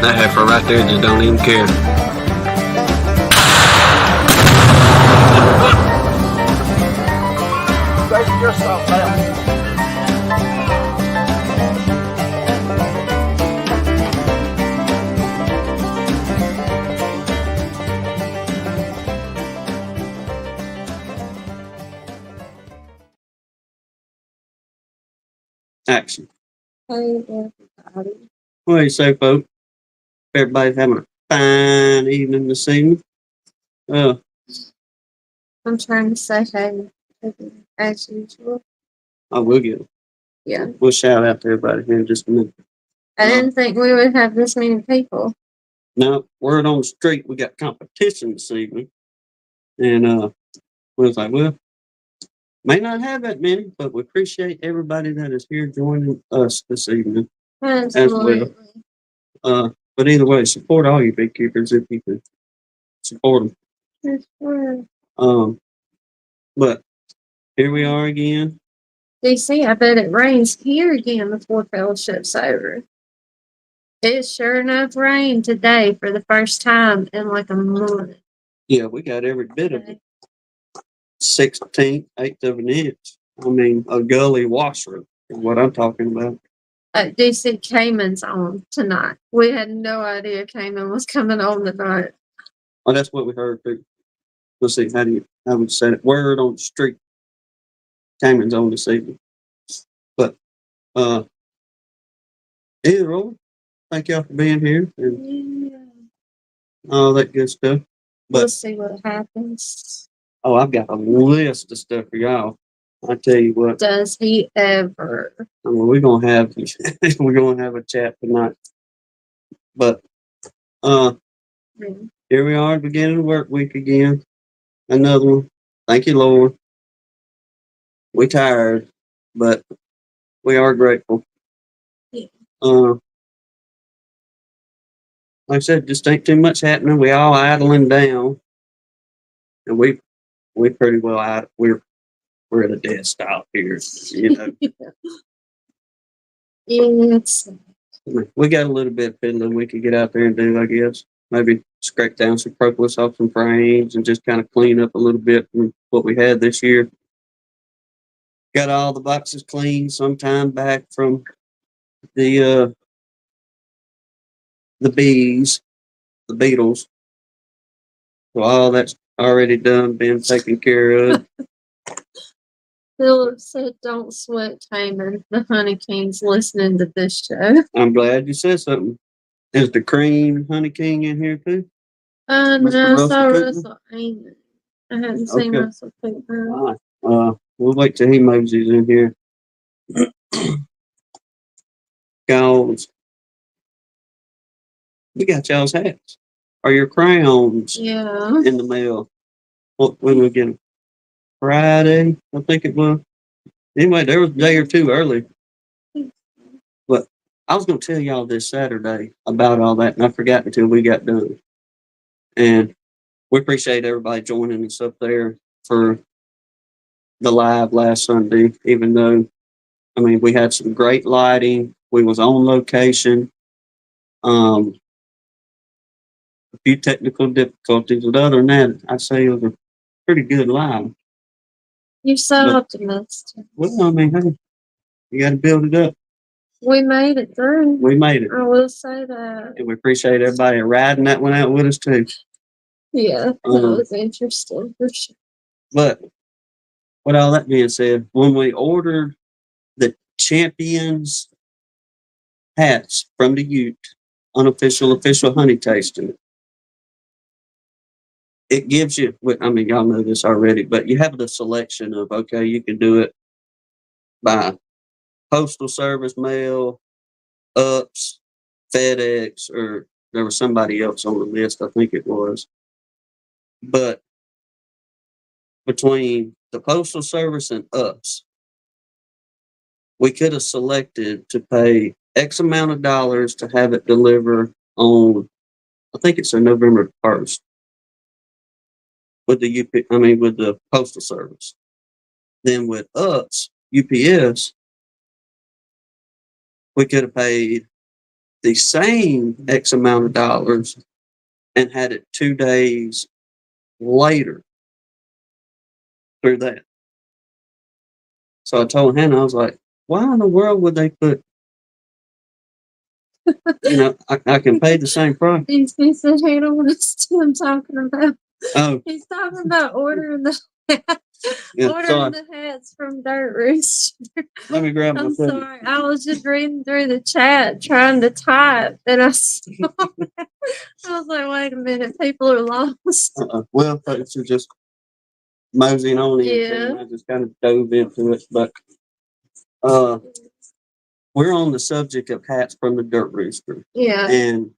That heifer right there just don't even care. Save yourself now. Action. Hey, everybody. What do you say, folks? Everybody's having a fine evening this evening. Uh, I'm trying to say hey as usual. we'll get them. Yeah. We'll shout out to everybody here in just a minute. I didn't think we would have this many people. Now, word on the street, we got competition this evening. And we was like, well, may not have that many, but we appreciate everybody that is here joining us this evening. Absolutely. But either way, support all your beekeepers if you can support them. That's right. But here we are again. DC, I bet it rains here again before fellowship's over. It sure enough rained today for the first time in like a month. Yeah, we got every bit of it. 16th, eighth of an inch. I mean, a gully washer is what I'm talking about. DC Cayman's on tonight. We had no idea Cayman was coming on tonight. Oh, that's what we heard too. Let's see, how would you say it? Word on the street. Cayman's on this evening. But either or, thank y'all for being here and all that good stuff. But We'll see what happens. oh, I've got a list of stuff for y'all. I tell you what. Does he ever? I mean, we're gonna have a chat tonight. But here we are, beginning the work week again. Another one. Thank you, Lord. We tired, but we are grateful. Yeah. Like I said, just ain't too much happening. We all idling down, and we pretty well out. We're at a dead stop here, you know. Yes. We got a little bit of fiddling we could get out there and do, I guess. Maybe scrape down some propolis off some frames and just kind of clean up a little bit from what we had this year. Got all the boxes cleaned sometime back from the bees, the beetles. So all that's already done, been taken care of. Philip said, "Don't sweat, Tamer. The Honey King's listening to this show." I'm glad you said something. Is the cream Honey King in here too? No, I saw Cooper? Russell Amy. I hadn't seen Okay. Russell Cooper. All right. We'll wait till he moseys in here. Guys, we got y'all's hats or your crowns Yeah. in the mail. When we get them? Friday, I think it was. Anyway, there was a day or two early. But I was going to tell y'all this Saturday about all that, and I forgot until we got done. And we appreciate everybody joining us up there for the live last Sunday, even though, I mean, we had some great lighting. We was on location. A few technical difficulties, but other than that, I'd say it was a pretty good live. You're so optimistic. Well, I mean, hey, you got to build it up. We made it through. We made it. I will say that. And we appreciate everybody riding that one out with us, too. Yeah, that was interesting for sure. But with all that being said, when we ordered the champions hats from the Ute, official honey tasting, it gives you, I mean, y'all know this already, but you have the selection of, okay, you can do it by postal service, mail, UPS, FedEx, or there was somebody else on the list, I think it was. But between the postal service and UPS, we could have selected to pay X amount of dollars to have it delivered on, I think it's November 1st with the postal service. Then with UPS, we could have paid the same X amount of dollars and had it 2 days later through that. So I told Hannah, I was like, why in the world would they put, I can pay the same price. He said, "Hey, I don't understand what I'm talking about." Oh, He's talking about ordering the yeah, ordering sorry. the hats from Dirt Rooster. Let me grab my I'm phone. sorry. I was just reading through the chat trying to type, and I saw that. I was like, wait a minute, people are lost. Well, folks are just moseying on into it, Yeah. and I just kind of dove into it. But we're on the subject of hats from the Dirt Rooster. Yeah. And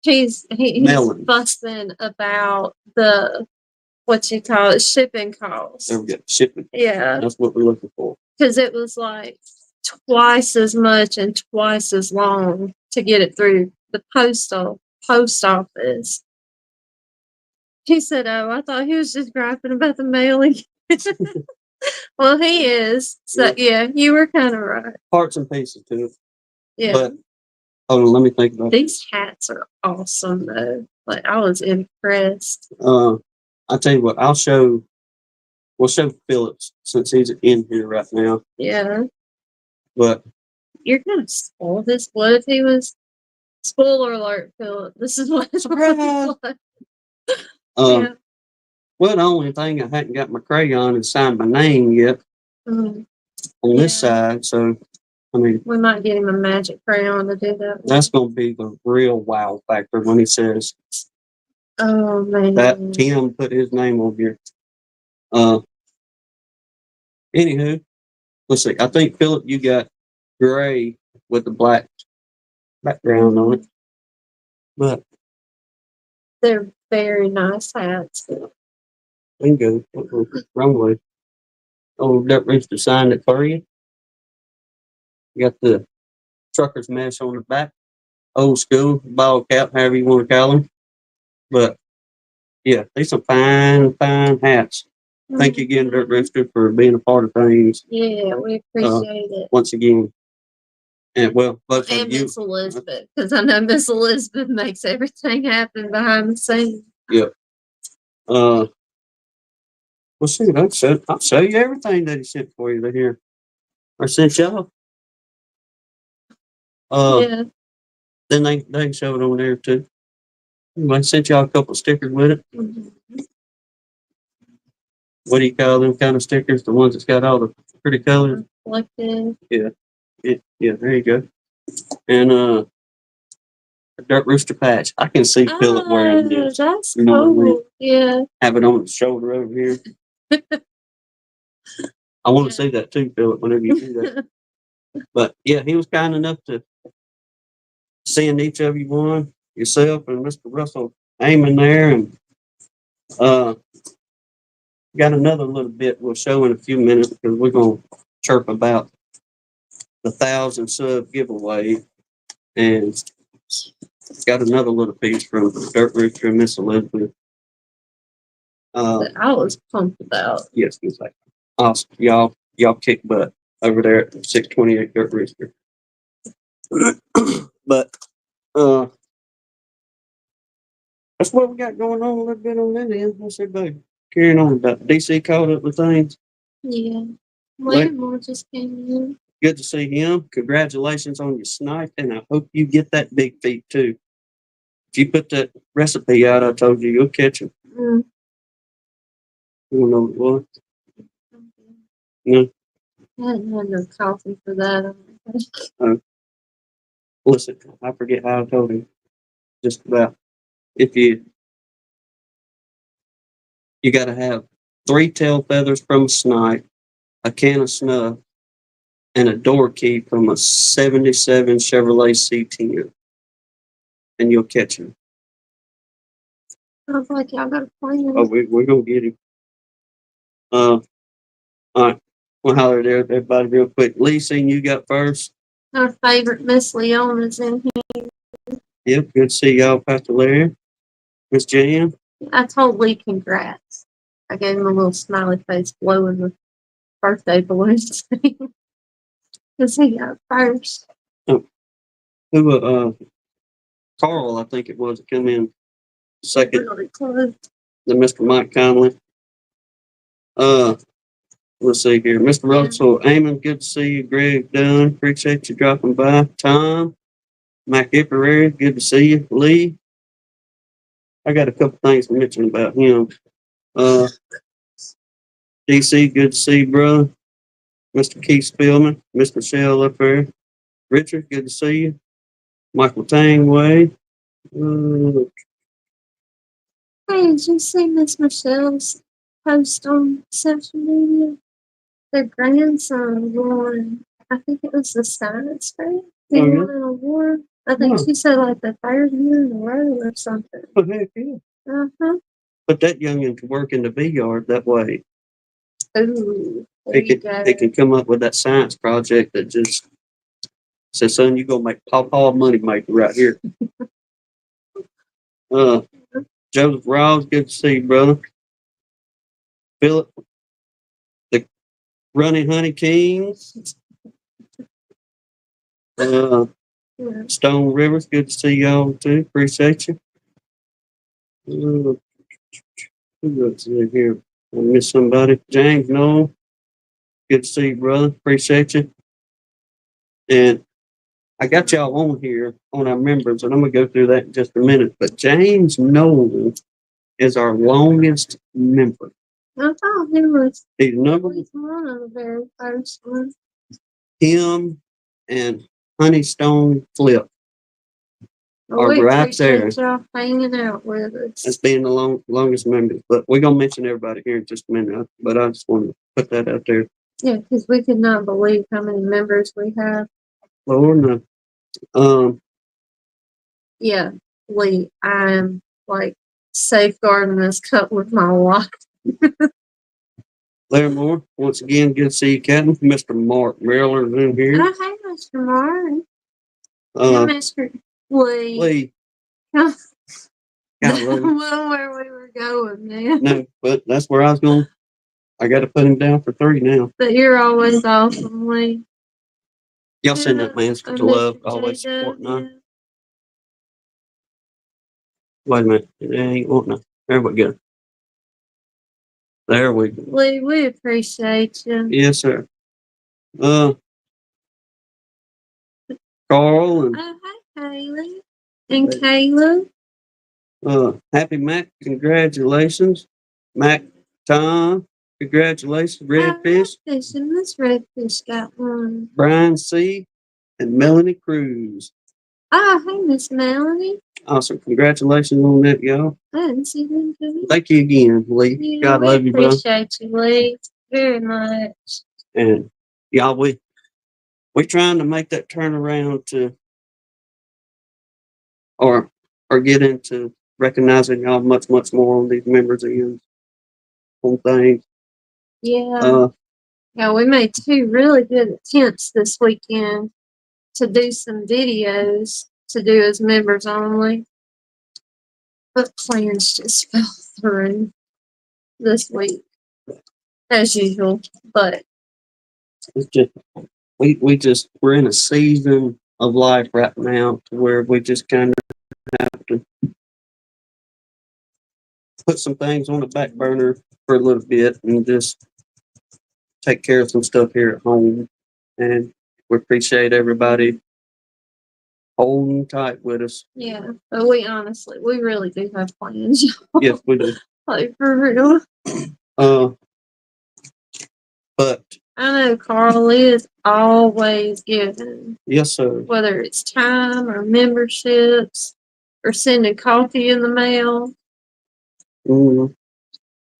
he's Melon. fussing about the what you call it, shipping costs. There we go. Shipping. Yeah. That's what we're looking for. Because it was like twice as much and twice as long to get it through the post office. He said, "Oh, I thought he was just griping about the mailing." Well, he is. So yeah, you were kind of right. Parts and pieces to it. Yeah. But hold on, let me think about These hats are awesome though. Like I was impressed. I'll tell you what, we'll show Phillips since he's in here right now. Yeah. But You're gonna spoil this. What if he was spoiler alert, Philip? This is what it's Surprise! like. Yeah. Well, the only thing I hadn't got my crayon and signed my name yet on this side. So, I mean, we might get him a magic crayon to do that. That's going to be the real wow factor when he says, "Oh man, that Tim put his name on here." Anywho, let's see. I think Philip, you got gray with the black background on it, but they're very nice hats." bingo, wrong way. Oh, that Rooster signed it for you. You got the trucker's mesh on the back, old school ball cap, however you want to call them. But yeah, these are fine hats. Thank you again, Dirt Rooster, for being a part of things. Yeah, we appreciate it. Once again. And well, both And of you. Miss Elizabeth, because I know Miss Elizabeth makes everything happen behind the scenes. Yep. Well, shoot, I'll show you everything that he sent for you here. Or sent y'all. Yeah. Then they can show it on there too. I sent y'all a couple stickers with it. Mhm. What do you call them kind of stickers? The ones that's got all the pretty colors? Reflective. Yeah. Yeah, there you go. And a Dirt Rooster patch. I can see Philip wearing this. That's You know cool. what I mean? Yeah. Have it on his shoulder over here. I want to see that too, Philip, whenever you do that. But yeah, he was kind enough to send each of you one, yourself and Mr. Russell Amon there, and got another little bit we'll show in a few minutes because we're gonna chirp about the 1,000 sub giveaway, and got another little piece from Dirt Rooster and Miss Elizabeth. That I was pumped about. Yes, it's like awesome. Y'all kick butt over there at 628 Dirt Rooster. But that's what we got going on a little bit on that end. What's everybody carrying on about? DC caught up with things. Yeah. Lamar just came in. Good to see him. Congratulations on your snipe, and I hope you get that big feet too. If you put that recipe out, I told you you'll catch him. Mm. You don't know what? No. I hadn't had no coffee for that. Listen, I forget how I told him. Just about if you got to have 3 tail feathers from a snipe, a can of snuff, and a door key from a 77 Chevrolet C10, and you'll catch him. I was like, y'all got a plan. Oh, we're gonna get him. All right. We'll holler there at everybody real quick. Lee, seeing you got first. Our favorite Miss Leona's in here. Yep, good to see y'all, Pastor Larry. Miss Jan. I told Lee congrats. I gave him a little smiley face blowing the birthday balloons. Because he got first. Oh. Carl, I think it was, come in second. Really close. Then Mr. Mike Conley. Let's see here. Mr. Russell Amon, good to see you. Greg Dunn, appreciate you dropping by. Tom, Mac Ipperary, good to see you. Lee, I got a couple things to mention about him. DC, good to see you, brother. Mr. Keith Spillman, Miss Michelle up there. Richard, good to see you. Michael Tangway. Hey, did you see Miss Michelle's post on social media? Their grandson won, I think it was the science fair. He Oh, yeah? won an award. I think she said like the third year in a row or something. Oh, heck yeah. Uh-huh. Put that youngin to work in the bee yard that way. Ooh, He can come up with that science project that just says, son, you're gonna make pawpaw money maker right here. Joseph Ross, good to see you, brother. Philip, the Running Honey Kings. Stone Rivers, good to see y'all too. Appreciate you. Who else in here? I miss somebody. James Noel, good to see you, brother. Appreciate you. And I got y'all on here on our members, and I'm gonna go through that in just a minute. But James Noel is our longest member. I thought he was He's number one of the very first ones. him and Honeystone Flip are We right there. appreciate y'all hanging out with us. As being the longest members. But we're gonna mention everybody here in just a minute. But I just want to put that out there. Yeah, because we could not believe how many members we have. Lord, no. Yeah, I'm like safeguarding this cup with my lock. Larry Moore, once again, good to see you, Captain. Mr. Mark Maryland in here. Oh, hey, Mr. Martin. Hey, Mr. Lee. God, Where we were going, man. No, but that's where I was going. I got to put him down for 3 now. But you're always awesome, Lee. Y'all send that man for the love, always supporting us. Wait a minute. It ain't wanting to. There we go. There we go. Lee, we appreciate you. Yes, sir. Carl and oh, hey, Haley. And Caleb. Happy Mac, congratulations. Mac Tom, congratulations. Redfish. And this redfish got one. Brian C. and Melanie Cruz. Hey, Miss Melanie. Awesome. Congratulations on that, y'all. I didn't see them coming. Thank you again, Lee. Yeah, God love you, bro. Appreciate you, Lee, very much. And y'all, we're trying to make that turnaround to or get into recognizing y'all much more on these members ends on things. Yeah. Yeah, we made 2 really good attempts this weekend to do some videos to do as members only. But plans just fell through this week, as usual. But It's just we're in a season of life right now to where we just kind of have to put some things on the back burner for a little bit and just take care of some stuff here at home. And we appreciate everybody holding tight with us. yeah, but we really do have plans. Yes, we do. Like for real. But I know Carl is always giving. Yes, sir. Whether it's time or memberships or sending coffee in the mail. Mm-hmm.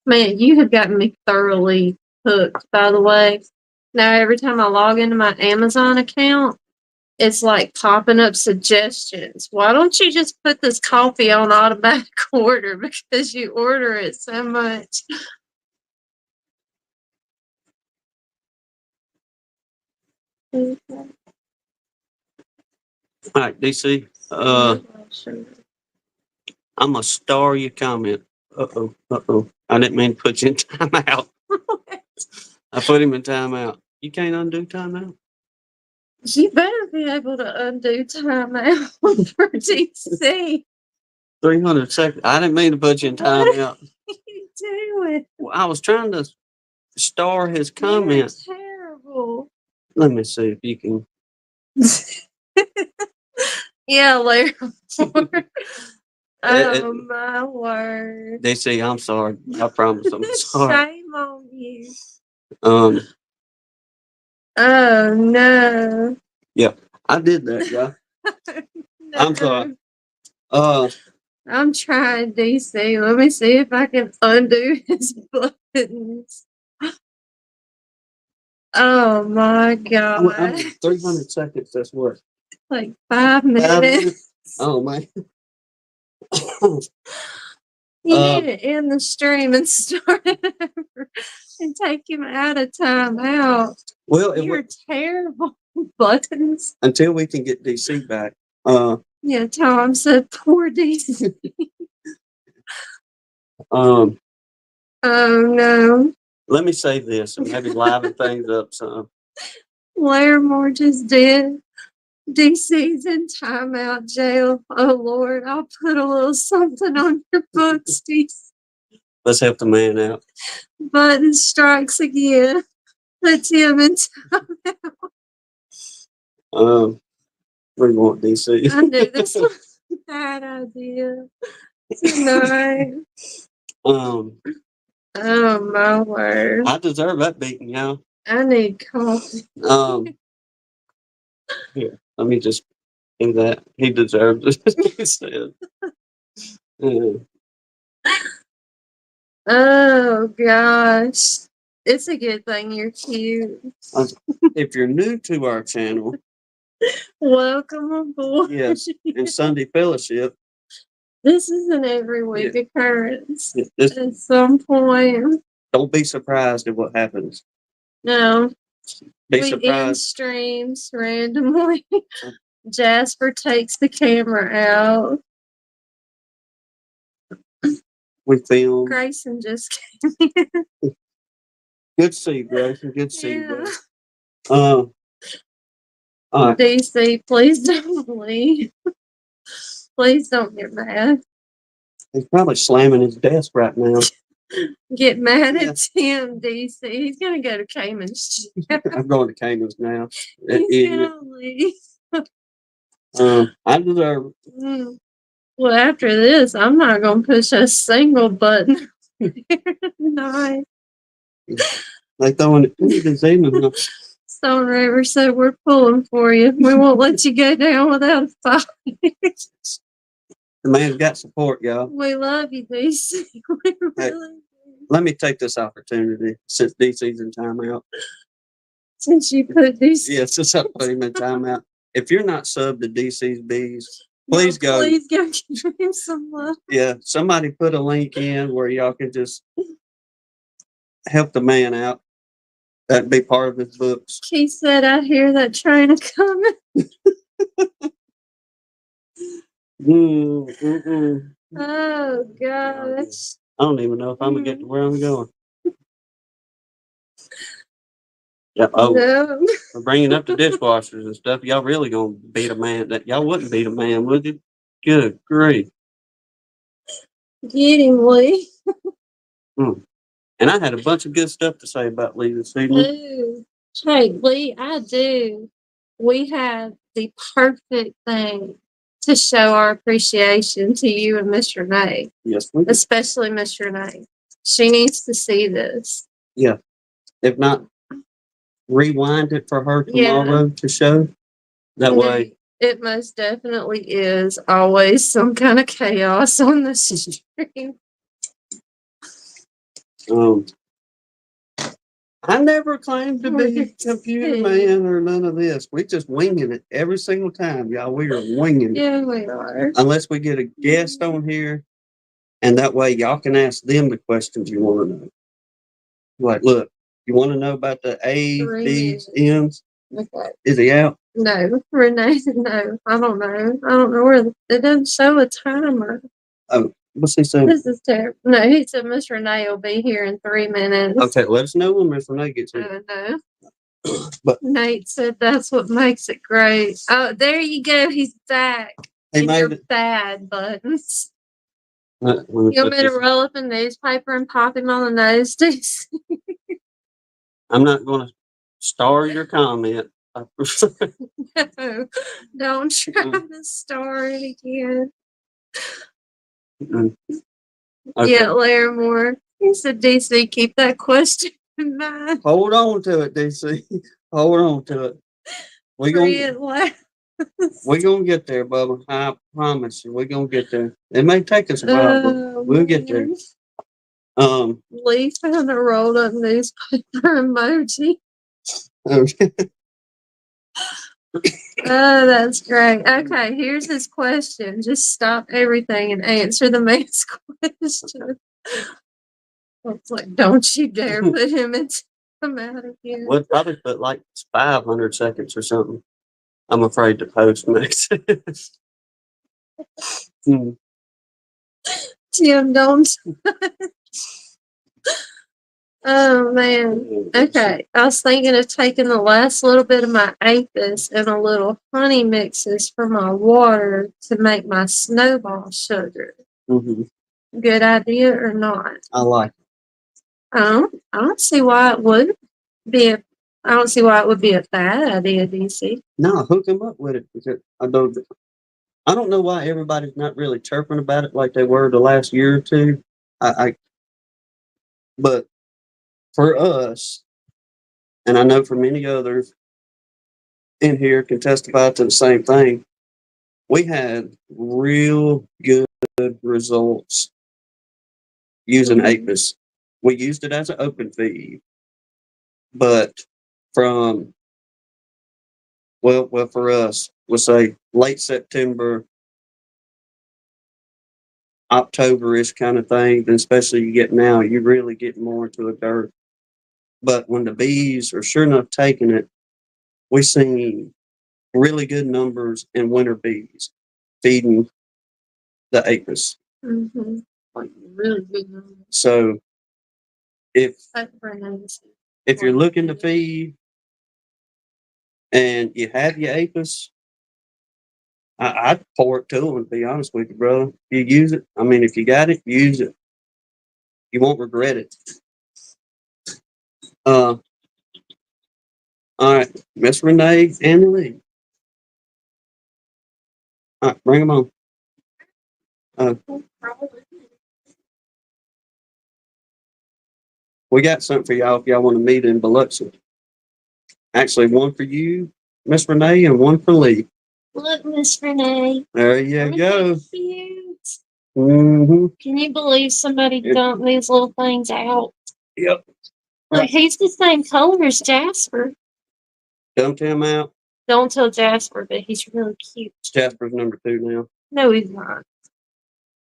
Man, you have gotten me thoroughly hooked, by the way. Now, every time I log into my Amazon account, it's like popping up suggestions. Why don't you just put this coffee on automatic order because you order it so much? All right, DC. I'm gonna star your comment. Uh-oh. I didn't mean to put you in timeout. I put him in timeout. You can't undo timeout? You better be able to undo timeout for DC. 300 seconds. I didn't mean to put you in What timeout. you doing? Well, I was trying to star his You're comment. terrible. Let me see if you can. Yeah, Larry. It- Oh my word. DC, I'm sorry. I promise I'm sorry. Shame on you. Um, Oh no. yeah, I did that, yeah. I'm sorry. No. I'm trying, DC. Let me see if I can undo his buttons. Oh my I god. mean, 300 seconds. That's what. Like 5 5 minutes. minutes? Oh man. You need to end the stream and start it over and take him out of timeout. Well, You're terrible buttons. until we can get DC back. Yeah, Tom said poor DC. Um, Oh no. let me say this and maybe liven things up some. Larimore just did. DC's in timeout jail. Oh Lord, I'll put a little something on your books, DC. Let's help the man out. Button strikes again. Puts him in We want DC. I knew this was a bad idea. Tonight. Um, Oh my word. I deserve that beating, y'all. I need coffee. Here, let me just do that. He deserves it. He said. Oh gosh. It's a good thing you're cute. If you're new to our channel, Welcome aboard. yes, in Sunday Fellowship, This is an every week occurrence. this, At some point. don't be surprised at what happens. No. Be We end surprised. streams randomly. Jasper takes the camera out. We film. Grayson just came in. Good to see you, Grayson. Good to see you, Yeah. bro. DC, please don't leave. Please don't get mad. He's probably slamming his desk right now. Get mad at Tim, DC. He's gonna go to Cayman's. I'm going to Cayman's now. He's gonna leave. I deserve it. Mm. Well, after this, I'm not gonna push a single button. No. They throwing it this evening. Stone River said we're pulling for you. We won't let you go down without a fight. The man's got support, y'all. We love you, DC. We really do. Let me take this opportunity since DC's in timeout. Since you put DC. Yeah, since I put him in timeout. If you're not subbed to DC's Bees, please go. Please go give him some love. Yeah, somebody put a link in where y'all can just help the man out. That'd be part of his books. He said, I hear that train a coming. Oh, gosh. I don't even know if I'm going to get to where I'm going. Yeah, No. we're bringing up the dishwashers and stuff. Y'all really going to beat a man. That y'all wouldn't beat a man, would you? Good grief. Get him, Lee. And I had a bunch of good stuff to say about Lee this evening. Ooh. Hey, Lee, I do. We have the perfect thing to show our appreciation to you and Miss Renee. Yes, we do. Especially Miss Renee. She needs to see this. Yeah. If not, rewind it for her tomorrow to show. That way. It most definitely is always some kind of chaos on the stream. I never claimed to be a computer man or none of this. We just winging it every single time, y'all. We are winging it. Yeah, we are. Unless we get a guest on here, and that way y'all can ask them the questions you want to know. Like, look, you want to know about the A's, B's, M's? Okay. Is he out? No, Renee, no. I don't know. I don't know where it doesn't show a timer. Oh, what's he saying? This is terrible. No, he said Miss Renee will be here in 3 minutes. Okay, let us know when Miss Renee gets here. No. But Nate said that's what makes it great. Oh, there you go. He's back. he In made your it. bad buttons. Let me You want put me to this- roll up a newspaper and pop him on the nose, Stacy? I'm not going to star your comment. No, don't try to start it again. Okay. Yeah, Larimore. He said, DC, keep that question in mind. Hold on to it, DC. Hold on to it. We Free gonna at last. we gonna get there, Bubba. I promise you, we gonna get there. It may take us a while, but Oh, we'll get there. man. Lee found a rolled up newspaper emoji. Oh, that's great. Okay, here's his question. Just stop everything and answer the man's question. It's like, don't you dare put him into come out again. we'll probably put like 500 seconds or something. I'm afraid to post next. Tim, don't. Oh, man. Okay, I was thinking of taking the last little bit of my apis and a little honey mixes for my water to make my snowball sugar. Mm-hmm. Good idea or not? I like it. I don't see why it would be a, I don't see why it would be a bad idea, DC. No, hook them up with it because I don't know why everybody's not really chirping about it like they were the last year or two. But for us, and I know for many others in here can testify to the same thing, we had real good results using apis. We used it as an open feed, but from well, for us, we'll say late September, October-ish kind of thing. And especially you get now, you really get more into a dearth. But when the bees are sure enough taking it, we seen really good numbers in winter bees feeding the apis. Mm-hmm. Like really good numbers. So if That's very nice. if you're looking to feed and you have your apis, I'd pour it to them, to be honest with you, brother. You use it. I mean, if you got it, use it. You won't regret it. All right, Miss Renee and Lee. All right, bring them on. We got something for y'all if y'all want to meet in Biloxi. Actually, one for you, Miss Renee, and one for Lee. Look, Miss Renee. There you Aren't go. they cute? Mm-hmm. Can you believe somebody dumped these little things out? Yep. Look, he's the same color as Jasper. Dumped him out. Don't tell Jasper, but he's really cute. Jasper's number 2 now. No, he's not.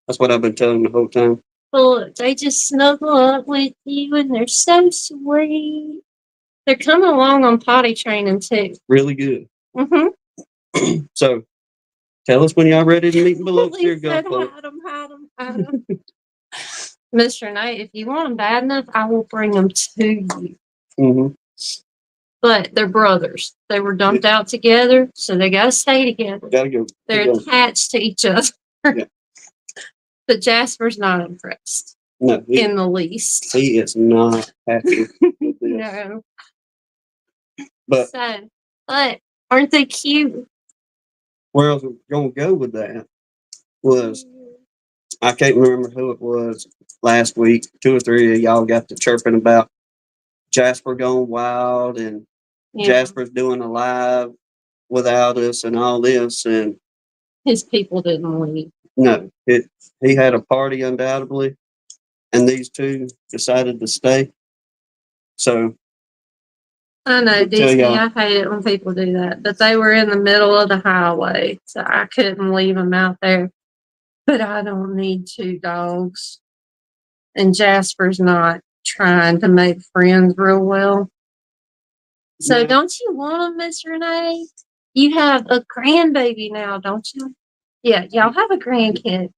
That's what I've been telling him the whole time. But look, they just snuggle up with you, and they're so sweet. They're coming along on potty training too. Really good. Mm-hmm. So, tell us when y'all ready to meet in Biloxi or go for it. Hide them. Mr. Knight, if you want them bad enough, I will bring them to you. Mm-hmm. But they're brothers. They were dumped out together, so they gotta stay together. Gotta go. They're attached to each other. Yeah. But Jasper's not impressed. No, in the least. He is not happy with this. No. But Aren't they cute? where I was going to go with that was, I can't remember who it was last week. 2 or 3 of y'all got to chirping about Jasper going wild and Jasper's doing a live without us and all this. And his people didn't leave. no, he had a party undoubtedly, and these 2 decided to stay. So I know, DC, I hate it when people do that. But they were in the middle of the highway, so I couldn't leave them out there. But I don't need 2 dogs. And Jasper's not trying to make friends real well. So don't you want them, Miss Renee? You have a grandbaby now, don't you? Yeah, y'all have a grandkid.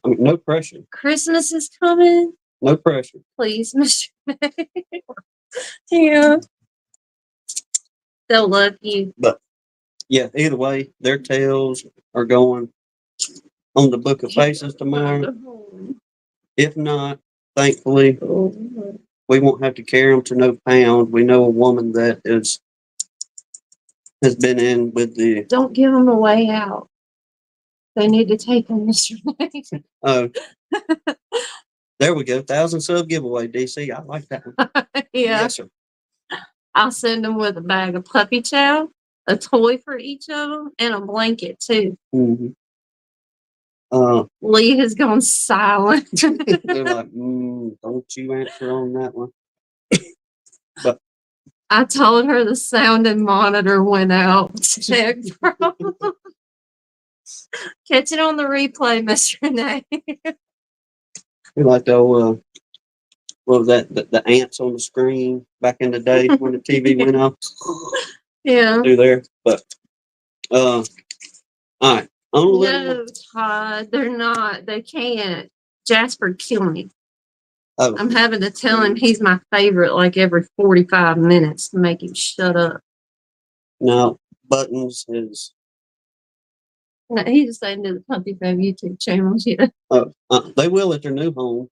I mean, no pressure. Christmas is coming. No pressure. Please, Miss Renee. Yeah. They'll love you. But yeah, either way, their tails are going on the Book of Faces tomorrow. If not, thankfully, we won't have to carry them to no pound. We know a woman that has been in with the. Don't give them a way out. They need to take them, Mr. Oh, there we go. 1,000 sub giveaway, DC. I like that one. Yeah. Yes, sir. I'll send them with a bag of puppy chow, a toy for each of them, and a blanket too. Mm-hmm. Lee has gone silent. They're like, don't you answer on that one. But I told her the sound and monitor went out. Check, bro. Catch it on the replay, Mr. Renee. we like the old, what was that? The ants on the screen back in the day when the TV went off. Yeah. Through there. But all right. No, Todd, they're not. They can't. Jasper killed me. Oh. I'm having to tell him he's my favorite like every 45 minutes to make him shut up. No, Buttons is. No, he just ain't do the Puppy Fam YouTube channels yet. They will at their new home.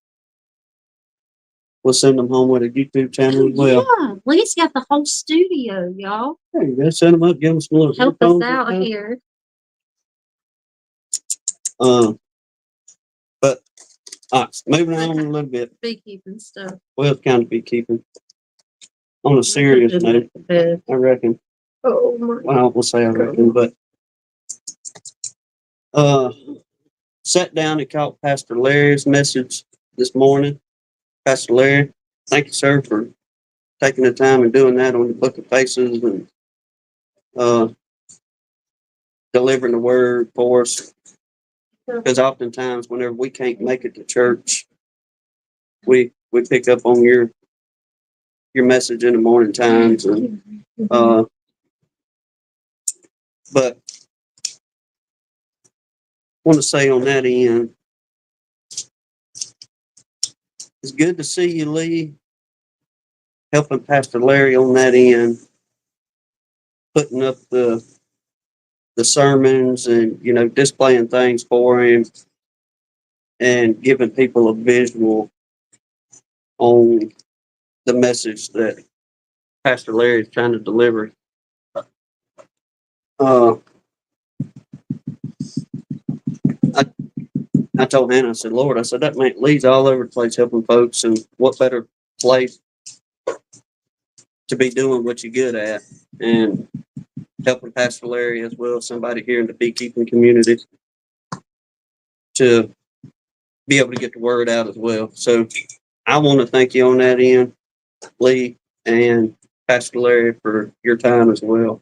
We'll send them home with a YouTube channel as well. Yeah, Lee's got the whole studio, y'all. There you go. Send them up, give them some little help us out here. But all right, moving on a little bit. Beekeeping stuff. Well, it's kind of beekeeping. On a serious note, I reckon. Oh my. Well, we'll say I reckon, but sat down and caught Pastor Larry's message this morning. Pastor Larry, thank you, sir, for taking the time and doing that on the Book of Faces and delivering the word for us. Because oftentimes, whenever we can't make it to church, we pick up on your message in the morning times, and but I want to say on that end, it's good to see you, Lee, helping Pastor Larry on that end, putting up the sermons and displaying things for him and giving people a visual on the message that Pastor Larry is trying to deliver. I told Hannah, I said, Lord, I said, that man Lee's all over the place helping folks, and what better place to be doing what you're good at and helping Pastor Larry as well, somebody here in the beekeeping community, to be able to get the word out as well. So I want to thank you on that end, Lee and Pastor Larry, for your time as well.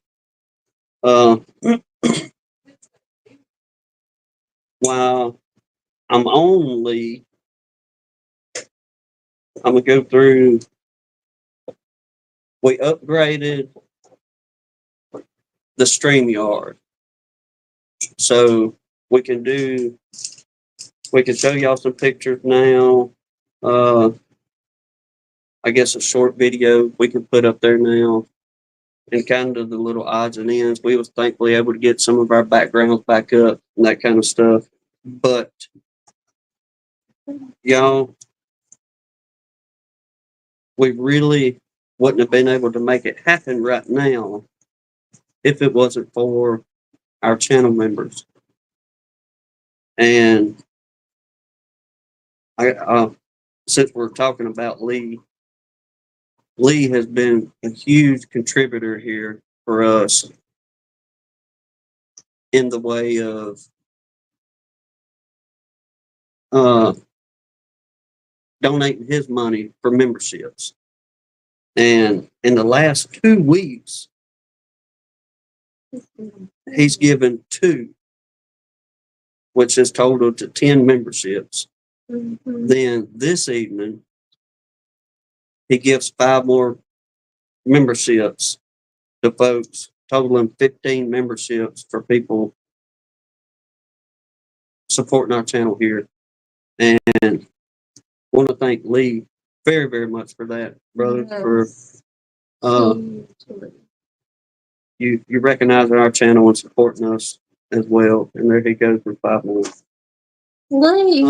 While I'm going to go through, we upgraded the StreamYard. So we can show y'all some pictures now. I guess a short video we can put up there now, and kind of the little odds and ends. We was thankfully able to get some of our backgrounds back up and that kind of stuff. But y'all, we really wouldn't have been able to make it happen right now if it wasn't for our channel members. And since we're talking about Lee has been a huge contributor here for us in the way of donating his money for memberships. And in the last 2 weeks, he's given 2, which has totaled to 10 memberships. Mm-hmm. Then this evening, he gives 5 more memberships to folks, totaling 15 memberships for people supporting our channel here. And I want to thank Lee very, very much for that, brother. Yes. For you recognizing our channel and supporting us as well. And there he goes for 5 months. Lee,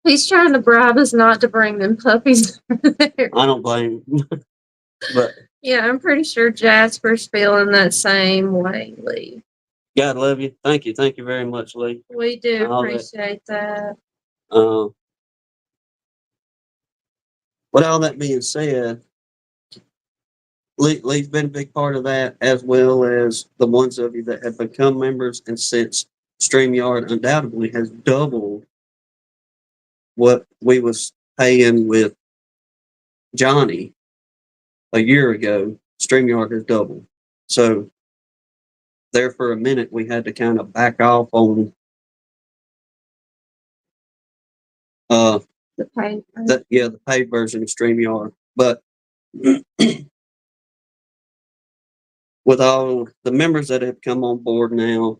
he's trying to bribe us not to bring them puppies over there. I don't blame him. But Yeah, I'm pretty sure Jasper's feeling that same way, Lee. God love you. Thank you. Thank you very much, Lee. We do All that. appreciate that. With all that being said, Lee's been a big part of that, as well as the ones of you that have become members, and since StreamYard undoubtedly has doubled what we was paying with Johnny a year ago, StreamYard has doubled. So there for a minute we had to kind of back off on The paper. the paid version of StreamYard. But with all the members that have come on board now,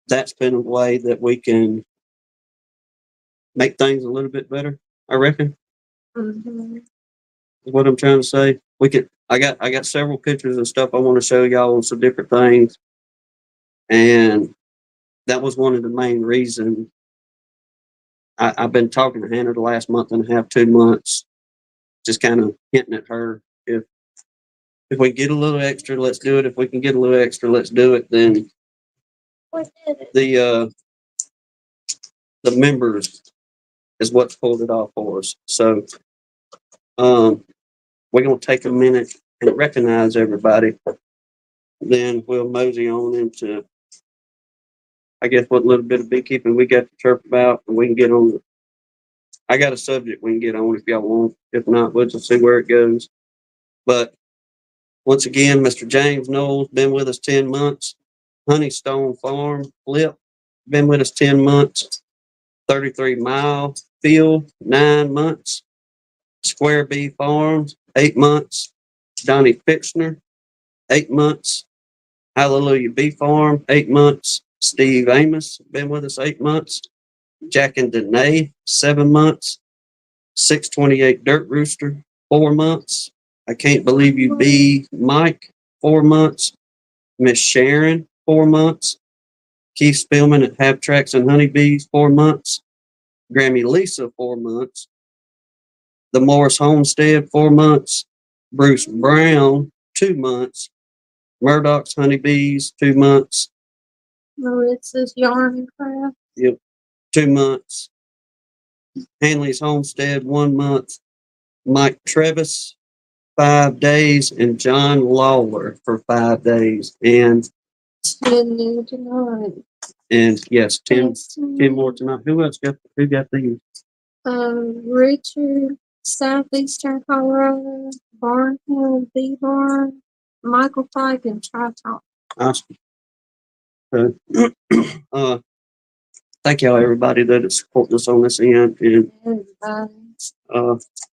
that's been a way that we can make things a little bit better, I reckon. Mm-hmm. Is what I'm trying to say. We could I got several pictures and stuff I want to show y'all on some different things. And that was one of the main reasons I've been talking to Hannah the last month and a half, 2 months, just kind of hinting at her. If we get a little extra, let's do it. If we can get a little extra, let's do it. Then the members is what's pulled it off for us. So we're gonna take a minute and recognize everybody. Then we'll mosey on into, I guess, what little bit of beekeeping we got to chirp about, and we can get on. I got a subject we can get on if y'all want. If not, we'll just see where it goes. But once again, Mr. James Knowles been with us 10 months. Honeystone Farm Flip been with us 10 months. 33 Mile Field 9 months. Square Bee Farms 8 months. Donnie Fixner 8 months. Hallelujah Bee Farm 8 months. Steve Amos been with us 8 months. Jack and Danae 7 months. 628 Dirt Rooster 4 months. I Can't Believe You Bee Mike 4 months. Miss Sharon 4 months. Keith Spillman at Hab Tracks and Honeybees 4 months. Grammy Lisa 4 months. The Morris Homestead 4 months. Bruce Brown 2 months. Murdoch's Honeybees 2 months. Maritza's Yarn and Craft. Yep, 2 months. Hanley's Homestead 1 month. Mike Trevis 5 days, and John Lawler for 5 days. And 10 new tonight. And yes, 10 more tonight. Who got these? Richard, Southeastern Colorado, Barnhill, B Barn, Michael Pike, and Tri-Top. Awesome. Thank y'all, everybody that is supporting us on this end. And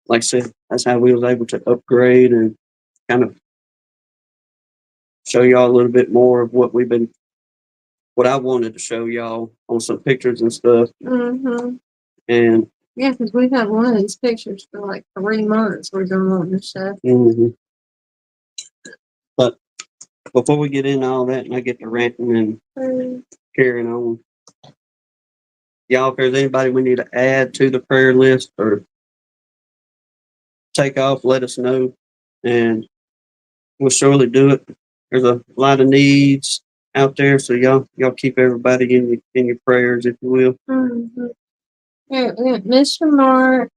like I said, that's how we was able to upgrade and kind of show y'all a little bit more of what I wanted to show y'all on some pictures and stuff. Mm-hmm. And yeah, because we've had one of these pictures for like 3 months. We've been wanting to show. Mm-hmm. But before we get into all that, and I get to ranting and carrying on, y'all, if there's anybody we need to add to the prayer list or take off, let us know, and we'll surely do it. There's a lot of needs out there, so y'all keep everybody in your prayers, if you will. Mm-hmm. Yeah, we got Mr. Mark,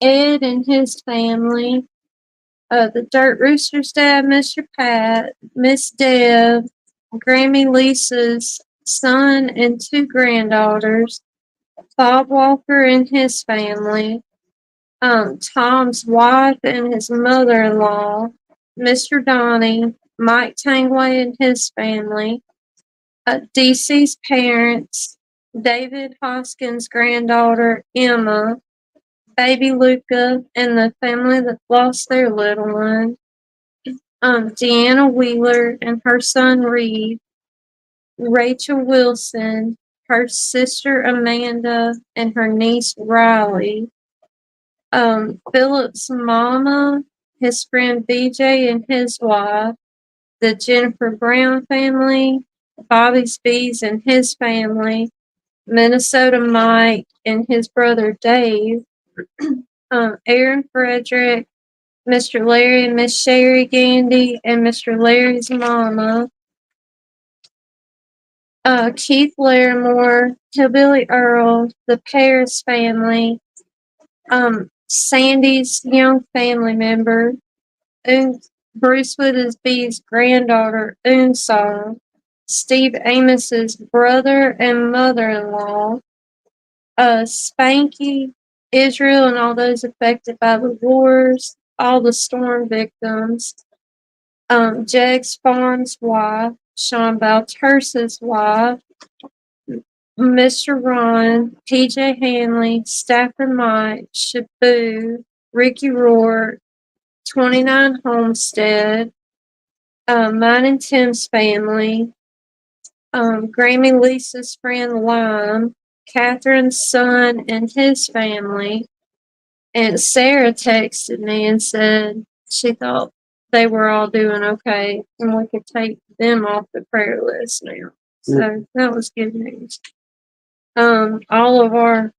Ed and his family, the Dirt Rooster's dad, Mr. Pat, Miss Deb, Grammy Lisa's son and 2 granddaughters, Bob Walker and his family, Tom's wife and his mother-in-law, Mr. Donnie, Mike Tangway and his family, DC's parents, David Hoskins' granddaughter, Emma, baby Luca, and the family that lost their little one, Deanna Wheeler and her son Reed, Rachel Wilson, her sister Amanda, and her niece Riley, Philip's mama, his friend BJ and his wife, the Jennifer Brown family, Bobby Spees and his family, Minnesota Mike and his brother Dave, Aaron Frederick, Mr. Larry and Miss Sherry Gandy, and Mr. Larry's mama, Keith Larimore, Hillbilly Earl, the Paris family, Sandy's young family member, Bruce Withersbee's granddaughter, Unsong, Steve Amos's brother and mother-in-law, Spanky, Israel and all those affected by the wars, all the storm victims, Jeg's Farms wife, Sean Balturse's wife, Mr. Ron, PJ Hanley, Stafford Mike, Shabu, Ricky Rourke, 29 Homestead, mine and Tim's family, Grammy Lisa's friend Lime, Catherine's son and his family, and Sarah texted me and said she thought they were all doing okay and we could take them off the prayer list now. So that was good news. All of our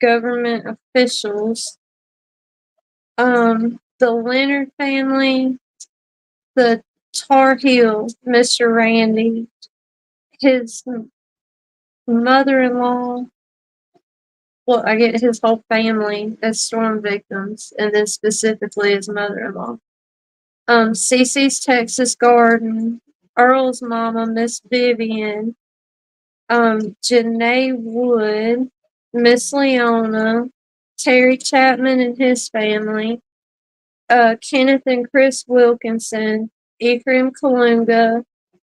government officials, the Leonard family, the Tar Heel, Mr. Randy, his mother-in-law, well, I get his whole family as storm victims, and then specifically his mother-in-law. Cece's Texas Garden, Earl's mama, Miss Vivian, Janae Wood, Miss Leona, Terry Chapman and his family, Kenneth and Chris Wilkinson, Ephraim Kalunga,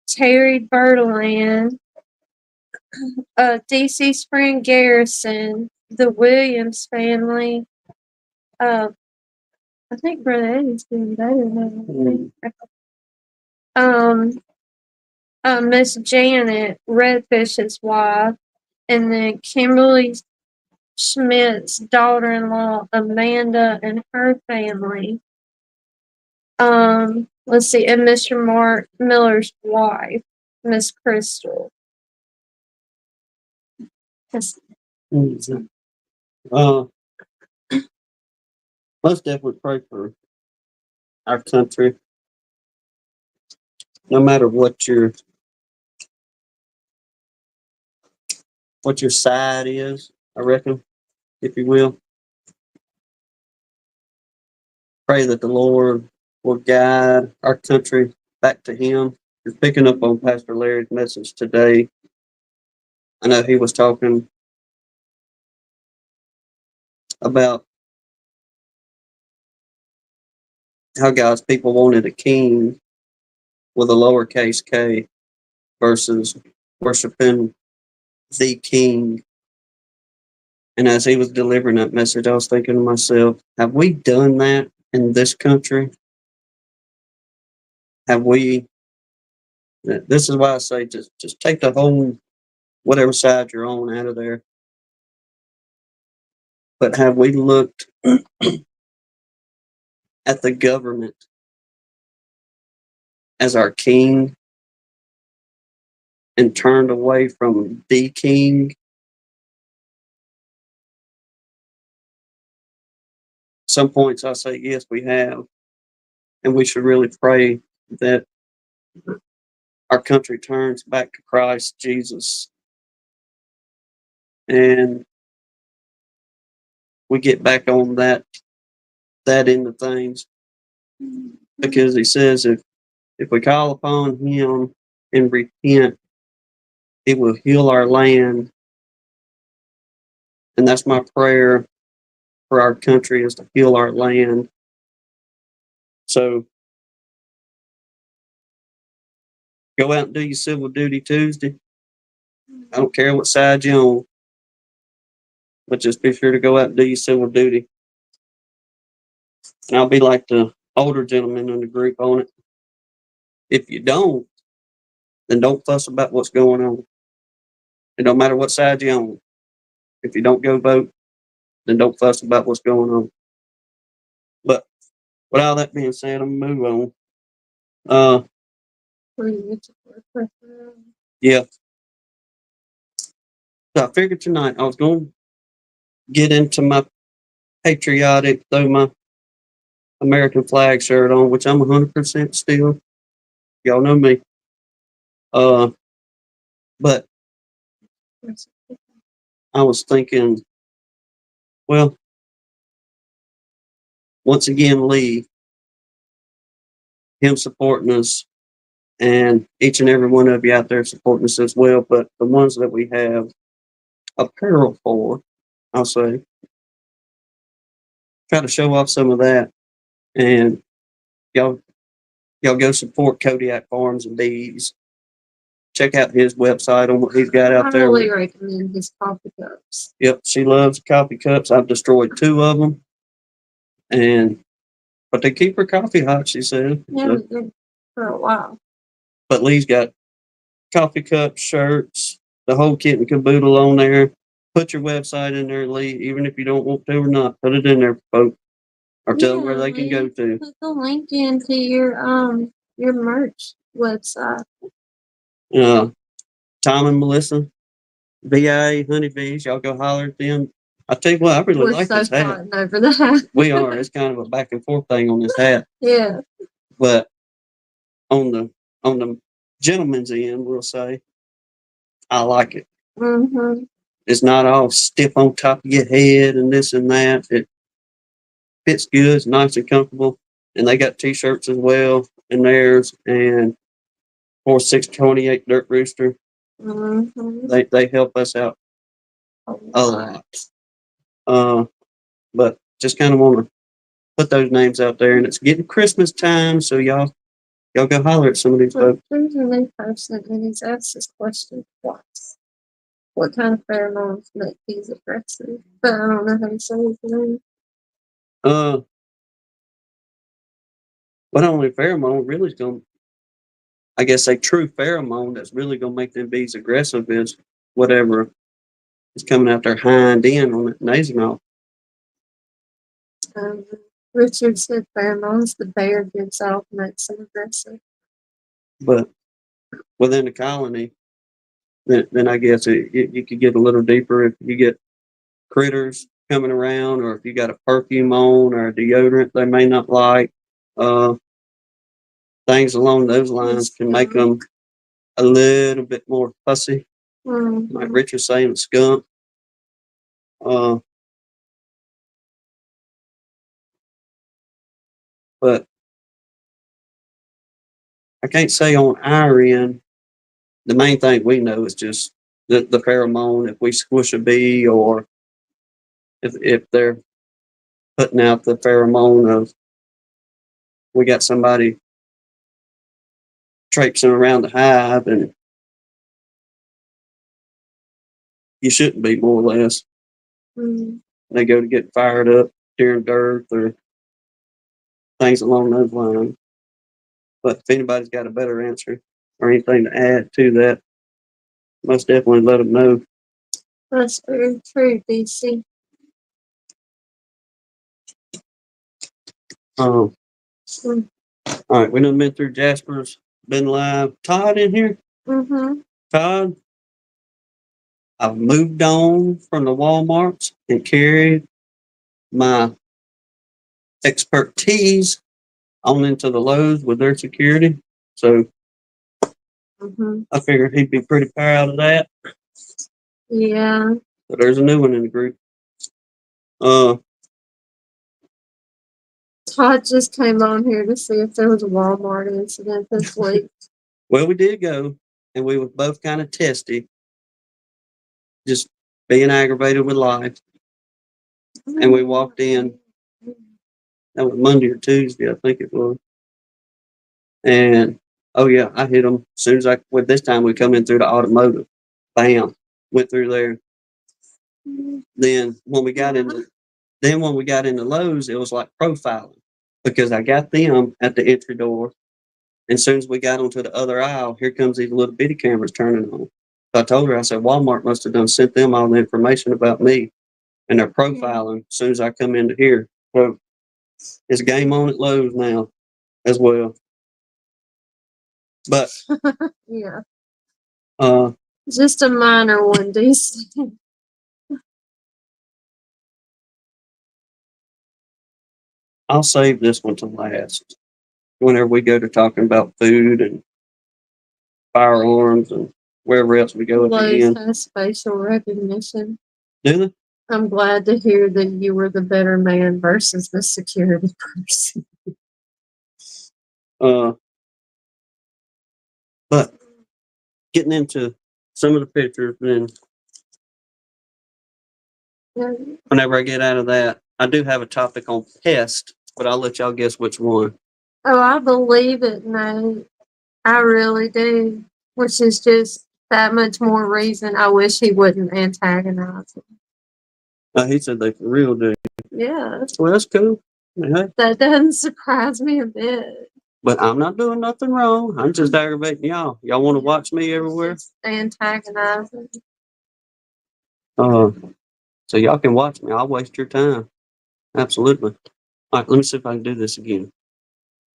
Terry Bertalan, DC Spring Garrison, the Williams family. I think Brother Eddie's doing better now. Miss Janet, Redfish's wife, and then Kimberly Schmidt's daughter-in-law, Amanda, and her family. Let's see, and Mr. Mark Miller's wife, Miss Crystal. Let's definitely pray for our country, no matter what your side is. I reckon, if you will, pray that the Lord will guide our country back to Him. You're picking up on Pastor Larry's message today. I know he was talking about how God's people wanted a king with a lowercase k versus worshiping the king. And as he was delivering that message, I was thinking to myself, have we done that in this country? Have we? This is why I say just take the whole, whatever side you're on, out of there. But have we looked at the government as our king and turned away from the king? Some points I say, yes, we have. And we should really pray that our country turns back to Christ Jesus and we get back on that end of things. Because he says if we call upon him and repent, he will heal our land. And that's my prayer for our country, is to heal our land. So go out and do your civil duty Tuesday. I don't care what side you're on, but just be sure to go out and do your civil duty. And I'll be like the older gentleman in the group on it. If you don't, then don't fuss about what's going on. It don't matter what side you're on. If you don't go vote, then don't fuss about what's going on. But with all that being said, I'm gonna move on. Yeah. So I figured tonight I was going to get into my patriotic, throw my American flag shirt on, which I'm 100% still. Y'all know me. But I was thinking, well, once again, Lee, him supporting us, and each and every one of you out there supporting us as well. But the ones that we have apparel for, I'll say, try to show off some of that. And y'all, y'all go support Kodiak Farms and Bees. Check out his website on what he's got out there. I really recommend his coffee cups. Yep, she loves coffee cups. I've destroyed 2 of them, but they keep her coffee hot. She said. Yeah, so, for a while. But Lee's got coffee cups, shirts, the whole kit and caboodle on there. Put your website in there, Lee, even if you don't want to or not. Put it in there, folks, or tell them where they can go to. Put the link into your merch website. Tom and Melissa, VA Honeybees, y'all go holler at them. I tell you what, I really like this hat. Over the hat. We are. It's kind of a back and forth thing on this hat. Yeah. But on the gentleman's end, we'll say, I like it. Mm-hmm. It's not all stiff on top of your head and this and that. It fits good. It's nice and comfortable. And they got T-shirts as well in theirs. And 4628 Dirt Rooster. Mm-hmm. They help us out a lot. But just kind of want to put those names out there. And it's getting Christmas time, so y'all go holler at some of these folks. There's a new person and he's asked this question twice. What kind of pheromones make bees aggressive? But I don't know how to say his name. But only pheromone really is going to, I guess, a true pheromone that's really going to make them bees aggressive is whatever is coming out their hind end on the nasal. Richard said pheromones the bear gives off makes them aggressive. But within the colony, then I guess you could get a little deeper if you get critters coming around, or if you got a perfume on or a deodorant they may not like. Things along those lines can make them a little bit more fussy. Mm-hmm. Like Rich was saying, skunk. But I can't say on our end. The main thing we know is just the pheromone. If we squish a bee, or if they're putting out the pheromone of, we got somebody traipsing around the hive and you shouldn't be, more or less. Mm-hmm. They go to get fired up during dirt or things along those lines. But if anybody's got a better answer or anything to add to that, most definitely let them know. That's very true, DC. All right, we done been through Jasper's, been live. Todd in here? Mm-hmm. Todd, I've moved on from the Walmarts and carried my expertise on into the Lowe's with their security. So I figured he'd be pretty proud of that. Yeah. So there's a new one in the group. Todd just came on here to see if there was a Walmart incident this week. Well, we did go, and we were both kind of testy, just being aggravated with life. And we walked in. That was Monday or Tuesday, I think it was. And oh yeah, I hit them as soon as this time we come in through the automotive. Bam, went through there. Then when we got into Lowe's, it was like profiling, because I got them at the entry door. And as soon as we got onto the other aisle, here comes these little bitty cameras turning on. So I told her, I said, Walmart must have sent them all the information about me, and they're profiling as soon as I come into here. So it's game on at Lowe's now as well. But Yeah. uh, Just a minor one, DC. I'll save this one to last. Whenever we go to talking about food and firearms and wherever else we go at the Lowe's end. has facial recognition. Do they? I'm glad to hear that you were the better man versus the security person. But getting into some of the pictures, then Yeah. whenever I get out of that, I do have a topic on pest, but I'll let y'all guess which one. Oh, I believe it, Nate. I really do. Which is just that much more reason I wish he wouldn't antagonize him. He said they for real do. Yeah, Well, that's cool. Hey, that doesn't surprise me a bit. but I'm not doing nothing wrong. I'm just aggravating y'all. Y'all want to watch me everywhere? Antagonizing. So y'all can watch me. I'll waste your time. Absolutely. All right, let me see if I can do this again.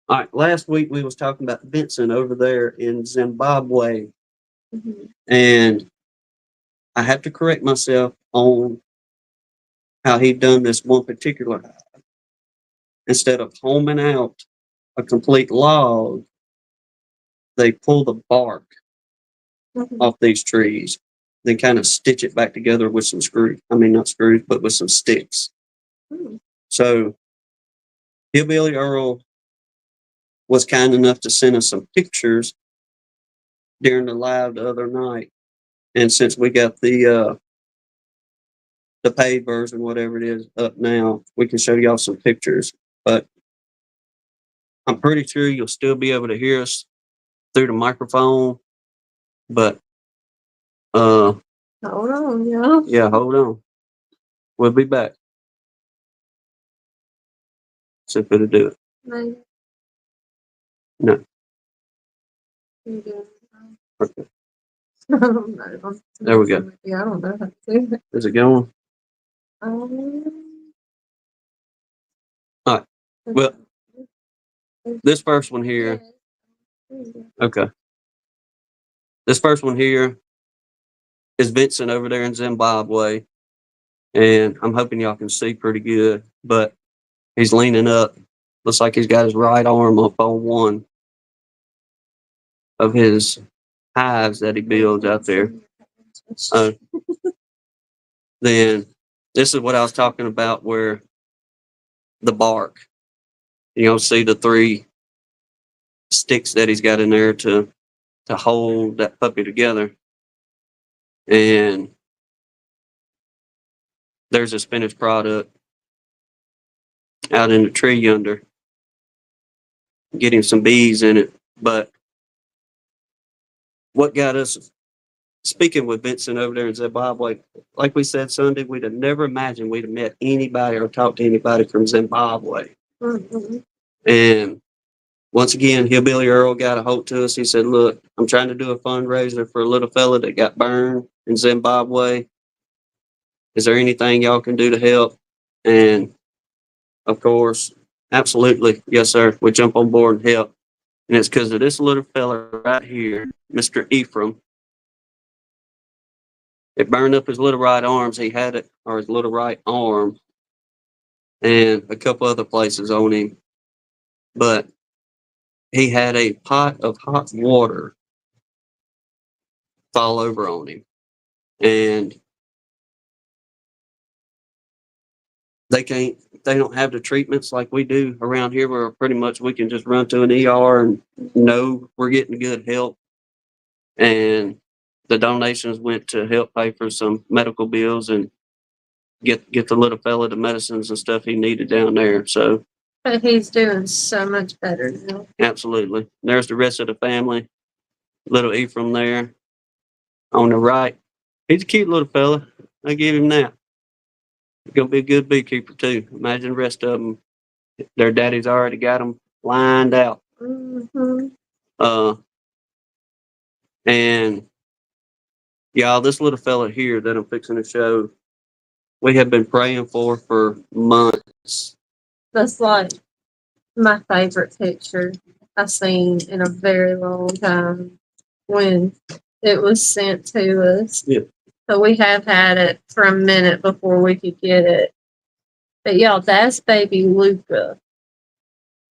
All right, last week we was talking about Vincent over there in Zimbabwe, Mm-hmm. and I have to correct myself on how he done this one particular hive. Instead of homing out a complete log, they pull the bark Mm-hmm. off these trees, then kind of stitch it back together with some screws. I mean, not screws, but with some sticks. Mm-hmm. So Hillbilly Earl was kind enough to send us some pictures during the live the other night. And since we got the paid version, whatever it is, up now, we can show y'all some pictures. But I'm pretty sure you'll still be able to hear us through the microphone. But Hold on, y'all. yeah, hold on. We'll be back. See if it'll do it. Maybe. No. You do. Okay. I don't know. There we go. Yeah, I don't know how to do it. Is it going? Um, All right. Well, this first one here. Okay. This first one here is Vincent over there in Zimbabwe. And I'm hoping y'all can see pretty good. But he's leaning up. Looks like he's got his right arm up on one of his hives that he builds out there. Then this is what I was talking about where the bark, see the three sticks that he's got in there to hold that puppy together. And there's his finished product out in the tree yonder, getting some bees in it. But what got us speaking with Vincent over there in Zimbabwe, like we said Sunday, we'd have never imagined we'd have met anybody or talked to anybody from Zimbabwe. Mm-hmm. And once again, Hillbilly Earl got a hold to us. He said, "Look, I'm trying to do a fundraiser for a little fella that got burned in Zimbabwe. Is there anything y'all can do to help?" And of course, absolutely, yes, sir. We jump on board and help. And it's because of this little fella right here, Mr. Ephraim. It burned up his little right arms. He had it, or his little right arm, and a couple other places on him. But he had a pot of hot water fall over on him. And they don't have the treatments like we do around here where pretty much we can just run to an ER and know we're getting good help. And the donations went to help pay for some medical bills and get the little fella the medicines and stuff he needed down there. So But he's doing so much better now. absolutely. There's the rest of the family. Little Ephraim there on the right. He's a cute little fella. I give him that. He's gonna be a good beekeeper too. Imagine the rest of them. Their daddy's already got them lined out. Mm-hmm. And y'all, this little fella here that I'm fixing to show, we have been praying for months. That's like my favorite picture. I've seen in a very long time when it was sent to us. Yeah. So we have had it for a minute before we could get it. But y'all, that's baby Luca.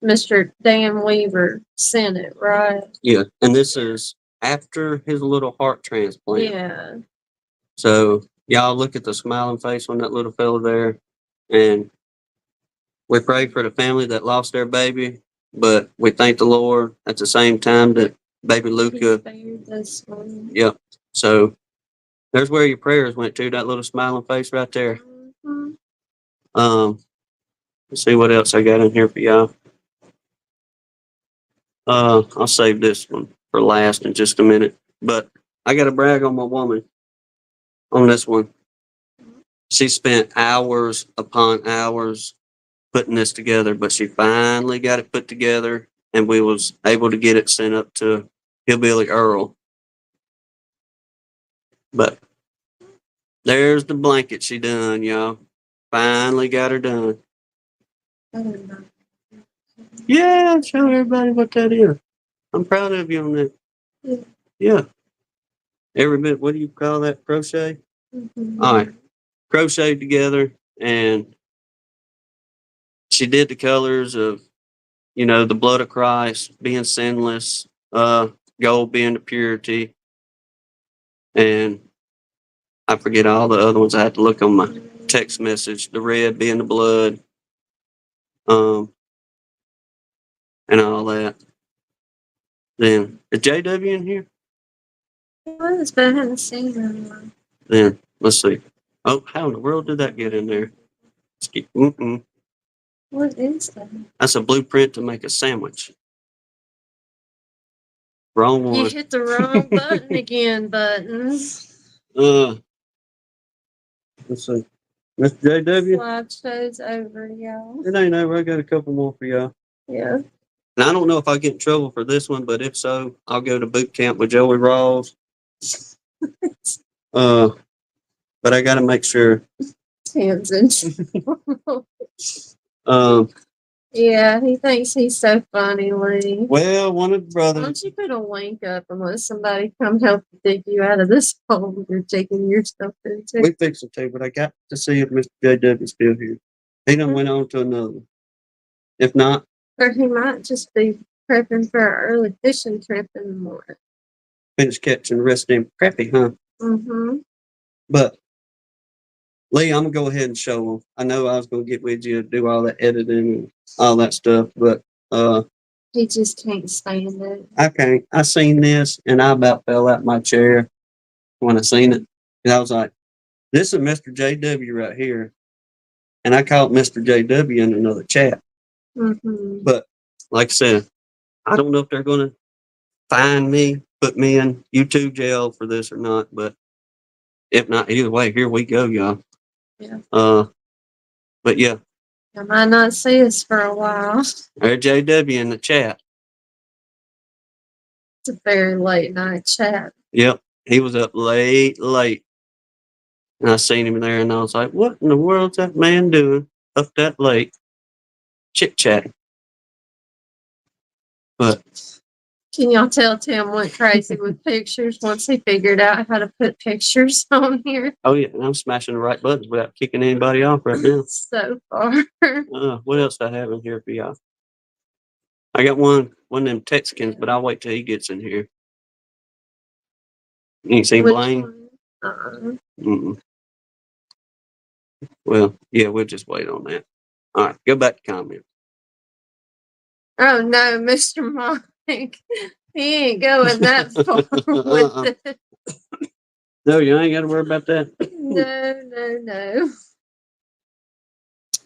Mr. Dan Weaver sent it, right? Yeah. And this is after his little heart transplant. Yeah. So y'all look at the smiling face on that little fella there. And we pray for the family that lost their baby, but we thank the Lord at the same time that baby Luca. This one. Yep. So there's where your prayers went to, that little smiling face right there. Mm-hmm. Let's see what else I got in here for y'all. I'll save this one for last in just a minute. But I got to brag on my woman on this one. She spent hours upon hours putting this together, but she finally got it put together, and we was able to get it sent up to Hillbilly Earl. But there's the blanket she done, y'all. Finally got her done. Yeah, show everybody what that is. I'm proud of you on that. Yeah. Every bit, what do you call that? Crochet? Mm-hmm. All right. Crocheted together, and she did the colors of, the blood of Christ being sinless, gold being the purity, and I forget all the other ones. I had to look on my text message. The red being the blood, and all that. Then is JW in here? Was, but I haven't seen them. Then let's see. Oh, how in the world did that get in there? What is that? That's a blueprint to make a sandwich. Wrong one. You hit the wrong button again, Buttons. Let's see. Mr. JW? Slideshow's over, y'all. It ain't over. I got a couple more for y'all. Yeah. And I don't know if I get in trouble for this one, but if so, I'll go to boot camp with Joey Rawls. But I got to make sure. Tim's in trouble. Um, Yeah, he thinks he's so funny, Lee. well, one of the Why brothers. don't you put a link up and let somebody come help dig you out of this hole you're taking your stuff into? We fix it too, but I got to see if Mr. JW is still here. He done went on to another one. If not, Or he might just be prepping for our early fishing trip in the morning. finish catching the rest of them crappie, huh? Mm-hmm. But Lee, I'm gonna go ahead and show them. I know I was gonna get with you to do all that editing and all that stuff, but he just can't stand it. I can't. I seen this and I about fell out my chair when I seen it. And I was like, this is Mr. JW right here. And I called Mr. JW in another chat. Mm-hmm. But like I said, I don't know if they're gonna find me, put me in YouTube jail for this or not, but if not, either way, here we go, y'all. Yeah. But yeah, I might not see us for a while. there's JW in the chat. It's a very late night chat. Yep, he was up late, and I seen him there, and I was like, "What in the world's that man doing up that late, chit chatting?" But Can y'all tell Tim went crazy with pictures once he figured out how to put pictures on here? oh yeah, and I'm smashing the right buttons without kicking anybody off right now. So far. What else do I have in here for y'all? I got one of them Texicans, but I'll wait till he gets in here. You ain't seen Blaine? Mm-mm. Well, yeah, we'll just wait on that. All right, go back to comment. Oh no, Mr. Mike. He ain't going that far with it. No, you ain't got to worry about that. No.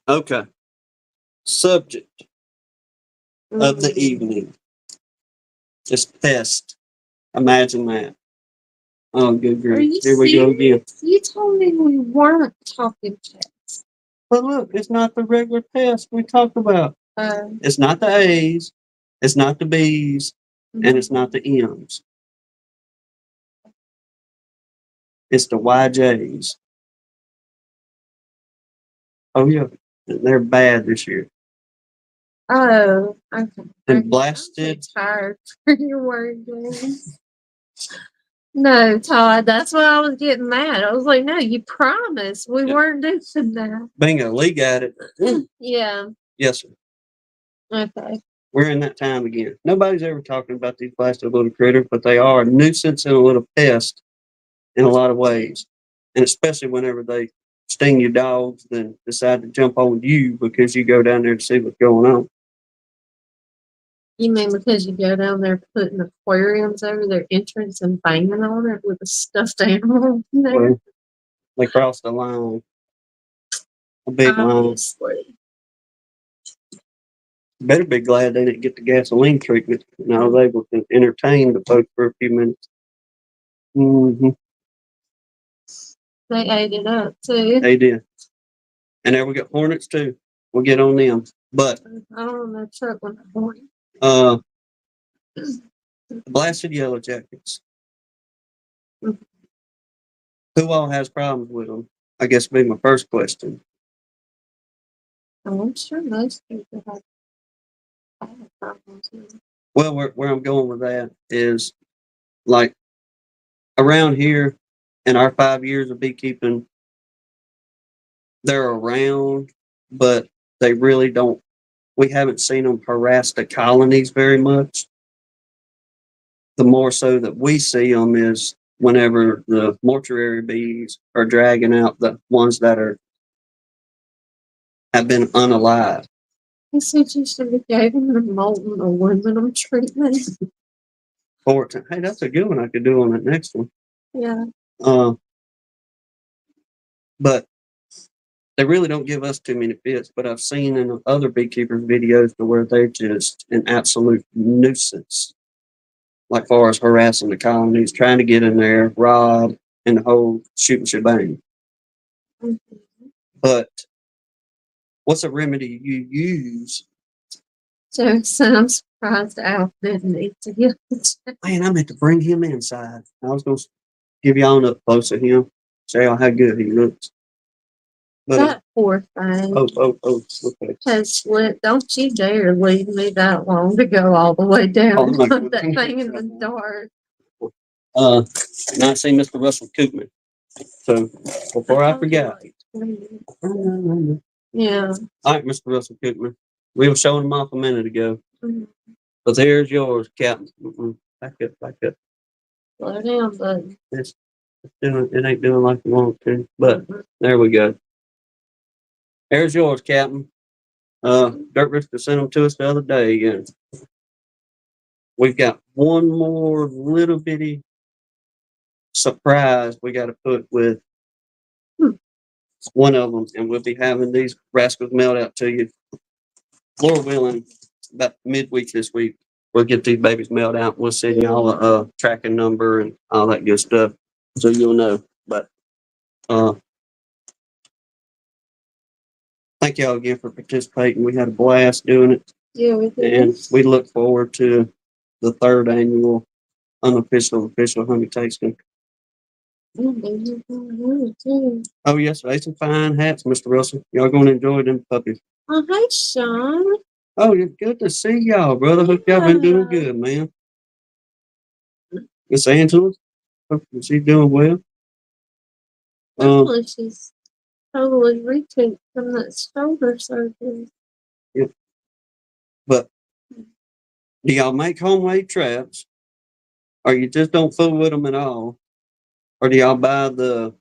Okay. Subject of the evening is pest. Imagine that. Oh, good grief. Here we go again. You told me we weren't talking pests. But look, it's not the regular pest we talk about. It's not the A's, it's not the B's, and it's not the M's. It's the YJs. Oh, yeah. They're bad this year. Oh, okay. And blasted. I'm so tired for your word games. No, Todd, that's why I was getting mad. I was like, no, you promised we weren't doing that. Bingo, Lee got it. Yeah. Yes, sir. Okay. We're in that time again. Nobody's ever talking about these blasted little critters, but they are a nuisance and a little pest in a lot of ways. And especially whenever they sting your dogs, then decide to jump on you because you go down there to see what's going on. You mean because you go down there putting aquariums over their entrance and banging on it with a stuffed animal in there? Well, they crossed the line. A big line. Obviously. Better be glad they didn't get the gasoline treatment and I was able to entertain the folks for a few minutes. Mm-hmm. They ate it up too. They did. And there we got hornets too. We'll get on them. But I don't know truck when I'm born. Blasted yellow jackets. Mhm. Who all has problems with them? I guess would be my first question. I'm sure most people have problems with it. Well, where I'm going with that is like around here in our 5 years of beekeeping, they're around, but they really don't. We haven't seen them harass the colonies very much. The more so that we see them is whenever the mortuary bees are dragging out the ones that have been unalive. I said you should have gave them the molten aluminum treatment. Hey, that's a good one I could do on that next one. Yeah. But they really don't give us too many fits. But I've seen in other beekeepers' videos to where they're just an absolute nuisance, like far as harassing the colonies, trying to get in there, rob, and the whole shooting shebang. Mhm. But what's a remedy you use? So I'm surprised Al didn't need to get the Man, I meant to bring him inside. I was going to give y'all an up close of him, show y'all how good he looks. But that poor thing okay. has slipped. Don't you dare leave me that long to go all the way down Oh, and my put that goodness. thing in the dark. And I see Mr. Russell Koopman. So before I forget. Yeah. All right, Mr. Russell Koopman. We were showing him off a minute ago. Mhm. But there's yours, Captain. Back up, back up. Slow down, buddy. It ain't doing like you want to. But there we go. There's yours, Captain. Dirt Rifter sent them to us the other day, and we've got one more little bitty surprise we got to put with one of them, and we'll be having these rascals mailed out to you. Lord willing, about midweek this week, we'll get these babies mailed out. We'll send y'all a tracking number and all that good stuff, so you'll know. But thank y'all again for participating. We had a blast doing it. Yeah, we did. And we look forward to the third annual unofficial official honey tasting. Oh yes, they some fine hats, Mr. Russell. Y'all gonna enjoy them puppies. Oh, hey, Sean. Oh, it's good to see y'all, brother. Hope y'all been doing good, man. Miss Angela, hope she's doing well. Hopefully she's totally recouped from that shoulder surgery. Yeah. But do y'all make homemade traps, or you just don't fool with them at all, or do y'all buy the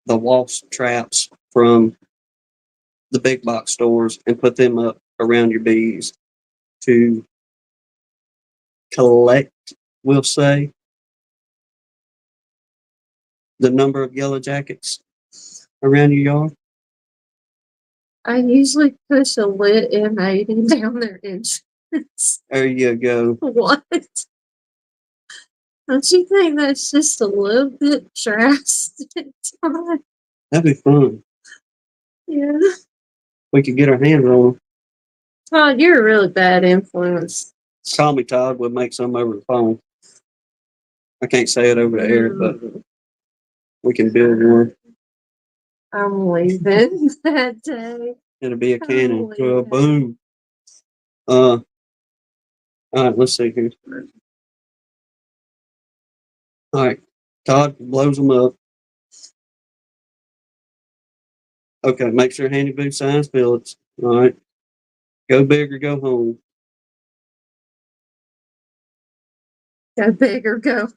wasp traps from the big box stores and put them up around your bees to collect, we'll say, the number of yellow jackets around your yard? I usually push a lit M80 down their entrance. There you go. What? Don't you think that's just a little bit drastic, Todd? That'd be fun. Yeah. We could get our hands on them. Todd, you're a really bad influence. Call me, Todd. We'll make some over the phone. I can't say it over the air, but we can build one. I'm leaving that day. It'll be a cannon. Holy cow. Boom. All right, let's see here. All right, Todd blows them up. Okay, make sure Handy Boo signs billets. All right, go big or go home. Go big or go.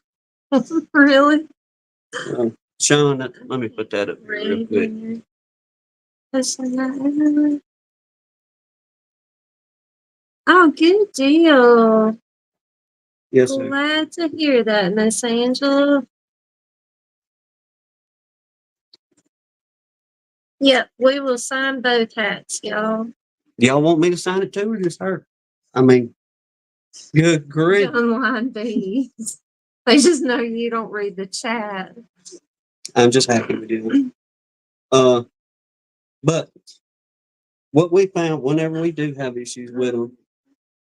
Really? Sean, let me put that up here real quick. Oh, good deal. Yes, sir. Glad to hear that, Miss Angela. Yep, we will sign both hats, y'all. Y'all want me to sign it too, or just her? I mean, good grief. Online bees. They just know you don't read the chat. I'm just happy we did it. But what we found whenever we do have issues with them,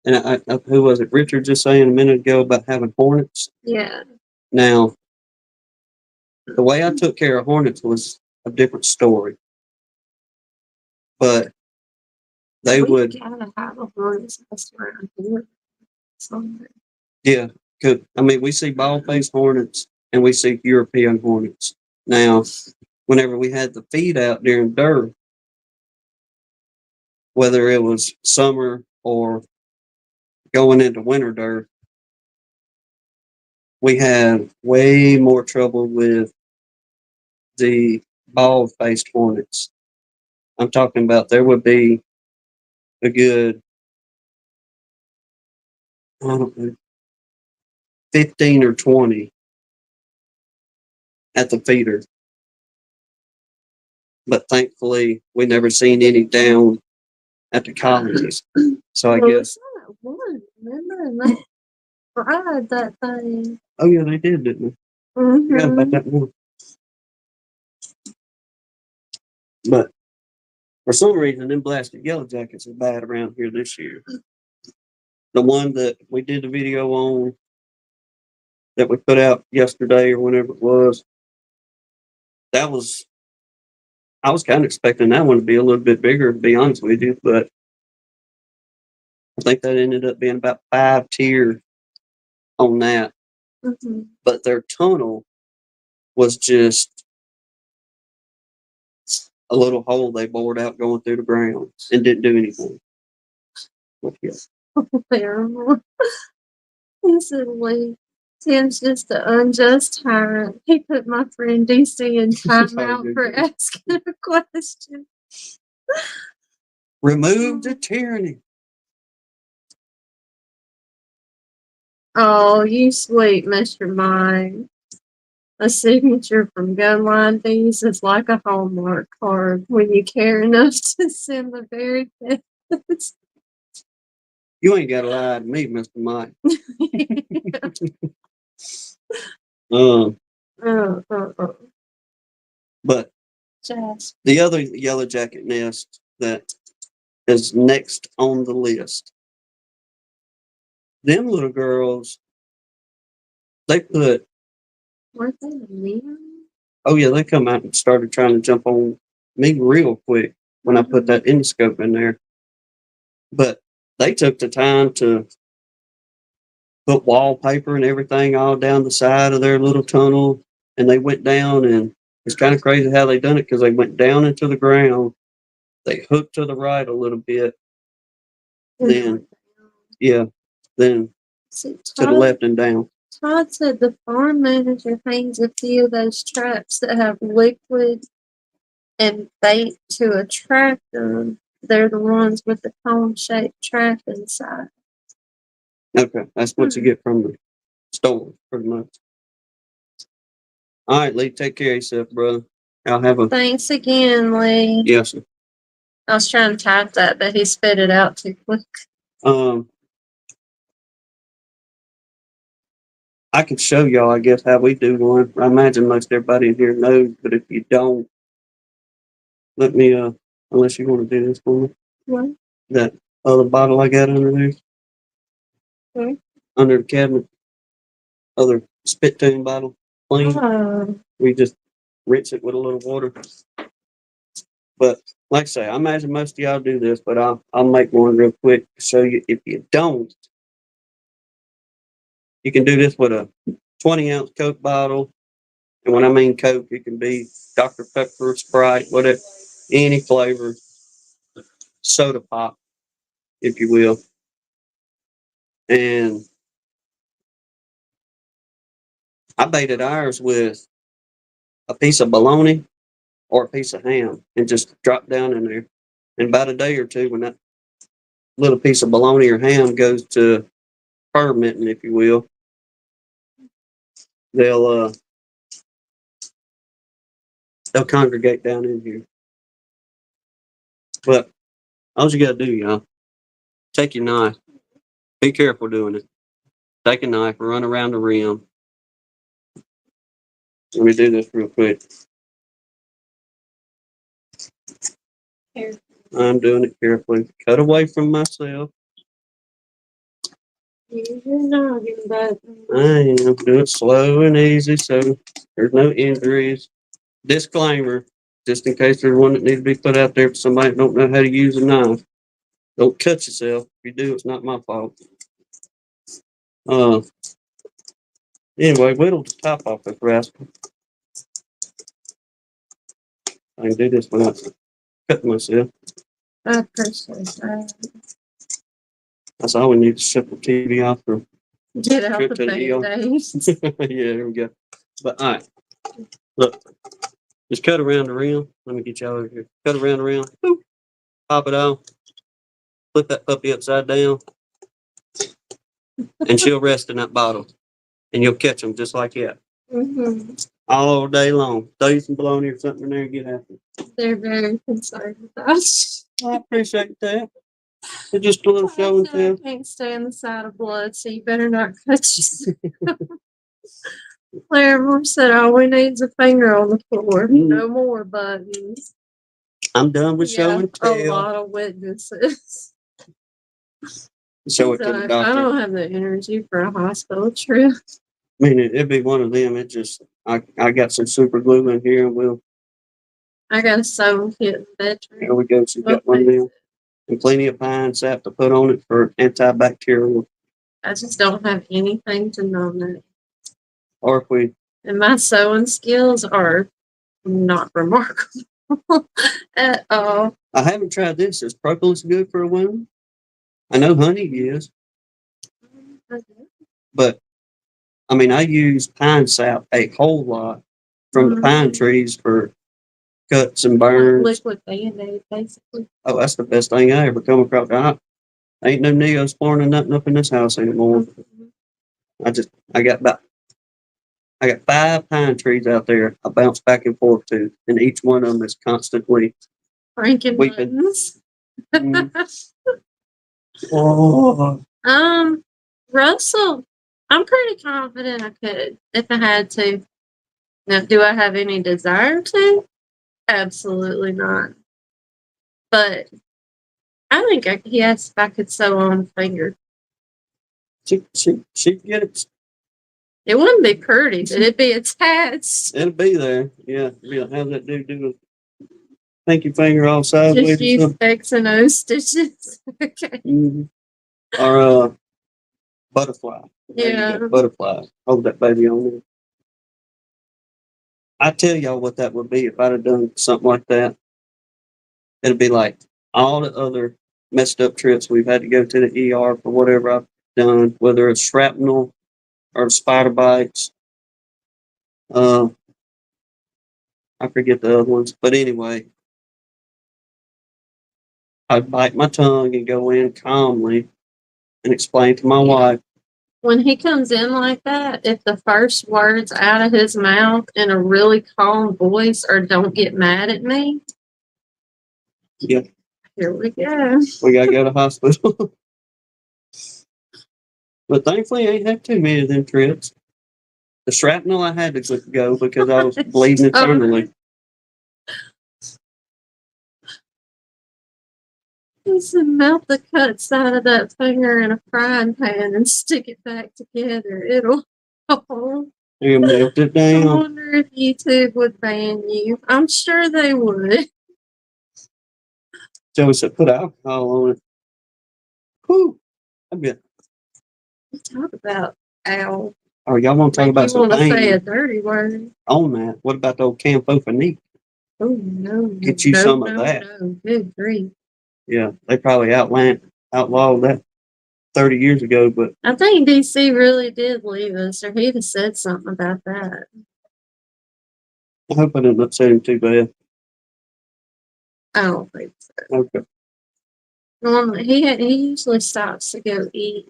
and who was it? Richard just saying a minute ago about having hornets. Yeah. Now, the way I took care of hornets was a different story, but they would. Gotta have a hornet's nest around here somewhere. Yeah, I mean, we see bald-faced hornets and we see European hornets. Now, whenever we had the feed out during dearth, whether it was summer or going into winter dearth, we had way more trouble with the bald-faced hornets. I'm talking about there would be a good, I don't know, 15 or 20 at the feeder. But thankfully, we never seen any down at the colonies. So I guess. One, remember? And they fried that thing. Oh yeah, they did, didn't they? Mm-hmm. Yeah, about that one. But for some reason, them blasted yellow jackets are bad around here this year. The one that we did the video on that we put out yesterday or whenever it was, that was, I was kind of expecting that one to be a little bit bigger, to be honest with you, but I think that ended up being about 5 tier on that. Mm-hmm. But their tunnel was just a little hole they bored out going through the ground and didn't do anything. Terrible. He said, "Wait, Tim's just an unjust tyrant. He put my friend DC in timeout for asking a question." Remove the tyranny. Oh, you sweet Mr. Mime. A signature from Gunline Bees is like a Hallmark card when you care enough to send the very best. You ain't got to lie to me, Mr. Mike. But Just. the other yellow jacket nest that is next on the list, them little girls, they put. Weren't they neon? Oh yeah, they come out and started trying to jump on me real quick when I put that endoscope in there. But they took the time to put wallpaper and everything all down the side of their little tunnel, and they went down, and it's kind of crazy how they done it because they went down into the ground, they hooked to the right a little bit, then then to the left and down. Todd said the farm manager hangs a few of those traps that have liquid and bait to attract them. They're the ones with the cone-shaped trap inside. Okay, that's what you get from the store, pretty much. All right, Lee, take care of yourself, brother. I'll have a. Thanks again, Lee. Yes, sir. I was trying to type that, but he spit it out too quick. I could show y'all, I guess, how we do one. I imagine most everybody in here knows, but if you don't, let me, unless you want to do this for me. What? That other bottle I got under there. Okay. Under the cabinet. Other spit tune bottle. Clean. We just rinse it with a little water. But like I say, I imagine most of y'all do this, but I'll make one real quick to show you. If you don't, you can do this with a 20-ounce Coke bottle. And when I mean Coke, it can be Dr. Pepper, Sprite, whatever, any flavor, soda pop, if you will. And I baited ours with a piece of bologna or a piece of ham and just dropped down in there. In about a day or two, when that little piece of bologna or ham goes to fermenting, if you will, they'll they'll congregate down in here. But all you gotta do, y'all, take your knife. Be careful doing it. Take a knife, run around the rim. Let me do this real quick. Here. I'm doing it carefully. Cut away from myself. You're noggin button. I am. Do it slow and easy so there's no injuries. Disclaimer, just in case there's one that needs to be put out there for somebody that don't know how to use a knife. Don't cut yourself. If you do, it's not my fault. Uh, anyway, whittle the top off this rascal. I can do this without cutting myself. I appreciate that. That's all we need to shut the TV off for. Get out Trip the to the ER. band-aids. Yeah, here we go. But all right, look, just cut around the rim. Let me get y'all over here. Cut around the rim. Boop. Pop it on. Flip that puppy upside down, and she'll rest in that bottle, and you'll catch them just like that all day long. Throw you some bologna or something in there and get after it. They're very concerned about us. I appreciate that. It's just a little show and tell. I can't stand the sight of blood, so you better not cut yourself. Claire said all we need is a finger on the floor. No more buttons. I'm done with show and A tell. lot of witnesses. Show it to the I doctor. don't have the energy for a hospital trip. I mean, it'd be one of them. It just, I got some super glue in here, and we'll. I got a sewing kit in the bedroom. There we go. She's got one of them. And plenty of pine sap to put on it for antibacterial. I just don't have anything to numb it. Or if we. And my sewing skills are not remarkable at all. I haven't tried this. Is propolis good for a wound? I know honey is. But, I mean, I use pine sap a whole lot from the pine trees for cuts and burns. Liquid Band-Aid, basically. Oh, that's the best thing I ever come across. Ain't no Neosporin or nothing up in this house anymore. I got 5 pine trees out there I bounce back and forth to, and each one of them is constantly Franken weeping. buttons. Oh. Russell, I'm pretty confident I could if I had to. Now, do I have any desire to? Absolutely not. But I think he asked if I could sew on a finger. She get it. It wouldn't be pretty, but it'd be attached. It'll be there. Yeah. Be like, how's that dude do a pinky finger all sideways? Just use X and O stitches. Okay. Or butterfly. Yeah. Butterfly. Hold that baby on there. I tell y'all what that would be if I'd have done something like that. It'd be like all the other messed up trips we've had to go to the ER for whatever I've done, whether it's shrapnel or spider bites. I forget the other ones, but anyway, I'd bite my tongue and go in calmly and explain to my wife. When he comes in like that, if the first words out of his mouth in a really calm voice are "Don't get mad at me," Yeah, here we go. We gotta go to the hospital. But thankfully, I ain't had too many of them trips. The shrapnel I had to go because I was bleeding internally. Just melt the cut side of that finger in a frying pan and stick it back together. It'll. You melt it down. I wonder if YouTube would ban you. I'm sure they would. Joey said, put alcohol on it. Whew. I bet. Talk about owl. Or y'all want to talk Make about you some want to say a pain dirty word. on that? What about the old camphophonique? Oh no, Get you no, some no, of that. no. Good grief. Yeah, they probably outlawed that 30 years ago, but I think DC really did leave us, or he'd have said something about that. I hope I didn't upset him too bad. I don't think so. Okay. Normally, he usually stops to go eat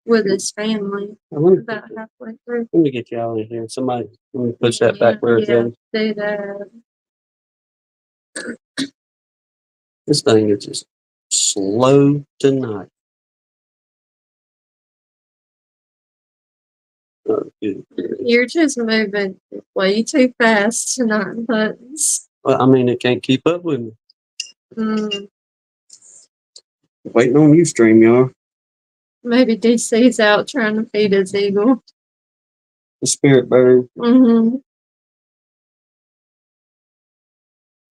with his family about halfway through. Let me get y'all in here. Somebody, let me push that back where it goes. Do that. This thing is just slow tonight. Oh, good. You're just moving way too fast tonight, buttons. Well, I mean, it can't keep up with me. Mm, Waiting on you, StreamYard. maybe DC's out trying to feed his eagle. The spirit bird. Mm-hmm.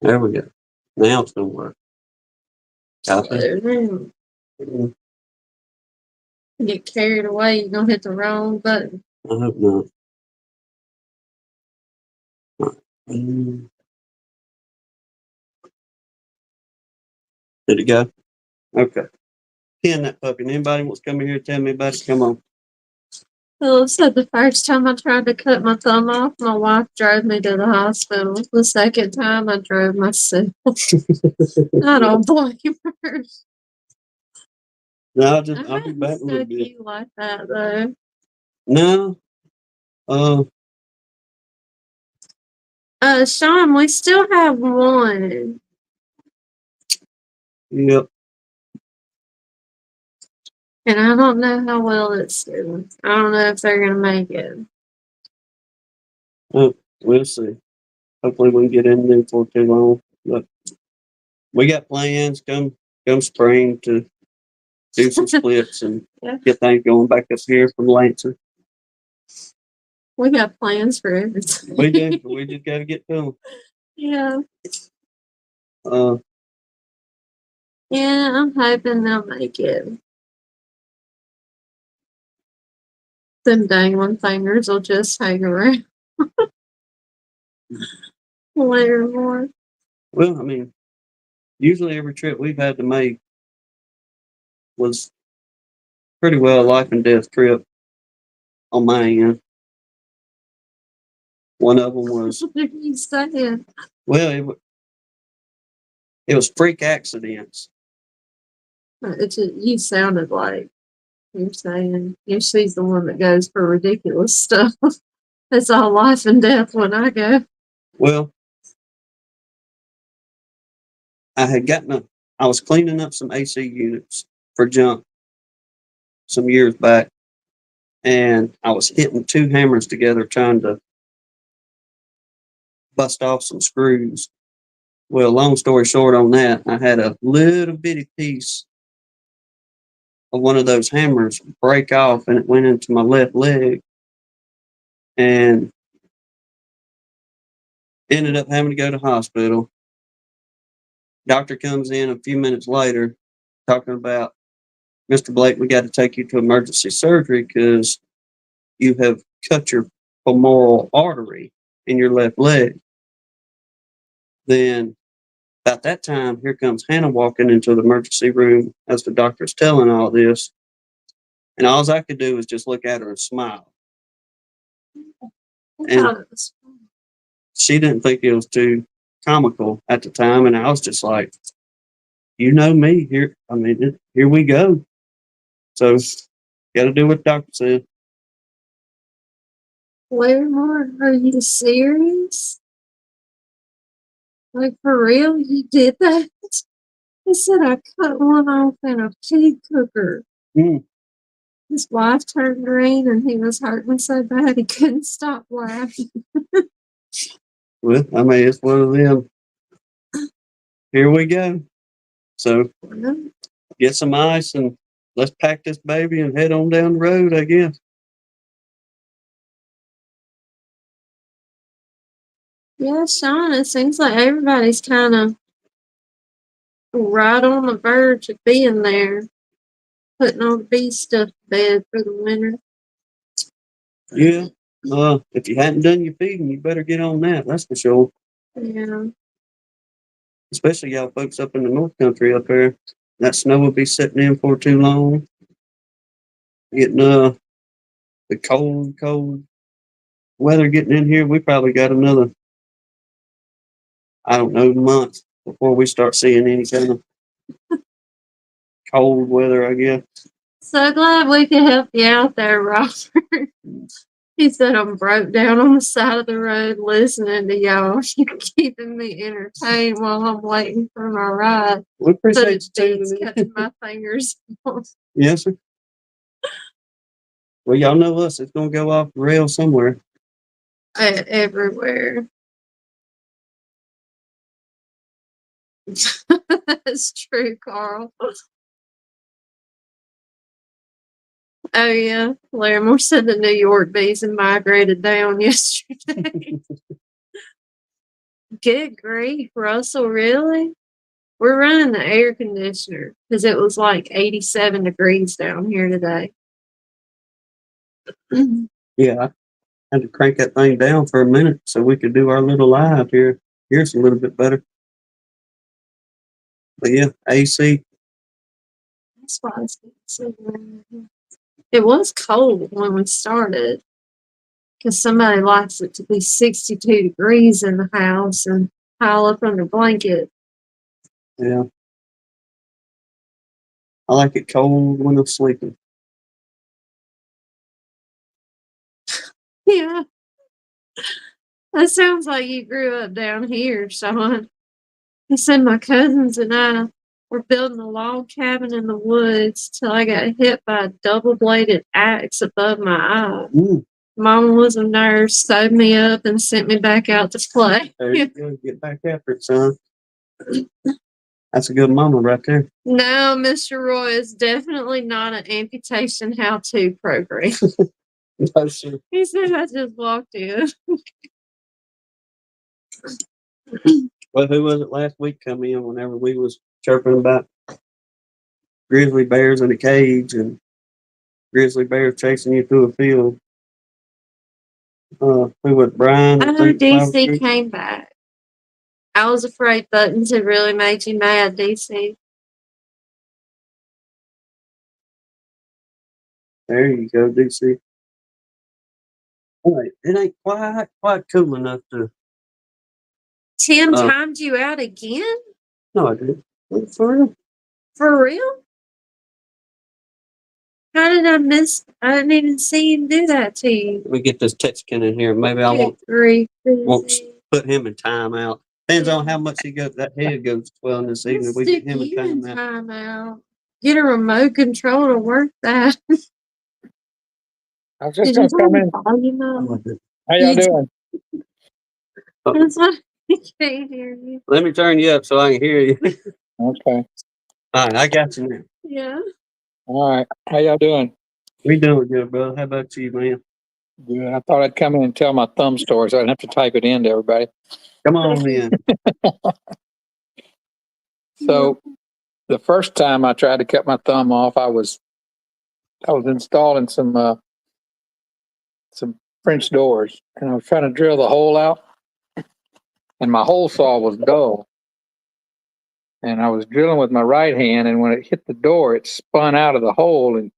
There we go. Now it's going to work. Copy. Mm-hmm. Get carried away, you're gonna hit the wrong button. I hope not. Did it go? Okay. Pin that puppy. And anybody wants to come in here and tell me about it, come on. Philip said the first time I tried to cut my thumb off, my wife drove me to the hospital. The second time I drove myself. I don't blame her. No, I I'll be hadn't back in a little stuck bit. you like that though. No. Sean, we still have one. Yep. And I don't know how well it's doing. I don't know if they're gonna make it. We'll see. Hopefully we can get in there for too long. But we got plans come spring to do some splits and Yeah. get things going back up here from Lansing. We got plans for everything. We do. We just got to get to them. Yeah. Uh, Yeah, I'm hoping they'll make it. Them dangling fingers will just hang around later more. well, I mean, usually every trip we've had to make was pretty well a life and death trip on my end. One of them was, What are you saying? well, it was freak accidents. You sounded like you're saying she's the one that goes for ridiculous stuff. It's all life and death when I go. Well, I was cleaning up some AC units for junk some years back, and I was hitting two hammers together trying to bust off some screws. Well, long story short on that, I had a little bitty piece of one of those hammers break off and it went into my left leg and ended up having to go to hospital. Doctor comes in a few minutes later talking about, Mr. Blake, we got to take you to emergency surgery because you have cut your femoral artery in your left leg. Then about that time, here comes Hannah walking into the emergency room as the doctor's telling all this. And all I could do was just look at her and smile. And she didn't think it was too comical at the time. And I was just like, you know me here. I mean, here we go. So got to do what the doctor said. Claremore, are you serious? Like for real? You did that? He said I cut one off in a pig cooker. Mm. His wife turned green and he was hurting so bad he couldn't stop laughing. Well, I mean, it's one of them. Here we go. So get some ice and let's pack this baby and head on down the road, I guess. Yeah, Sean, it seems like everybody's kind of right on the verge of being there, putting all the bee stuff to bed for the winter. Yeah. If you hadn't done your feeding, you better get on that. That's for sure. Yeah. Especially y'all folks up in the North Country up there. That snow will be sitting in for too long. Getting the cold weather getting in here. We probably got another, I don't know, month before we start seeing any kind of cold weather, I guess. So glad we could help you out there, Robert. He said I'm broke down on the side of the road listening to y'all. You're keeping me entertained while I'm waiting for my ride. We But appreciate it's you beats tuning in. catching my fingers Yes, sir. Well, y'all know us. It's going to go off the rail somewhere. everywhere. That's true, Carl. Oh yeah, Larimore said the New York bees had migrated down yesterday. Good grief, Russell, really? We're running the air conditioner because it was like 87 degrees down here today. Yeah, I had to crank that thing down for a minute so we could do our little live here. Here's a little bit better. But yeah, AC. That's why it's so it was cold when we started because somebody likes it to be 62 degrees in the house and pile up under blanket. Yeah. I like it cold when I'm sleeping. Yeah, that sounds like you grew up down here, son. He said my cousins and I were building a log cabin in the woods till I got hit by a double-bladed axe above my eye. Mm. Mama was a nurse, sewed me up, and sent me back out to play. There you go. Get back after it, son. That's a good mama right there. No, Mr. Roy is definitely not an amputation how-to program. No, sir. He said I just walked in. Well, who was it last week come in whenever we was chirping about grizzly bears in a cage and grizzly bears chasing you through a field? Who was it, Brian? I Oh, think DC came back. I was afraid Buttons had really made you mad, DC. There you go, DC. Right. It ain't quite cool enough to. Tim timed you out again? No, I didn't. For real? For real? How did I miss? I didn't even see him do that to you. Let me get this Texican in here. Maybe I won't put him in timeout. Depends on how much that head goes swelling this evening. We get him in timeout. Get a remote control to work that. I was just going to come in. How y'all doing? That's why I can't hear you. Let me turn you up so I can hear you. Okay. All right, I got you now. Yeah. All right. How y'all doing? We doing good, brother. How about you, man? Good. I thought I'd come in and tell my thumb story so I didn't have to type it in to everybody. Come on in. So the first time I tried to cut my thumb off, I was installing some French doors, and I was trying to drill the hole out, and my hole saw was dull. And I was drilling with my right hand, and when it hit the door, it spun out of the hole and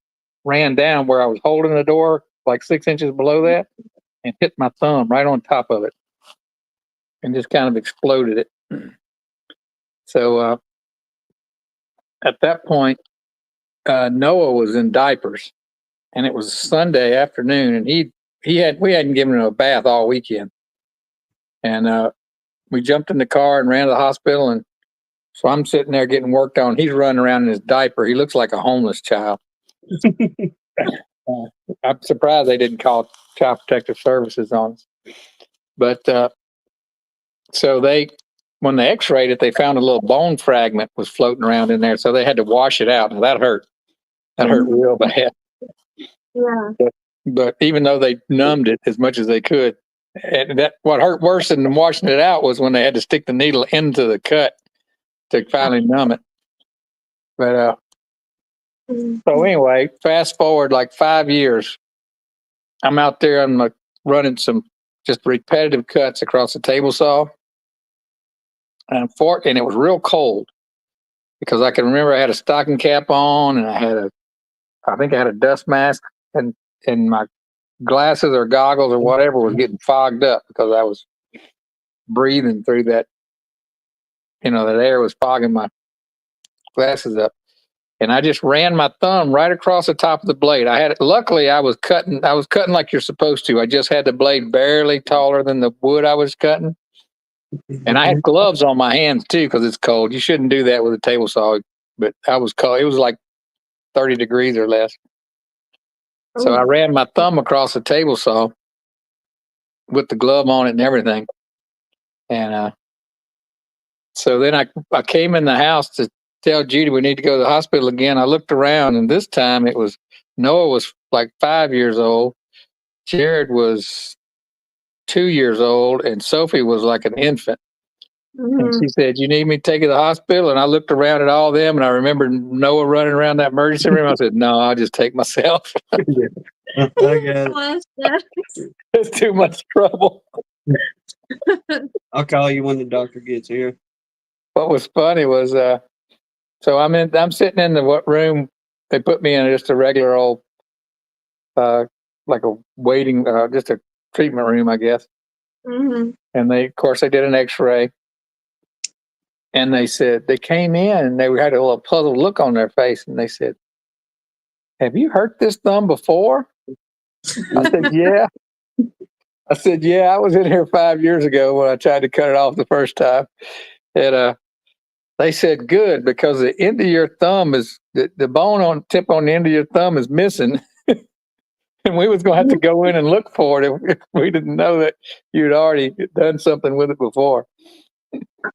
ran down where I was holding the door, like 6 inches below that, and hit my thumb right on top of it, and just kind of exploded it. So at that point, Noah was in diapers, and it was Sunday afternoon, and we hadn't given him a bath all weekend, and we jumped in the car and ran to the hospital, and so I'm sitting there getting worked on. He's running around in his diaper. He looks like a homeless child. I'm surprised they didn't call Child Protective Services on us. But so when they x-rayed it, they found a little bone fragment was floating around in there. So they had to wash it out. And that hurt. That hurt real bad. Yeah. But even though they numbed it as much as they could, and what hurt worse than washing it out was when they had to stick the needle into the cut to finally numb it. But Mm. so anyway, fast forward like 5 years, I'm out there. I'm like running some just repetitive cuts across the table saw, and it was real cold because I can remember I had a stocking cap on, and I think I had a dust mask, and my glasses or goggles or whatever was getting fogged up because I was breathing through that. That air was fogging my glasses up. And I just ran my thumb right across the top of the blade. Luckily I was cutting like you're supposed to. I just had the blade barely taller than the wood I was cutting. And I had gloves on my hands too because it's cold. You shouldn't do that with a table saw, but I was cold. It was like 30 degrees or less. So I Oh. ran my thumb across the table saw with the glove on it and everything. And so then I came in the house to tell Judy we need to go to the hospital again. I looked around, and this time Noah was like 5 years old, Jared was 2 years old, and Sophie was like an infant. And Mhm. she said, "You need me to take you to the hospital?" And I looked around at all them, and I remember Noah running around that emergency room. I said, "No, I'll just take myself. Yeah. I got Flashback. It's too much trouble." it. I'll call you when the doctor gets here. What was funny was, so I'm sitting in the room. They put me in just a regular old, like a waiting, just a treatment room, I guess. Mhm. And of course, they did an X-ray, and they said they came in and they had a little puzzled look on their face, and they said, "Have you hurt this thumb before?" I said, "Yeah." I said, "Yeah, I was in here 5 years ago when I tried to cut it off the first time." And they said, "Good, because the end of your thumb is the bone on tip on the end of your thumb is missing." And we was going to have to go in and look for it if we didn't know that you'd already done something with it before.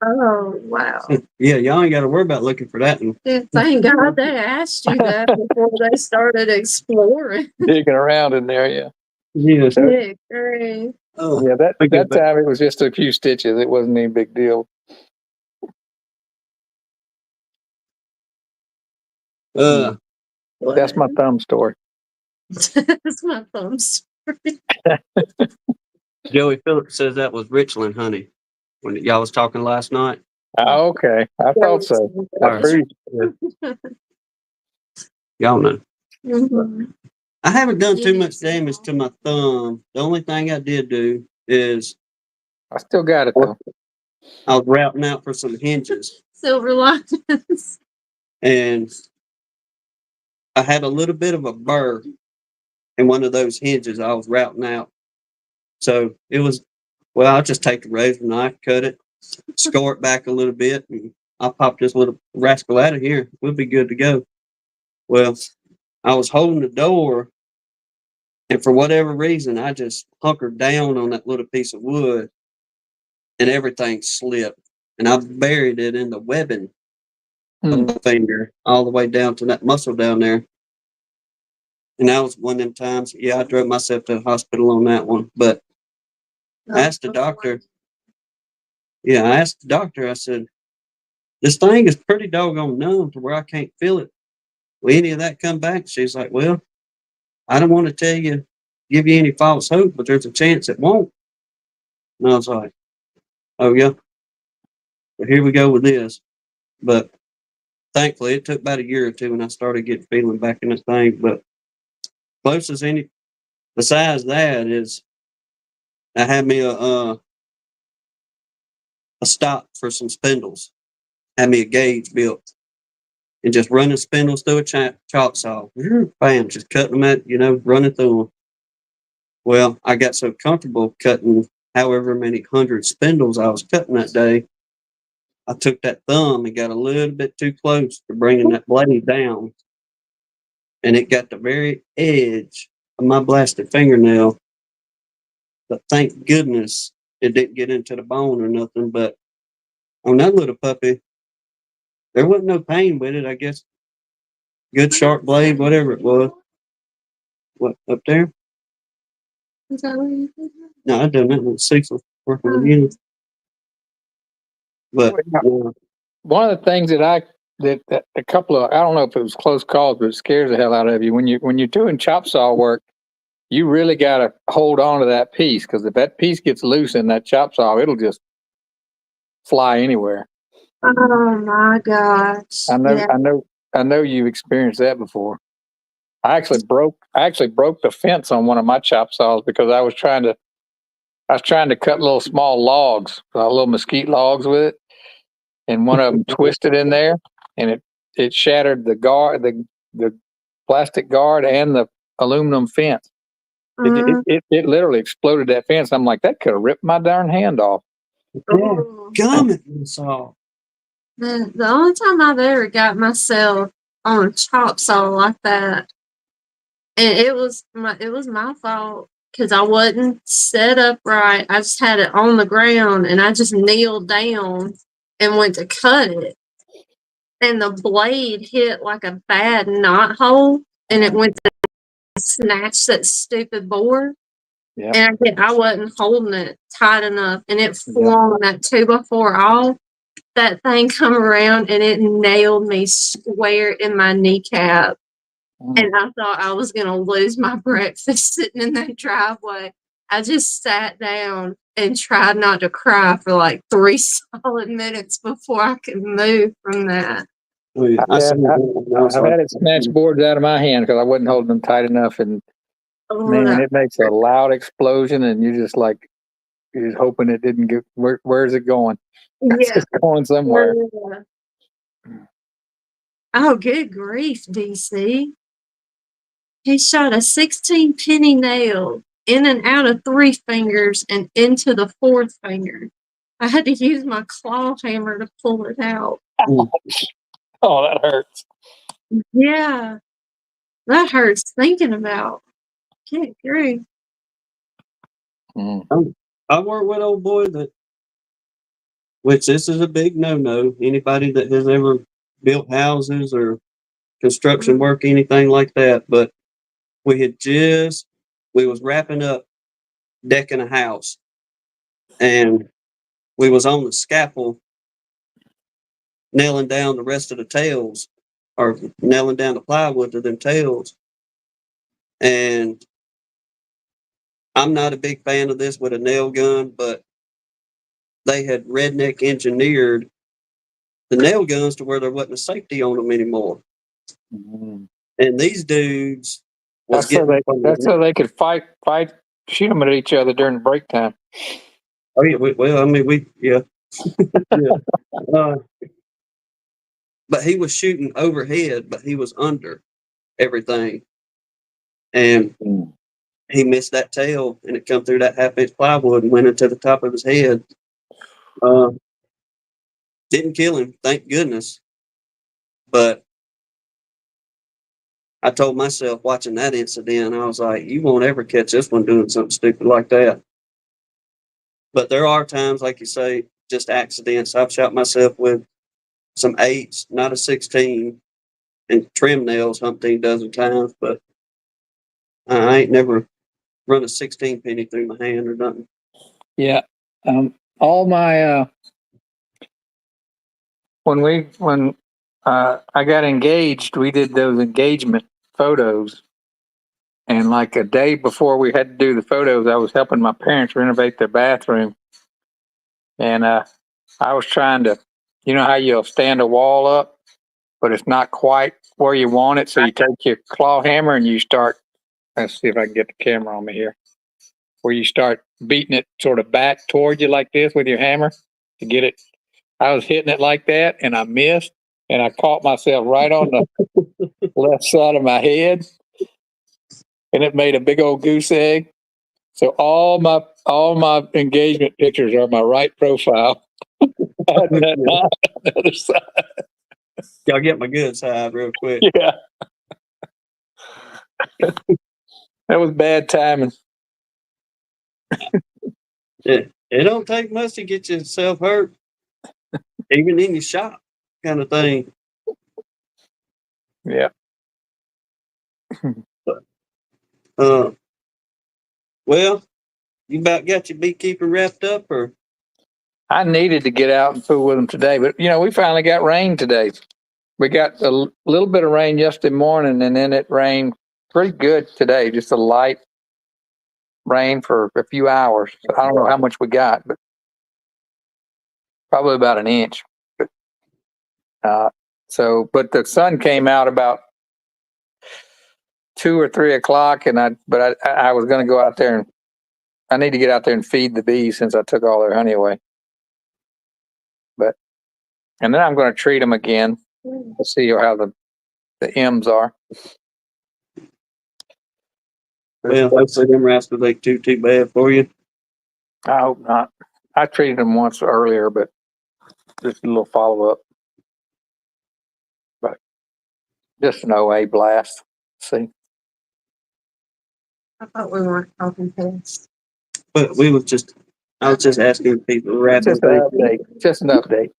Oh, wow. Yeah, y'all ain't got to worry about looking for that one. Yeah, thank God they asked you that before they started exploring. Digging around in there, yeah. Yes. Yeah, great. Oh, Yeah, I get that back. time it was just a few stitches. It wasn't any big deal. Uh, That's my thumb story. That's my thumbs. Joey Phillips says that was Richland honey when y'all was talking last night. Oh, okay, I thought so. I All right. pretty Y'all know. Mhm. I haven't done too much Yes. damage to my thumb. The only thing I did do is I still got it though. I was routing out for some hinges, Silver linings. and I had a little bit of a burr in one of those hinges I was routing out. So it was, well, I'll just take the razor knife, cut it, score it back a little bit, and I'll pop this little rascal out of here. We'll be good to go. Well, I was holding the door, and for whatever reason, I just hunkered down on that little piece of wood, and everything slipped. And I buried it in the webbing of Hmm. my finger all the way down to that muscle down there. And that was one of them times, yeah, I drove myself to the hospital on that one. But I asked the doctor, I said, this thing is pretty doggone numb to where I can't feel it. Will any of that come back? She's like, well, I don't want to give you any false hope, but there's a chance it won't. And I was like, oh, yeah, well, here we go with this. But thankfully, it took about a year or two when I started getting feeling back in this thing. But closest any, besides that, is I had me a stop for some spindles, had me a gauge built, and just running spindles through a chalk saw. Bam, just cutting them at, running through them. Well, I got so comfortable cutting however many hundred spindles I was cutting that day, I took that thumb and got a little bit too close to bringing that blade down, and it got the very edge of my blasted fingernail. But thank goodness it didn't get into the bone or nothing. But on that little puppy, there wasn't no pain with it. I guess good sharp blade, whatever it was. What up there? Is that what you think? No, I done that with Cecil working with you. But One of the things that I that a couple of, I don't know if it was close calls, but it scares the hell out of you when you're doing chop saw work. You really got to hold on to that piece, because if that piece gets loose in that chop saw, it'll just fly anywhere. Oh my gosh. Yeah. I know you've experienced that before. I actually broke the fence on one of my chop saws because I was trying to cut little small logs, little mesquite logs with it, and one of them twisted in there, and it shattered the plastic guard and the aluminum fence. Mm. It literally exploded that fence. I'm like, that could have ripped my darn hand off. Yeah. Ooh. Gummit saw. The only time I've ever got myself on a chop saw like that, and it was my fault because I wasn't set up right. I just had it on the ground, and I just kneeled down and went to cut it, and the blade hit like a bad knot hole, and it went to snatch that stupid board. Yeah. And I wasn't holding it tight enough, and it Yeah. flung that 2x4 off. That thing come around, and it nailed me square in my kneecap. And I thought I was going to lose my breakfast sitting in that driveway. I just sat down and tried not to cry for like 3 solid minutes before I could move from that. Oh, yeah. I've had it snatch boards out of my hand because I wasn't holding them tight enough, and Oh, man, it makes a loud explosion, and you're just hoping it didn't get. Where's it going? It's yeah. just going somewhere. Oh, good grief, DC. He shot a 16 penny nail in and out of 3 fingers and into the 4th finger. I had to use my claw hammer to pull it out. Oh, that hurts. Yeah, that hurts thinking about. Good grief. I work with old boy which this is a big no-no. Anybody that has ever built houses or construction work, anything like that. But we was wrapping up decking a house, and we was on the scaffold nailing down the rest of the tails, or nailing down the plywood to them tails. And I'm not a big fan of this with a nail gun, but they had redneck engineered the nail guns to where there wasn't a safety on them anymore. Mm-hmm. And these dudes was that's so they could fight, shoot them at each other during break time. Oh yeah, yeah. But he was shooting overhead, but he was under everything, and he missed that tail, and it come through that 1/2 inch plywood and went into the top of his head. Didn't kill him, thank goodness. But I told myself watching that incident, I was like, you won't ever catch this one doing something stupid like that. But there are times, like you say, just accidents. I've shot myself with some 8s, not a 16, and trim nails umpteen dozen times, but I ain't never run a 16 penny through my hand or nothing. Yeah. All my when I got engaged, we did those engagement photos, and like a day before we had to do the photos, I was helping my parents renovate their bathroom, and I was trying to, you know how you'll stand a wall up, but it's not quite where you want it, so you take your claw hammer and you start. Let's see if I can get the camera on me here. Where you start beating it sort of back toward you like this with your hammer to get it. I was hitting it like that, and I missed, and I caught myself right on the left side of my head, and it made a big old goose egg. So all my engagement pictures are my right profile. That knot on the other side. Y'all get my good side real quick. Yeah, that was bad timing. It don't take much to get yourself hurt, even in your shop, kind of thing. Yeah. Well, you about got your beekeeping wrapped up, or? I needed to get out and fool with them today, but we finally got rain today. We got a little bit of rain yesterday morning, and then it rained pretty good today. Just a light rain for a few hours. I don't know how much we got, but probably about an inch. But the sun came out about 2 or 3 o'clock, and I was going to go out there, and I need to get out there and feed the bees since I took all their honey away. And then I'm going to treat them again to see how the M's are. Well, hopefully them rascals ain't too bad for you. I hope not. I treated them once earlier, but just a little follow up. But just an OA blast. See, I thought we weren't talking pest. But I was just asking people rapidly. just an update. Just an update.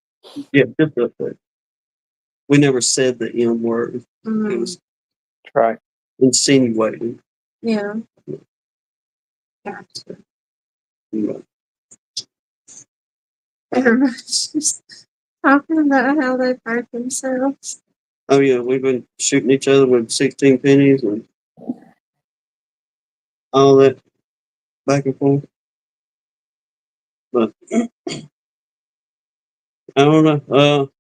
Yeah, just up there. We never said the M word. It was That's right. insinuating. Yeah. Gotcha. Yeah. Everybody's just talking about how they hurt themselves. Oh yeah, we've been shooting each other with 16 pennies and all that back and forth. But I don't know.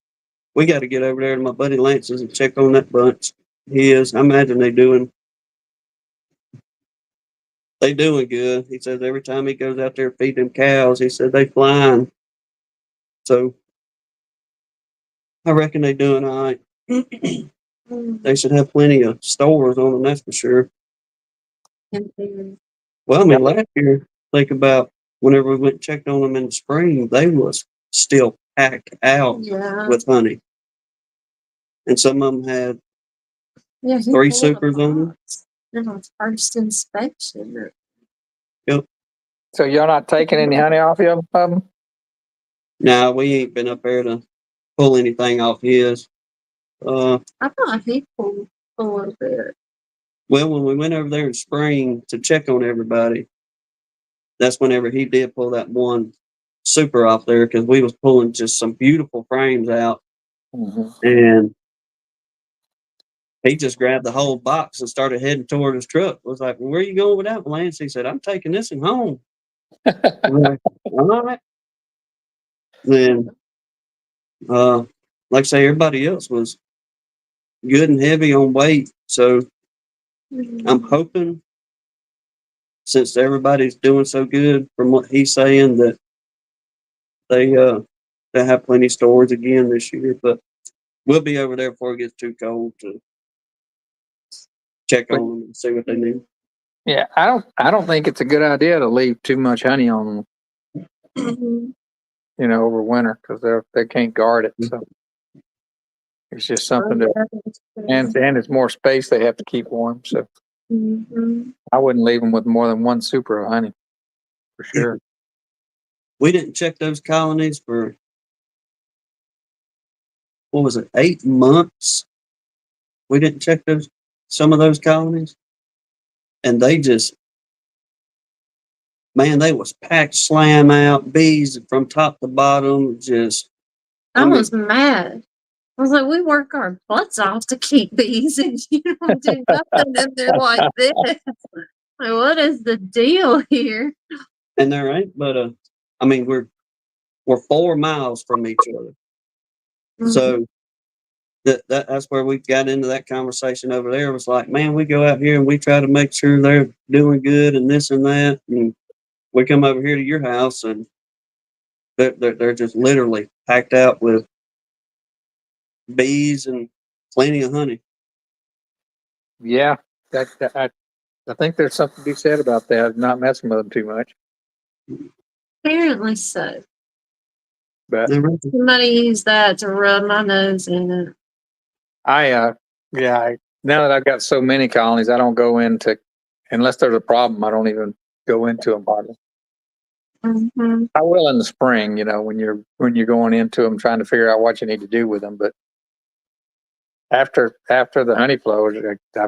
We got to get over there to my buddy Lance's and check on that bunch. I imagine they doing good. He says every time he goes out there feed them cows, he said they flying. So I reckon they doing all right. They should have plenty of stores on them, that's for sure. Well, I mean, last year, think about whenever we went and checked on them in the spring, they was still packed out with honey. And some of them had 3 supers on them. In our first inspection. Yep. So you're not taking any honey off of them? Nah, we ain't been up there to pull anything off his. I thought he pulled a little bit. Well, when we went over there in spring to check on everybody, that's whenever he did pull that one super off there because we was pulling just some beautiful frames out. Mm-hmm. And he just grabbed the whole box and started heading toward his truck. I was like, well, where are you going with that, Lance? He said, I'm taking this one home. I'm like, all right. Then, like I say, everybody else was good and heavy on weight. So I'm hoping, since everybody's doing so good from what he's saying, that they have plenty of stores again this year. But we'll be over there before it gets too cold to check on them and see what they need. Yeah, I don't think it's a good idea to leave too much honey on them, over winter because they can't guard it. So it's just something and it's more space they have to keep warm. So I wouldn't leave them with more than one super of honey for sure. We didn't check those colonies for, what was it, 8 months? We didn't check some of those colonies. And they just, man, they was packed slam out, bees from top to bottom, just. I was mad. I was like, we work our butts off to keep bees and you don't do nothing and they're like this. Like, what is the deal here? And there ain't, but I mean, we're 4 miles from each other. So that's where we got into that conversation over there. It was like, man, we go out here and we try to make sure they're doing good and this and that. And we come over here to your house and they're just literally packed out with bees and plenty of honey. Yeah, I think there's something to be said about that. Not messing with them too much. Apparently so. But somebody used that to rub my nose in it. now that I've got so many colonies, I don't go into, unless there's a problem, I don't even go into them hardly. I will in the spring, when you're going into them trying to figure out what you need to do with them. But after the honey flow, I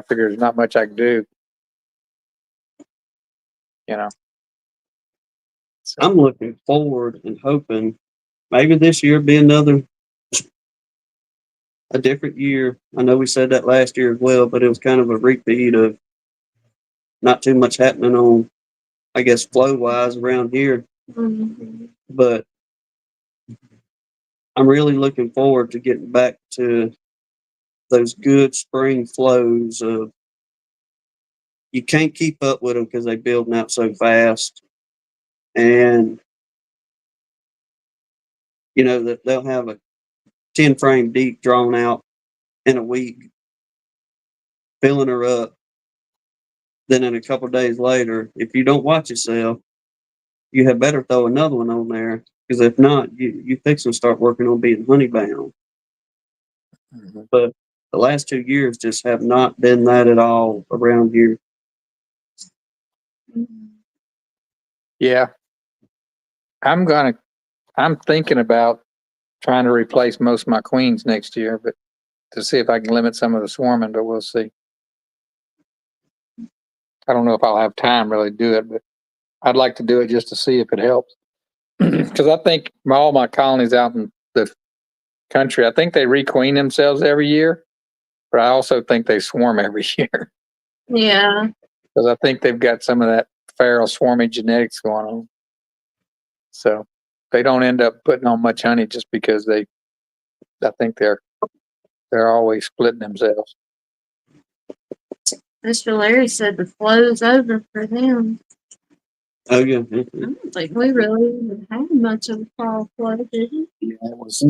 figure there's not much I can do. So. I'm looking forward and hoping maybe this year be another a different year. I know we said that last year as well, but it was kind of a repeat of not too much happening on, I guess, flow wise around here. Mm-hmm. But I'm really looking forward to getting back to those good spring flows. You can't keep up with them because they're building out so fast, and you know that they'll have a 10 frame deep drawn out in a week, filling her up. Then in a couple of days later, if you don't watch yourself, you had better throw another one on there, because if not, you fix and start working on being honey bound. Mm-hmm. But the last 2 years just have not been that at all around here. Yeah, I'm thinking about trying to replace most of my queens next year, but to see if I can limit some of the swarming, but we'll see. I don't know if I'll have time really to do it, but I'd like to do it just to see if it helps. Because I think all my colonies out in the country, I think they requeen themselves every year, but I also think they swarm every year. Yeah. Because I think they've got some of that feral swarming genetics going on. So they don't end up putting on much honey just because I think they're always splitting themselves. Mr. Larry said the flow's over for them. Oh yeah, I don't think we really even had much of a fall flow, did we? Yeah, it was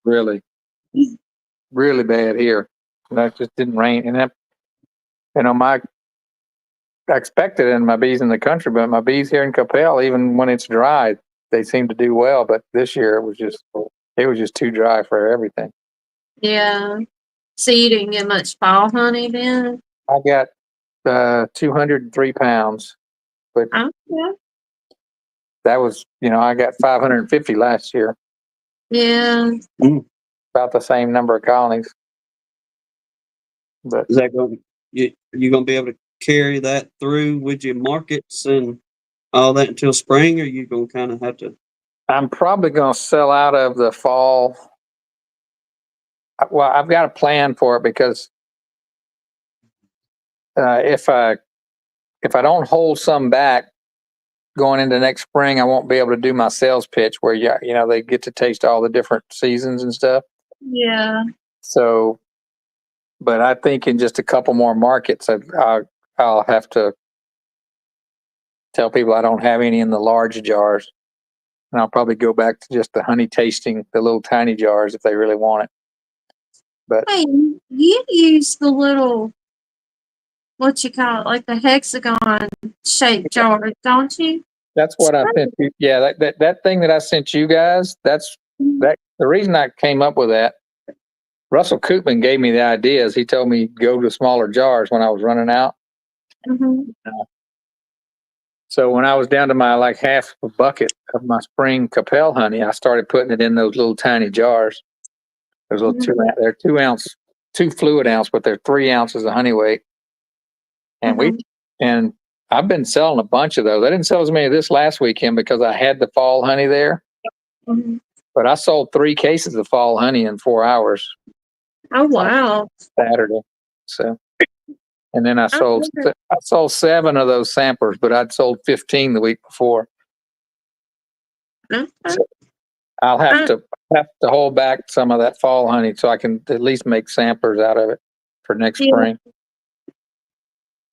really, really bad here. That just didn't rain. And that, I expected it in my bees in the country, but my bees here in Capel, even when it's dry, they seem to do well. But this year it was just too dry for everything. Yeah. So you didn't get much fall honey then? I got 203 pounds, but Oh, yeah. that was, I got 550 last year, Yeah. about the same number of colonies. But is that going? You going to be able to carry that through with your markets and all that until spring, or you going to kind of have to? I'm probably going to sell out of the fall. Well, I've got a plan for it because if I don't hold some back going into next spring, I won't be able to do my sales pitch where they get to taste all the different seasons and stuff. Yeah. So, but I think in just a couple more markets, I'll have to tell people I don't have any in the large jars, and I'll probably go back to just the honey tasting, the little tiny jars if they really want it. But Hey, you use the little, what you call it, like the hexagon shaped jar, don't you? that's what I sent you. Yeah, that thing that I sent you guys. That's the reason I came up with that. Russell Koopman gave me the ideas. He told me go to smaller jars when I was running out. Mm-hmm. So when I was down to my like half a bucket of my spring Capel honey, I started putting it in those little tiny jars. Those little they're 2 ounce, 2 fluid ounce, but they're 3 ounces of honey weight. And and I've been selling a bunch of those. I didn't sell as many this last weekend because I had the fall honey there. Mm-hmm. But I sold 3 cases of fall honey in 4 hours. Oh, wow. Saturday. So, and then I sold 7 of those samplers, but I'd sold 15 the week before. Okay. So I'll have to hold back some of that fall honey so I can at least make samplers out of it for next spring.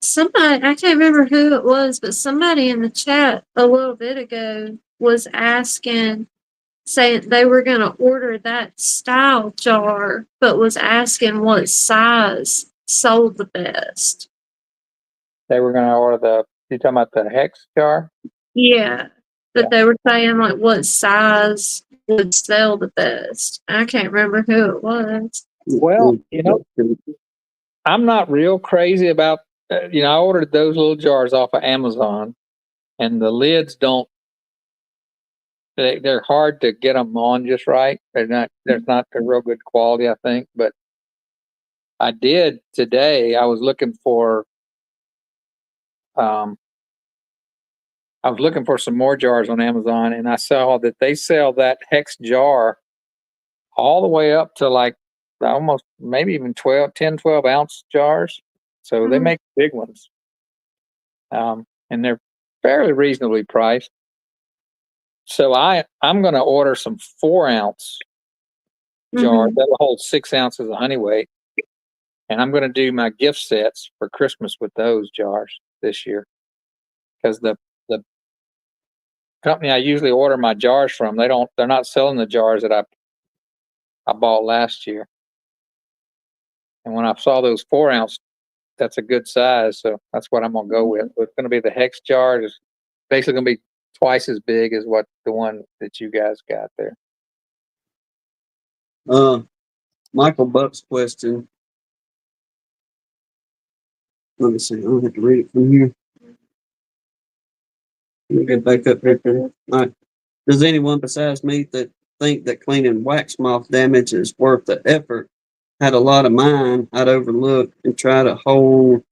Somebody, I can't remember who it was, but somebody in the chat a little bit ago was asking, saying they were going to order that style jar, but was asking what size sold the best. They were going to order you talking about the hex jar? Yeah. But they were saying like what size would sell the best. I can't remember who it was. Well, I'm not real crazy about, I ordered those little jars off of Amazon, and the lids they're hard to get them on just right. They're not a real good quality, I think. But I did today. I was looking for some more jars on Amazon, and I saw that they sell that hex jar all the way up to like almost maybe even 10, 12 ounce jars. So they Mhm. make big ones. And they're fairly reasonably priced. So I'm going to order some 4 ounce jars Mhm. that'll hold 6 ounces of honey weight. And I'm going to do my gift sets for Christmas with those jars this year. Because the company I usually order my jars from, they're not selling the jars that I bought last year. And when I saw those 4 ounce, that's a good size. So that's what I'm going to go with. It's going to be the hex jar. It's basically going to be twice as big as what the one that you guys got there. Michael Buck's question. Let me see. I don't have to read it from here. Let me get back up here. All right. Does anyone besides me think that cleaning wax moth damage is worth the effort? Had a lot of mine I'd overlook and trying to hold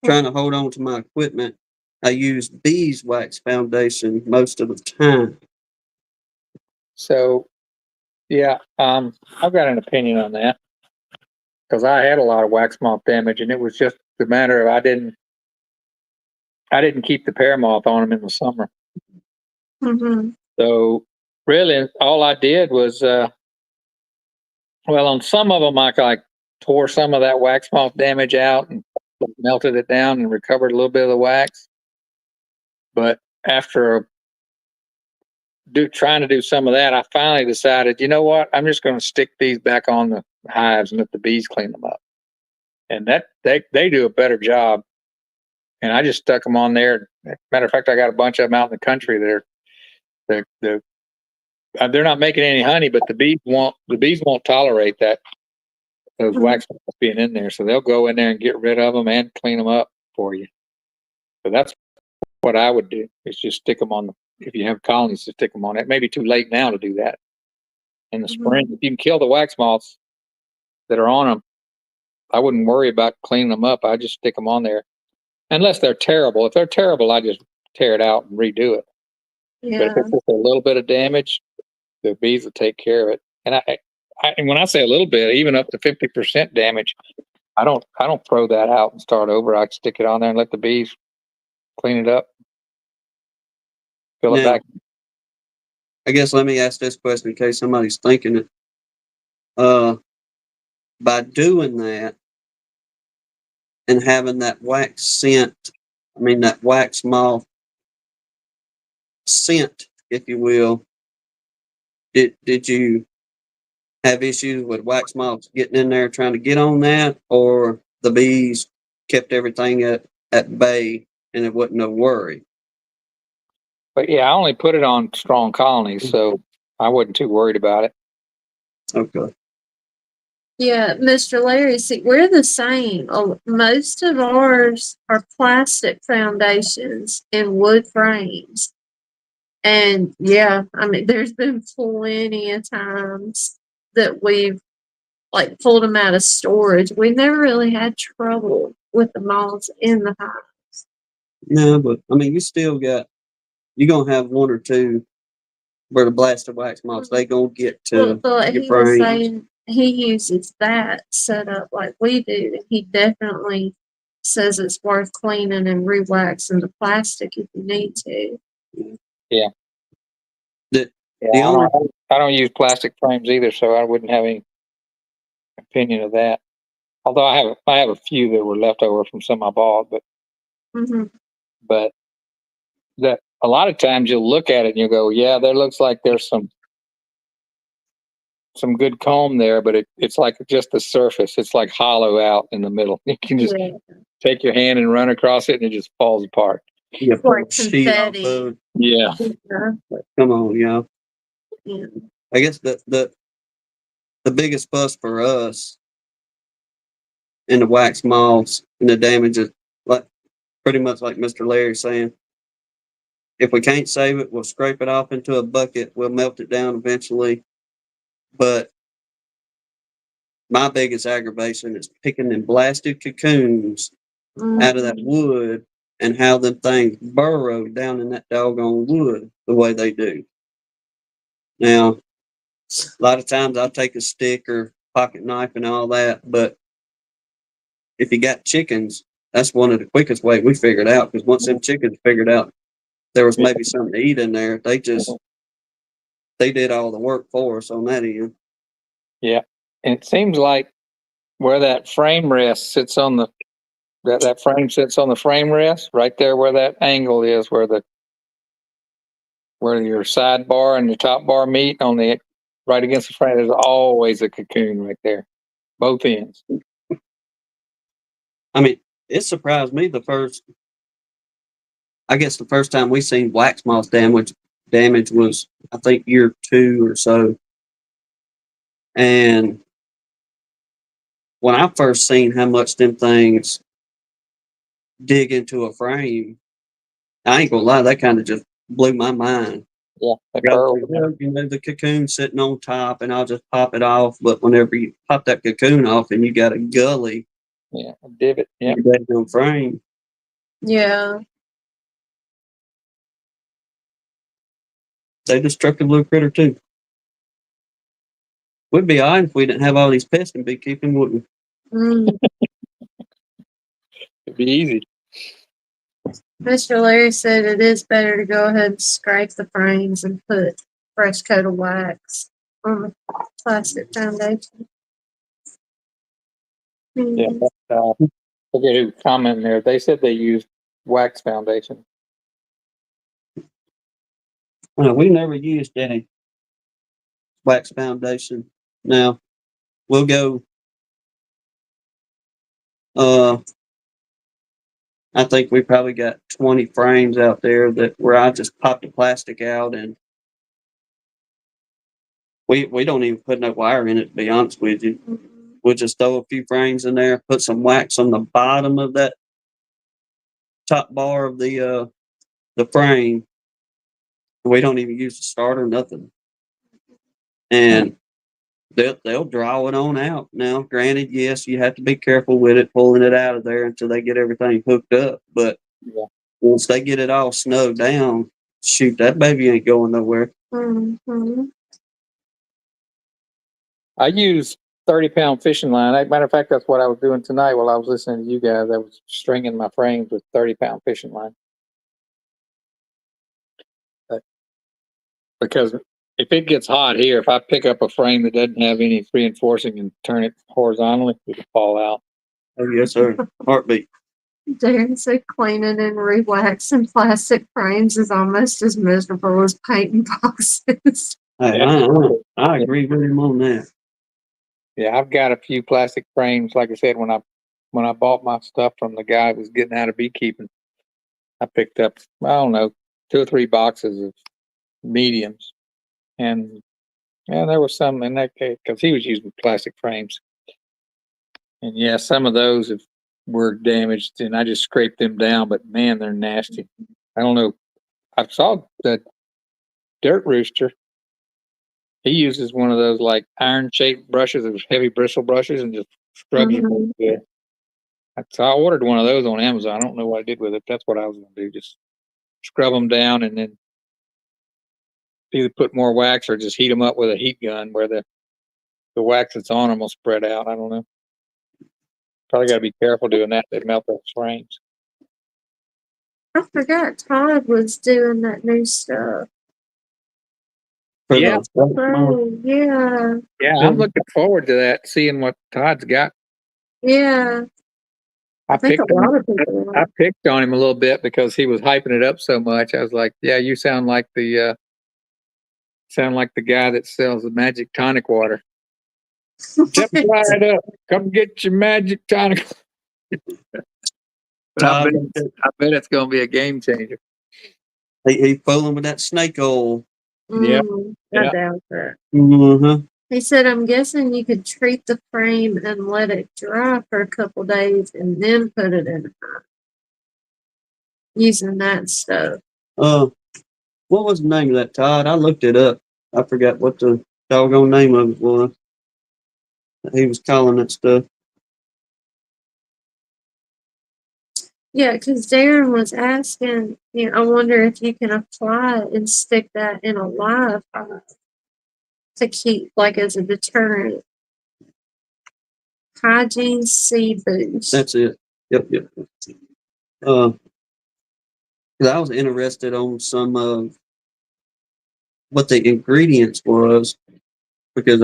on to my equipment. I use beeswax foundation most of the time. So, yeah, I've got an opinion on that because I had a lot of wax moth damage, and it was just the matter of I didn't keep the paramoth on them in the summer. Mhm. So really, all I did was, well, on some of them, I tore some of that wax moth damage out and melted it down and recovered a little bit of the wax. But after trying to do some of that, I finally decided, you know what? I'm just going to stick these back on the hives and let the bees clean them up. And that they do a better job. And I just stuck them on there. Matter of fact, I got a bunch of them out in the country. They're not making any honey, but the bees won't tolerate those wax moths being in there. So they'll go in there and get rid of them and clean them up for you. So that's what I would do, is just stick them on if you have colonies, to stick them on it. It may be too late now to do that. In the spring, if you can kill the wax moths that are on them, I wouldn't worry about cleaning them up. I just stick them on there, unless they're terrible. If they're terrible, I just tear it out and redo it. But if Yeah. it's just a little bit of damage, the bees will take care of it. And when I say a little bit, even up to 50% damage, I don't throw that out and start over. I stick it on there and let the bees clean it up, fill it Now, back. I guess let me ask this question in case somebody's thinking it. By doing that and having that wax scent, that wax moth scent, if you will, did you have issues with wax moths getting in there trying to get on that, or the bees kept everything at bay and it wasn't no worry? But yeah, I only put it on strong colonies, so I wasn't too worried about it. Okay. Yeah, Mr. Larry, see, we're the same. Most of ours are plastic foundations in wood frames. And yeah, there's been plenty of times that we've pulled them out of storage. We never really had trouble with the moths in the hive. No, but you're gonna have one or two where the blasted wax moths, they gonna get to But your he was frame. saying he uses that setup like we do. And he definitely says it's worth cleaning and re-waxing the plastic if you need to. Yeah. The, Yeah, the only I don't use plastic frames either, so I wouldn't have any opinion of that. Although I have a few that were left over from some I bought, Mm-hmm. but that a lot of times you'll look at it and you'll go, yeah, there looks like there's some good comb there, but it's like just the surface. It's like hollow out in the middle. You can just take your hand and run across it, and it just falls apart. yeah, Like sheet confetti. Yeah. Come on, Yeah. I guess the biggest fuss for us in the wax moths and the damages, like pretty much like Mr. Larry's saying, if we can't save it, we'll scrape it off into a bucket. We'll melt it down eventually. But my biggest aggravation is picking them blasted cocoons out of that wood and how them things burrow down in that doggone wood the way they do. Now, a lot of times I'll take a stick or pocket knife and all that. But if you got chickens, that's one of the quickest way we figured out. Because once them chickens figured out there was maybe something to eat in there, they did all the work for us on that end. Yeah. And it seems like where that frame rest sits on the that frame sits on the frame rest, right there where that angle is, where your sidebar and the top bar meet on the right against the frame, there's always a cocoon right there. Both ends. I mean, it surprised me the first time we seen wax moth damage was, I think, year 2 or so. And when I first seen how much them things dig into a frame, I ain't gonna lie, that kind of just blew my mind. Yeah, The cocoon sitting on top, and I'll just pop it off. But whenever you pop that cocoon off, and you got a gully, a divot, yeah, no frame. Yeah. They destructive little critter too. We'd be alright if we didn't have all these pests in beekeeping, wouldn't we? Mm. it'd be easy. Mr. Larry said it is better to go ahead and scrape the frames and put fresh coat of wax on the plastic foundation. Yeah, Mm. forget who commented there. They said they used wax foundation. We never used any wax foundation. Now we'll go. I think we probably got 20 frames out there where I just pop the plastic out, and we don't even put no wire in it, to be honest with you. We'll just throw a few frames in there, put some wax on the bottom of that top bar of the frame. We don't even use the starter, nothing. And they'll draw it on out. Now, granted, yes, you have to be careful with it, pulling it out of there until they get everything hooked up. But once they get it all snowed down, shoot, that baby ain't going nowhere. Mm-hmm. I use 30-pound fishing line. Matter of fact, that's what I was doing tonight while I was listening to you guys. I was stringing my frames with 30-pound fishing line. Because if it gets hot here, if I pick up a frame that doesn't have any reinforcing and turn it horizontally, it'll fall out. Oh, yes, sir. Heartbeat. Darren said cleaning and re-waxing plastic frames is almost as miserable as painting boxes. Hey, I agree with him on that. Yeah, I've got a few plastic frames. Like I said, when I bought my stuff from the guy who was getting out of beekeeping, I picked up, I don't know, 2 or 3 boxes of mediums, and there was some in that case because he was using plastic frames, and yeah, some of those were damaged, and I just scraped them down. But man, they're nasty. I don't know. I saw that Dirt Rooster. He uses one of those like iron-shaped brushes, those heavy bristle brushes, and just scrubs them. Yeah. So I ordered one of those on Amazon. I don't know what I did with it. That's what I was going to do. Just scrub them down and then either put more wax or just heat them up with a heat gun where the wax that's on them will spread out. I don't know. Probably got to be careful doing that. They melt those frames. I forgot Todd was doing that new stuff. Yeah. Oh, yeah. Yeah, I'm looking forward to that, seeing what Todd's got. Yeah. I think a lot of people I picked on him a little bit because he was hyping it up so much. I was like, yeah, you sound like the guy that sells the magic tonic water. Just fly it up. Come get your magic tonic. But I bet it's going to be a game changer. He's fooling with that snake oil. Yeah. I doubt that. Mm-hmm. He said, I'm guessing you could treat the frame and let it dry for a couple days and then put it in using that stuff. What was the name of that, Todd? I looked it up. I forgot what the doggone name of it was. He was calling that stuff. Yeah, because Darren was asking, I wonder if you can apply it and stick that in a live fire to keep, like, as a deterrent. Hygiene Seed Boost. That's it. Yep. 'Cause I was interested on some of what the ingredients was because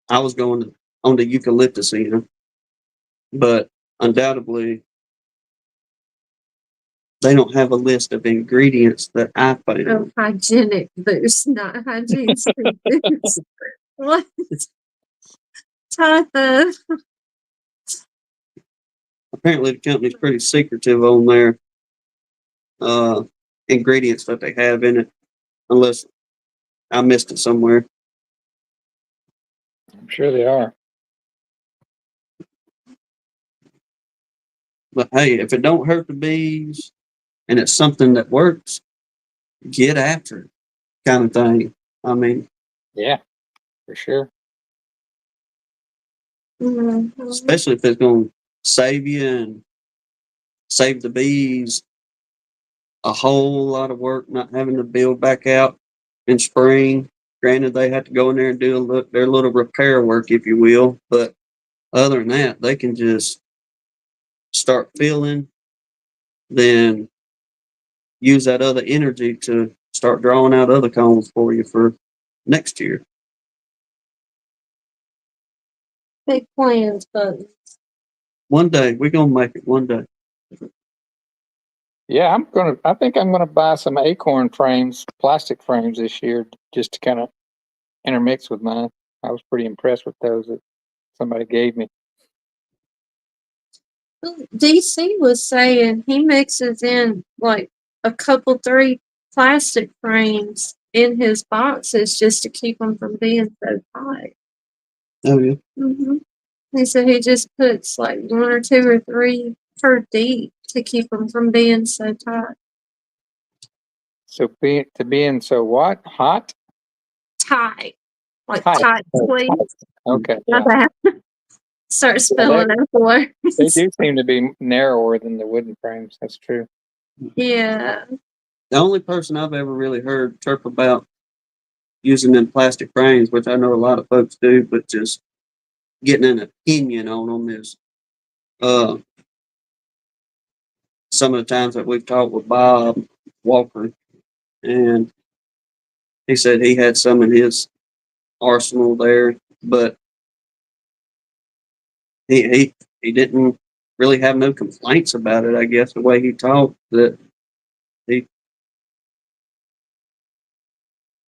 I was going on the eucalyptus end, but undoubtedly they don't have a list of ingredients that I found. Oh, Hygienic Boost, not Hygiene Seed Boost. What type of? Apparently, the company's pretty secretive on their ingredients that they have in it, unless I missed it somewhere. I'm sure they are. But hey, if it don't hurt the bees and it's something that works, get after it, kind of thing. I mean, Yeah, for sure. Mhm. especially if it's going to save you and save the bees a whole lot of work, not having to build back out in spring. Granted, they have to go in there and do their little repair work, if you will. But other than that, they can just start filling, then use that other energy to start drawing out other combs for you for next year. Big plans, but One day, we're going to make it one day. Yeah, I think I'm gonna buy some acorn frames, plastic frames this year, just to kind of intermix with mine. I was pretty impressed with those that somebody gave me. DC was saying he mixes in like a couple, 3 plastic frames in his boxes just to keep them from being so tight. Oh, yeah. He said he just puts like 1 or 2 or 3 per deep to keep them from being so tight. So being so what? Hot? Tight. Like Tight. tight Oh, squeeze. tight. Okay, My yeah. bad. Start Yeah, spelling out words. they do seem to be narrower than the wooden frames. That's true. Yeah. The only person I've ever really heard chirp about using them plastic frames, which I know a lot of folks do, but just getting an opinion on them is uh, some of the times that we've talked with Bob Walker, and he said he had some in his arsenal there, but he didn't really have no complaints about it. I guess the way he talked, that he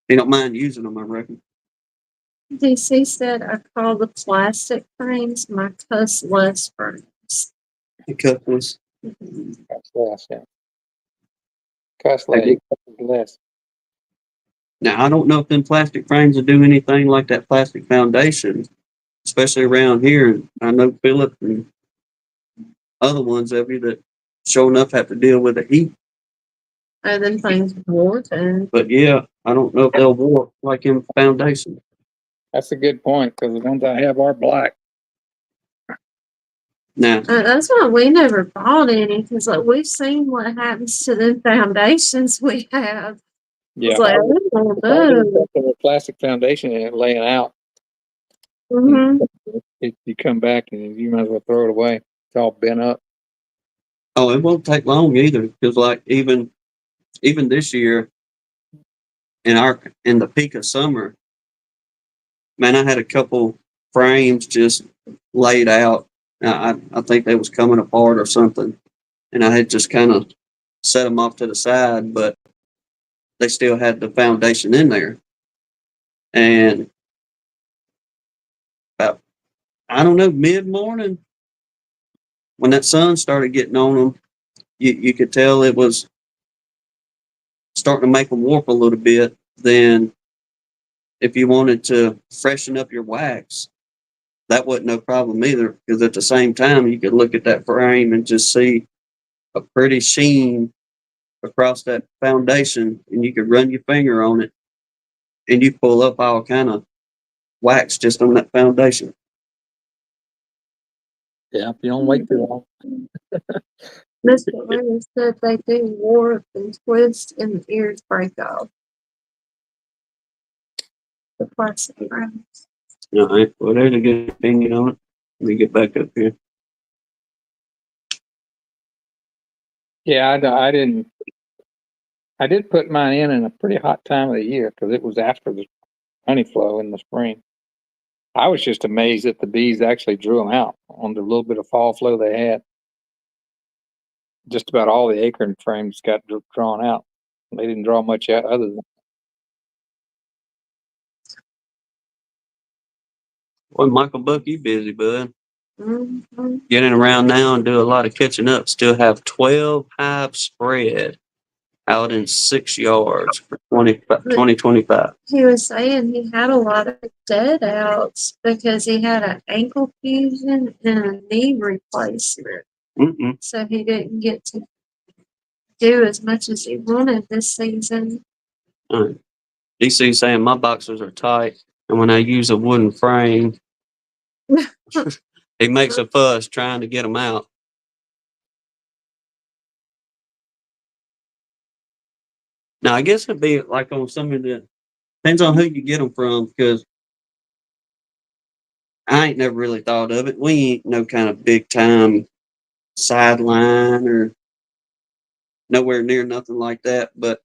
he don't mind using them. I reckon. DC said I call the plastic frames my cussless frames. The cutless. That's less, yeah. Cuss They do. less. Now I don't know if them plastic frames will do anything like that plastic foundation, especially around here. And I know Philip and other ones of you that sure enough have to deal with the heat. And then things warp and But yeah, I don't know if they'll warp like in foundation. That's a good point because the ones I have are black. Now, that's why we never bought any because like we've seen what happens to the foundations we have. Yeah, It's like, I I would don't if I would have know. put a plastic foundation in it laying out, Mm-hmm. you come back and you might as well throw it away. It's all bent up. oh, it won't take long either because like even this year in the peak of summer, man, I had a couple frames just laid out. I think they was coming apart or something, and I had just kind of set them off to the side, but they still had the foundation in there. And about, I don't know, mid morning when that sun started getting on them, you could tell it was starting to make them warp a little bit. Then if you wanted to freshen up your wax, that wasn't no problem either because at the same time you could look at that frame and just see a pretty sheen across that foundation, and you could run your finger on it and you pull up all kind of wax just on that foundation. Yeah, if you don't wait too long. Mr. Williams said they do warp and twist and the ears break off. The plastic frames. All right, well, there's a good opinion on it. Let me get back up here. Yeah, I didn't. I did put mine in a pretty hot time of the year because it was after the honey flow in the spring. I was just amazed that the bees actually drew them out on the little bit of fall flow they had. Just about all the acorn frames got drawn out. They didn't draw much out other than. Well, Michael Buck, you busy, bud. Mhm. Getting around now and do a lot of catching up. Still have 12 hives spread out in 6 yards for 2025. He was saying he had a lot of dead outs because he had an ankle fusion and a knee replacement. Mm-mm. So he didn't get to do as much as he wanted this season. DC saying my boxers are tight, and when I use a wooden frame, he makes a fuss trying to get them out. Now, I guess it'd be like on some of the depends on who you get them from, because I ain't never really thought of it. We ain't no kind of big time sideline or nowhere near nothing like that. But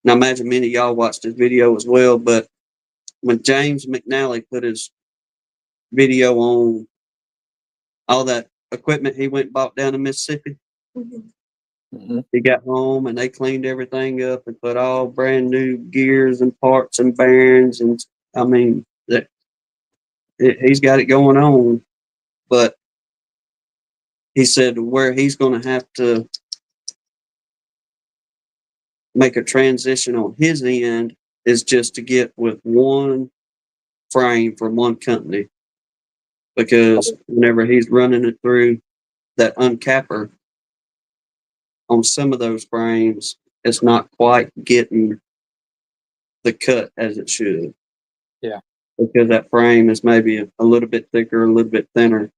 now, I imagine many of y'all watched this video as well. But when James McNally put his video on all that equipment he went and bought down in Mississippi, Mhm. he got home and they cleaned everything up and put all brand new gears and parts and bearings. And I mean, he's got it going on. But he said where he's going to have to make a transition on his end is just to get with one frame from one company, because whenever he's running it through that uncapper on some of those frames, it's not quite getting the cut as it should. Yeah. Because that frame is maybe a little bit thicker, a little bit thinner.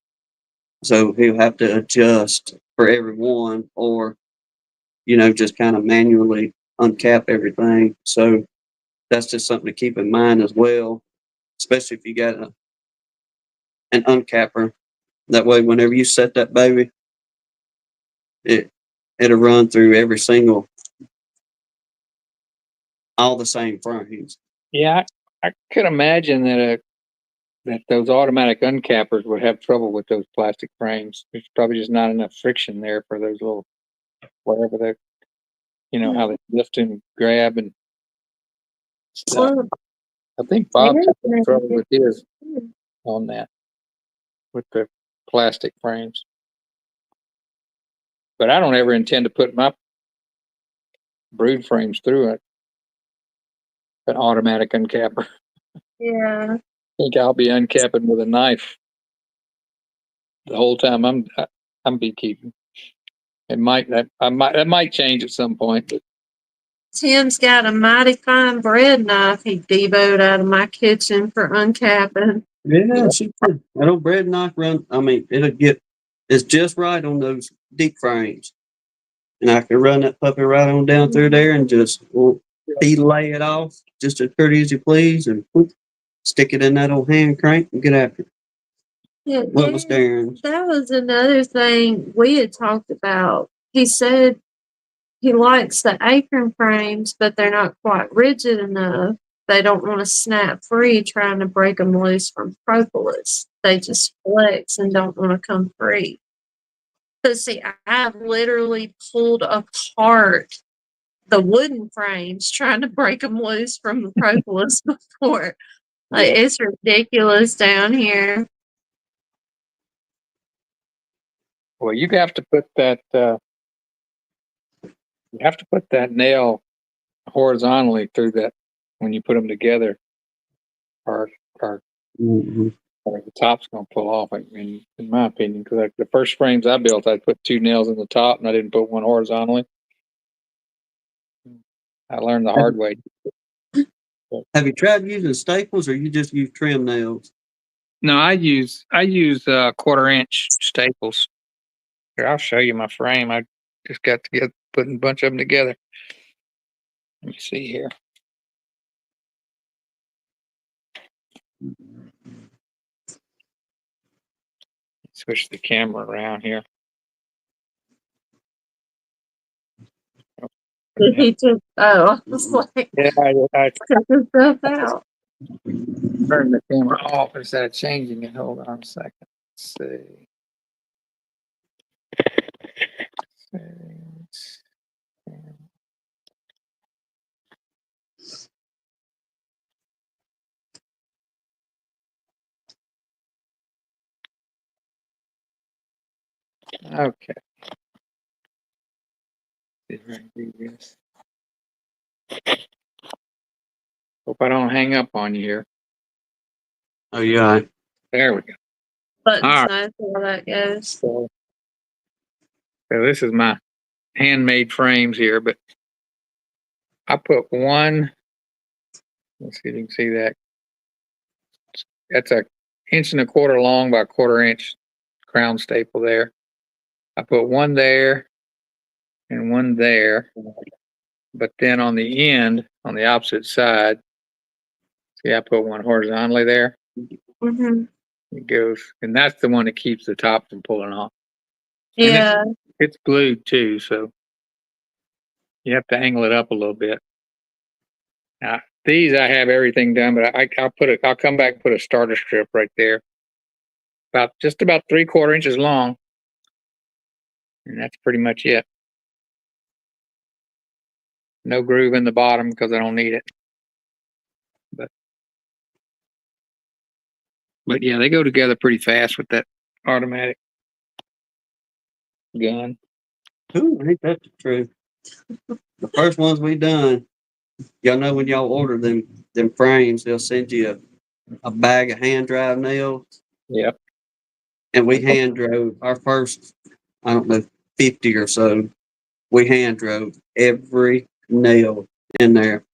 So he'll have to adjust for every one, or, just kind of manually uncap everything. So that's just something to keep in mind as well, especially if you got an uncapper. That way, whenever you set that baby, it'll run through all the same frames. Yeah, I could imagine that those automatic uncappers would have trouble with those plastic frames. There's probably just not enough friction there for those little whatever they, how they lift and grab and stuff. Well, I think Bob had trouble with his on that with the plastic frames. But I don't ever intend to put my brood frames through an automatic uncapper. yeah. I think I'll be uncapping with a knife the whole time I'm beekeeping. That might change at some point, but Tim's got a mighty fine bread knife he deboed out of my kitchen for uncapping. Yeah, that old bread knife run. I mean, it's just right on those deep frames, and I can run that puppy right on down through there and just lay it off just as pretty as you please, and whoop, stick it in that old hand crank and get after it. Yeah, What was Darren's? that was another thing we had talked about. He said he likes the acorn frames, but they're not quite rigid enough. They don't want to snap free trying to break them loose from propolis. They just flex and don't want to come free. So see, I've literally pulled apart the wooden frames trying to break them loose from the propolis before. Like, yeah. it's ridiculous down here. Well, you have to put that nail horizontally through that when you put them together, or Mm-hmm. the top's going to pull off. In my opinion, because the first frames I built, I put 2 nails in the top and I didn't put one horizontally. I learned the hard way. Have you tried using staples, or you just use trim nails? No, I use 1/4-inch staples. Here, I'll show you my frame. I just got to get putting a bunch of them together. Let me see here. Switch the camera around here. He just, I was like, Yeah, I cut himself out. turned the camera off instead of changing it. Hold on a second. Let's see. Settings. Okay. See if I can do this. Hope I don't hang up on you here. Oh yeah. There we go. But All right. nice how that goes. So this is my handmade frames here, but I put one. Let's see if you can see that. That's a 1.25 inch long by 1/4 inch crown staple there. I put one there and one there, but then on the end, on the opposite side, see, I put one horizontally there. Mm-hmm. It goes, and that's the one that keeps the top from pulling off. Yeah. And it's glued too, so you have to angle it up a little bit. Now, these I have everything done, but I'll come back and put a starter strip right there, just about 3/4 inches long, and that's pretty much it. No groove in the bottom because I don't need it. But yeah, they go together pretty fast with that automatic gun. Ooh, ain't that the truth? The first ones we done, y'all know when y'all order them frames, they'll send you a bag of hand drive nails. Yep. And we hand drove our first, I don't know, 50 or so. We hand drove every nail in there.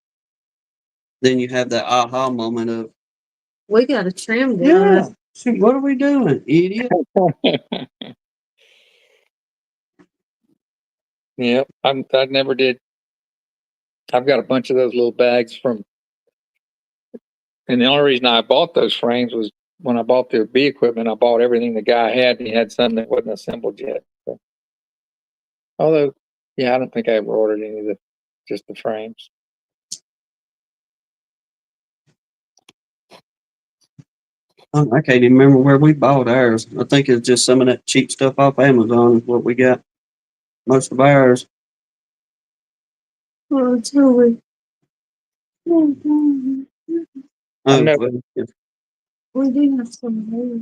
Then you have that aha moment of, We got a trim gun. yeah, shoot, what are we doing, idiot? Yep. I never did. I've got a bunch of those little bags from, and the only reason I bought those frames was when I bought their bee equipment. I bought everything the guy had, and he had some that wasn't assembled yet. So, although, yeah, I don't think I ever ordered any of just the frames. I can't even remember where we bought ours. I think it's just some of that cheap stuff off Amazon is what we got. Most of ours. Oh, totally. Oh, know- well, yeah. We do have some more.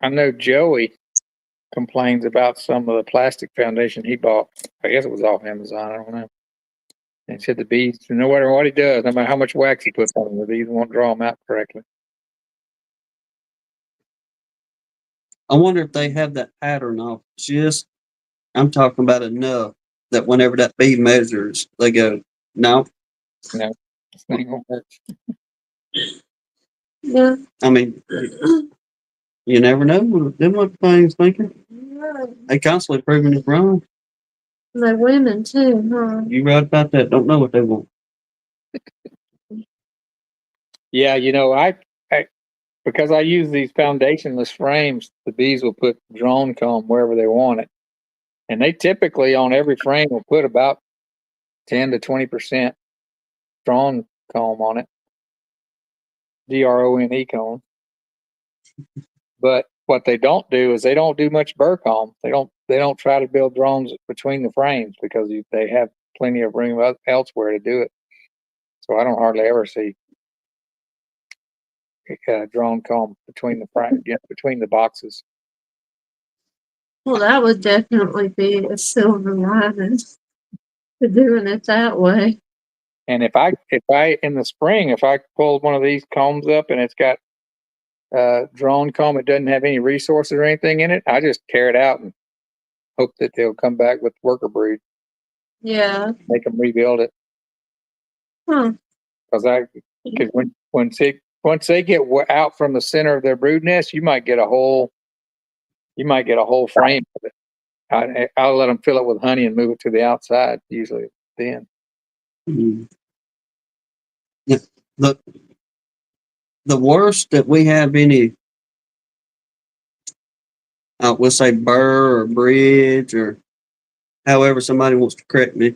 I know Joey complains about some of the plastic foundation he bought. I guess it was off Amazon. I don't know. And said the bees, no matter what he does, no matter how much wax he puts on them, the bees won't draw them out correctly. I wonder if they have that pattern off. I'm talking about enough that whenever that bee measures, they go, no. No, it's not gonna work. Yeah. I mean, you never know. Them what things thinking. They constantly proving it wrong. The women too, huh? You right about that. Don't know what they want. Yeah, I because I use these foundationless frames, the bees will put drone comb wherever they want it, and they typically on every frame will put about 10 to 20% drone comb on it, DRONE comb. But what they don't do is they don't do much burr comb. They don't try to build drones between the frames because they have plenty of room elsewhere to do it. So I don't hardly ever see drone comb between the frame, between the boxes. Well, that would definitely be a silver lining to doing it that way. And if I in the spring, if I pull one of these combs up and it's got drone comb, it doesn't have any resources or anything in it, I just tear it out and hope that they'll come back with worker brood. Yeah. Make them rebuild it. Huh. Because once they get out from the center of their brood nest, you might get a whole frame of it. I'll let them fill it with honey and move it to the outside. Usually, then. Mm. Yeah. The worst that we have any we'll say burr or bridge or however somebody wants to correct me,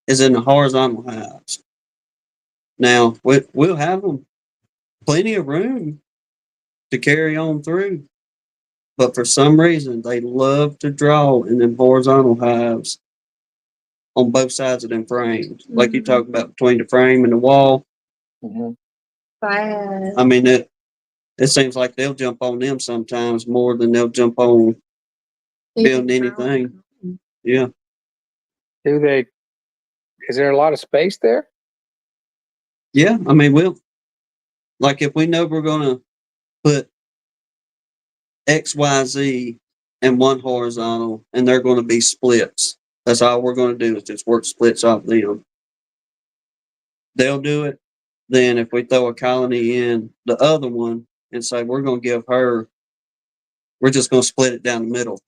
is in the horizontal hives. Now, we'll have them plenty of room to carry on through, but for some reason, they love to draw in them horizontal hives on both sides of them frames. Like you talk about between the frame and the wall. Mm-hmm. Bad. I mean, it seems like they'll jump on them sometimes more than they'll jump on building anything. Yeah. Do they? Is there a lot of space there? Yeah. I mean, like if we know we're going to put XYZ in one horizontal and they're going to be splits, that's all we're going to do is just work splits off them. They'll do it. Then if we throw a colony in the other one and say we're going to give her, we're just going to split it down the middle,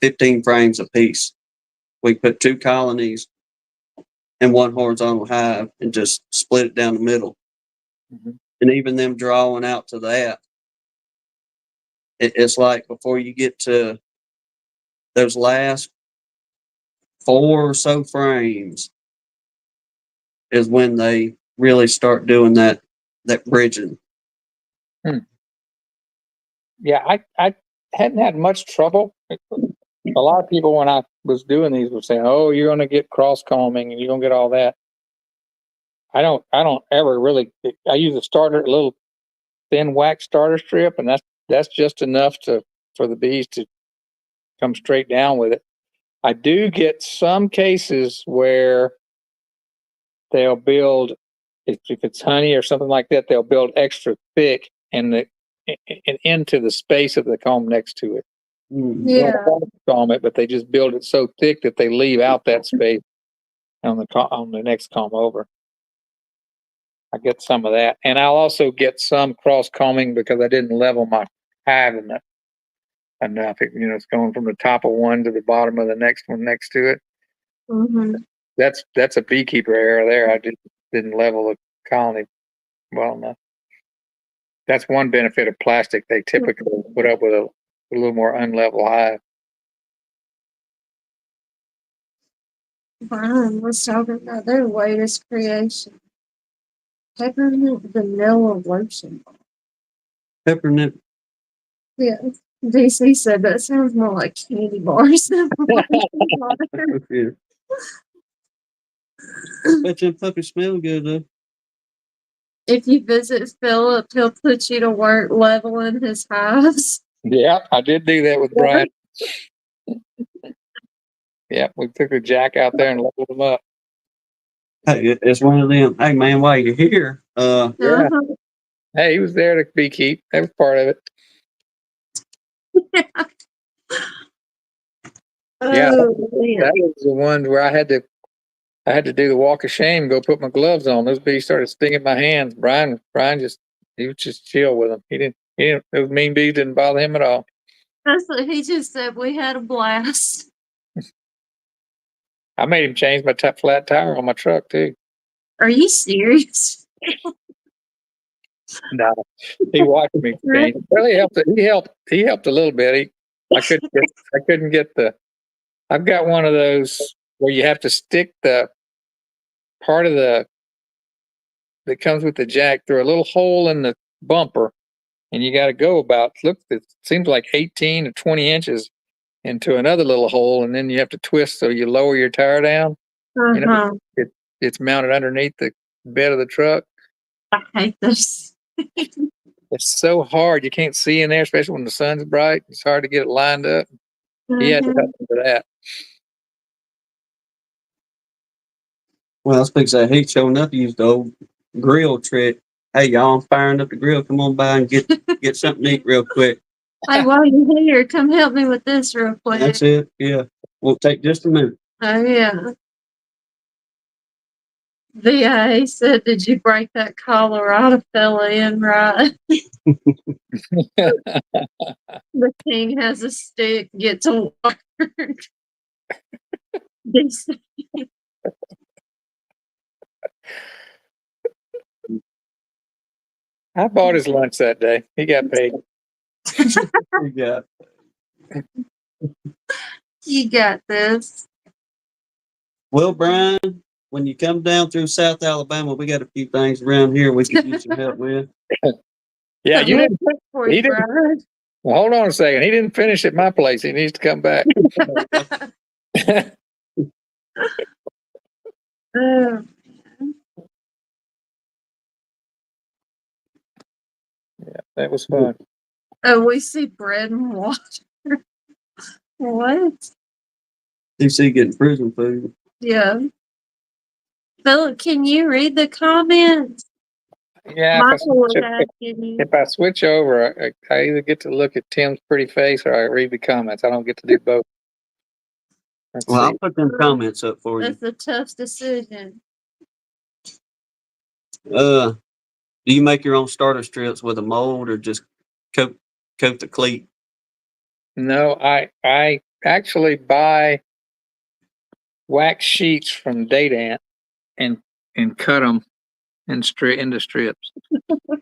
15 frames a piece. We put 2 colonies in one horizontal hive and just split it down the middle. Mm-hmm. And even them drawing out to that, it's like before you get to those last 4 or so frames is when they really start doing that bridging. Yeah, I hadn't had much trouble. A lot of people when I was doing these were saying, "Oh, you're going to get cross combing and you're going to get all that." I don't ever really. I use a little thin wax starter strip, and that's just enough for the bees to come straight down with it. I do get some cases where they'll build, if it's honey or something like that, they'll build extra thick and into the space of the comb next to it. They Yeah. don't comb it, but they just build it so thick that they leave out that space on the next comb over. I get some of that, and I'll also get some cross combing because I didn't level my hive enough. It's going from the top of one to the bottom of the next one next to it. Mm-hmm. That's a beekeeper error there. I didn't level the colony well enough. That's one benefit of plastic. They typically put up with a little more unlevel hive. Brian was talking about their latest creation. Peppermint vanilla lotion. Peppermint. Yeah. DC said that sounds more like candy bars than water. Yeah. Bet them puppies smell good though. If you visit Philip, he'll put you to work leveling his hives. Yeah, I did do that with Brian. Yeah, we took a jack out there and leveled them up. Hey, it's one of them. Hey man, while you're here, Yeah. Uh-huh. Hey, he was there to beekeep. That was part of it. Yeah, Oh, man. that was the one where I had to do the walk of shame, go put my gloves on. Those bees started stinging my hands. Brian he was just chill with them. He didn't those mean bees didn't bother him at all. That's what he just said. We had a blast. I made him change my flat tire on my truck too. Are you serious? No, he watched me change. Well, he helped a little bit. I couldn't get I've got one of those where you have to stick the part of that comes with the jack through a little hole in the bumper, and you got to go it seems like 18 to 20 inches into another little hole, and then you have to twist so you lower your tire down. Uh-huh. It's mounted underneath the bed of the truck. I hate this. It's so hard. You can't see in there, especially when the sun's bright. It's hard to get it lined up. He had to help me with that. well, I was fixing to say, he showing up used the old grill trick. Hey y'all, I'm firing up the grill. Come on by and get something to eat real quick. Hey, while you're here, come help me with this real quick. That's it. Yeah. Won't take just a minute. Oh, yeah. VA said, did you break that Colorado fella in right? The king has a stick, get to work. I bought his lunch that day. He got paid. Yeah. You got this. Well, Brian, when you come down through South Alabama, we got a few things around here we could use some help with. Yeah, you didn't. For He you, didn't. Brian. Well, hold on a second. He didn't finish at my place. He needs to come back. Oh, That was fun. oh, we see bread and water. What? DC getting prison food. Yeah. Philip, can you read the comments? Yeah, Michael was asking you. if I switch over, I either get to look at Tim's pretty face or I read the comments. I don't get to do both. Let's Well, I'll see. put them comments up for you. That's a tough decision. Do you make your own starter strips with a mold or just coat the cleat? No, I actually buy wax sheets from Date and cut them into strips. I'll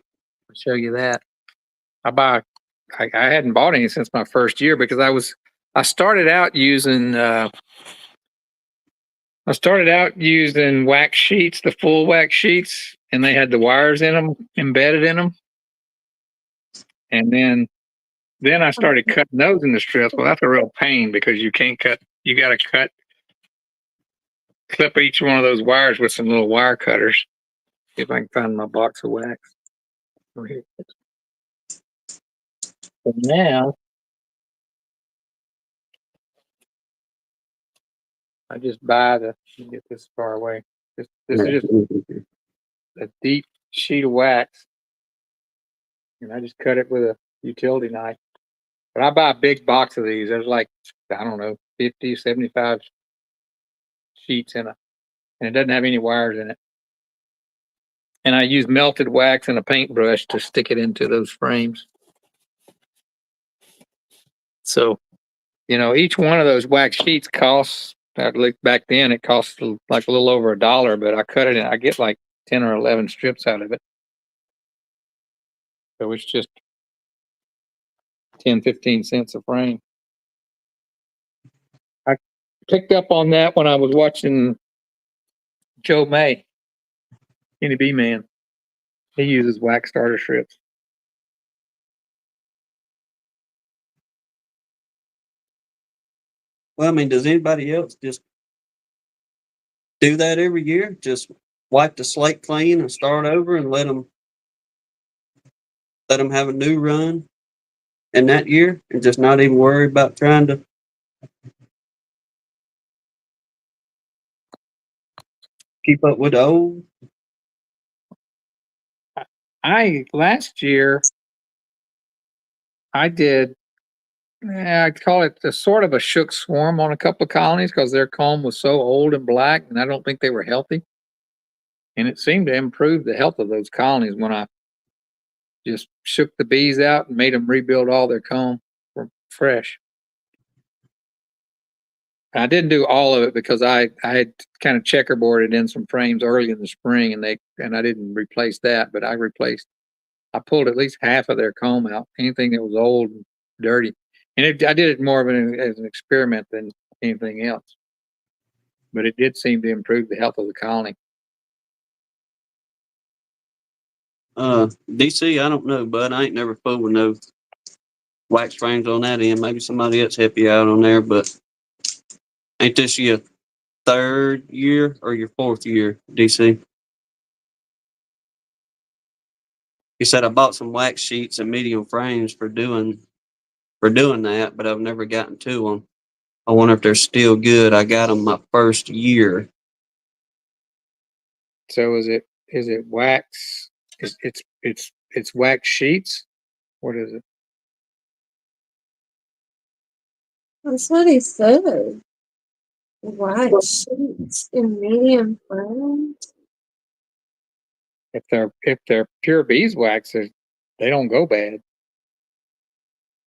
show you that. I hadn't bought any since my first year because I started out using wax sheets, the full wax sheets, and they had the wires in them embedded in them. And then I started cutting those into strips. Well, that's a real pain because you can't cut. You got to clip each one of those wires with some little wire cutters. See if I can find my box of wax. Oh, here it is. So now I just buy let me get this far away. This is just a deep sheet of wax, and I just cut it with a utility knife. But I buy a big box of these. There's like, I don't know, 50, 75 sheets and it doesn't have any wires in it. And I use melted wax and a paintbrush to stick it into those frames. So, each one of those wax sheets costs, at least back then, it costs like a little over $1, but I cut it and I get like 10 or 11 strips out of it. So it's just 10, 15 cents a frame. I picked up on that when I was watching Joe May, Kenny B Man. He uses wax starter strips. Well, I mean, does anybody else just do that every year? Just wipe the slate clean and start over and let them have a new run in that year and just not even worry about trying to keep up with the old? Last year I did, I call it the sort of a shook swarm on a couple of colonies because their comb was so old and black, and I don't think they were healthy. And it seemed to improve the health of those colonies when I just shook the bees out and made them rebuild all their comb fresh. I didn't do all of it because I had kind of checkerboarded in some frames early in the spring, and I didn't replace that, but I pulled at least half of their comb out, anything that was old and dirty. And I did it more of as an experiment than anything else. But it did seem to improve the health of the colony. DC, I don't know, bud. I ain't never fooled with no wax frames on that end. Maybe somebody else help you out on there, but ain't this your third year or your fourth year, DC? He said I bought some wax sheets and medium frames for doing that, but I've never gotten to them. I wonder if they're still good. I got them my first year. So is it wax? It's wax sheets. What is it? That's what he said. White sheets in medium brown. If they're pure beeswax, they don't go bad.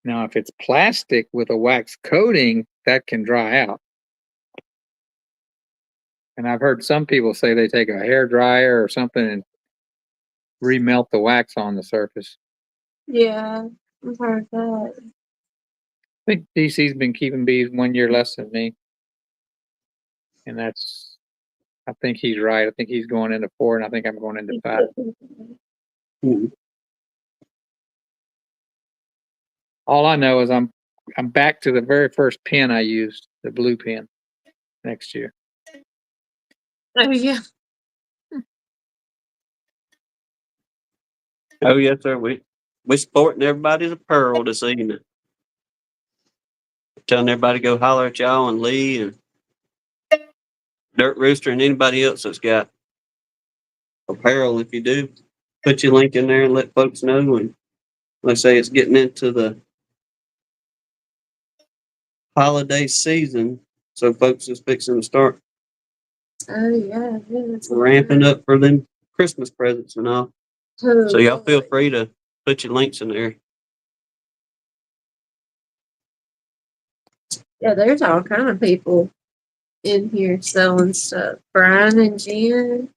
Now, if it's plastic with a wax coating, that can dry out. And I've heard some people say they take a hair dryer or something and remelt the wax on the surface. Yeah. I've heard that. I think DC's been keeping bees 1 year less than me. And I think he's right. I think he's going into 4, and I think I'm going into 5. Mhm. All I know is I'm back to the very first pen I used, the blue pen, next year. Oh yeah. Oh yes, sir. We sporting everybody's a pearl this evening. Telling everybody to go holler at y'all and Lee and Dirt Rooster and anybody else that's got apparel. If you do, put your link in there and let folks know. And let's say it's getting into the holiday season, so folks is fixing to start Oh yeah. It's ramping up for them Christmas presents and all. So y'all feel free to put your links in there. Yeah, there's all kind of people in here selling stuff. Brian and Jen.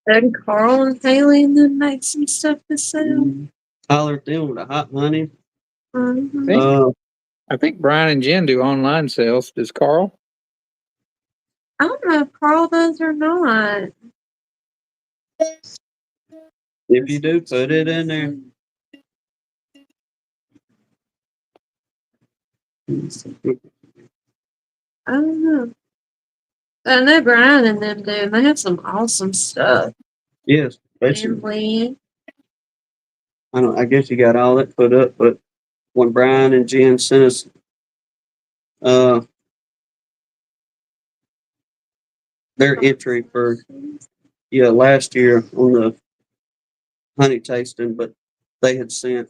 And Carl and Haley and them make some stuff to sell. Holler at them with a hot honey. Mm-hmm. I think Brian and Jen do online sales. Does Carl? I don't know if Carl does or not. If you do, put it in there. I don't know. I know Brian and them do, and they have some awesome stuff. Yes, And basically. Lee. I guess you got all that put up, but when Brian and Jen sent us their entry for last year on the honey tasting, but they had sent,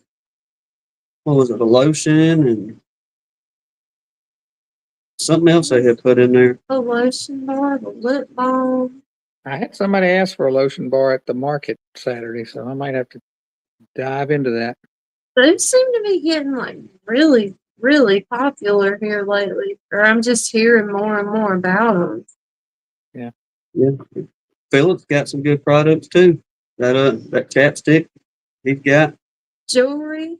what was it, a lotion and something else they had put in there. The lotion bar, the lip balm. I had somebody ask for a lotion bar at the market Saturday, so I might have to dive into that. Those seem to be getting like really, really popular here lately. Or I'm just hearing more and more about them. Yeah. Philip's got some good products too. That chapstick he's got. Jewelry.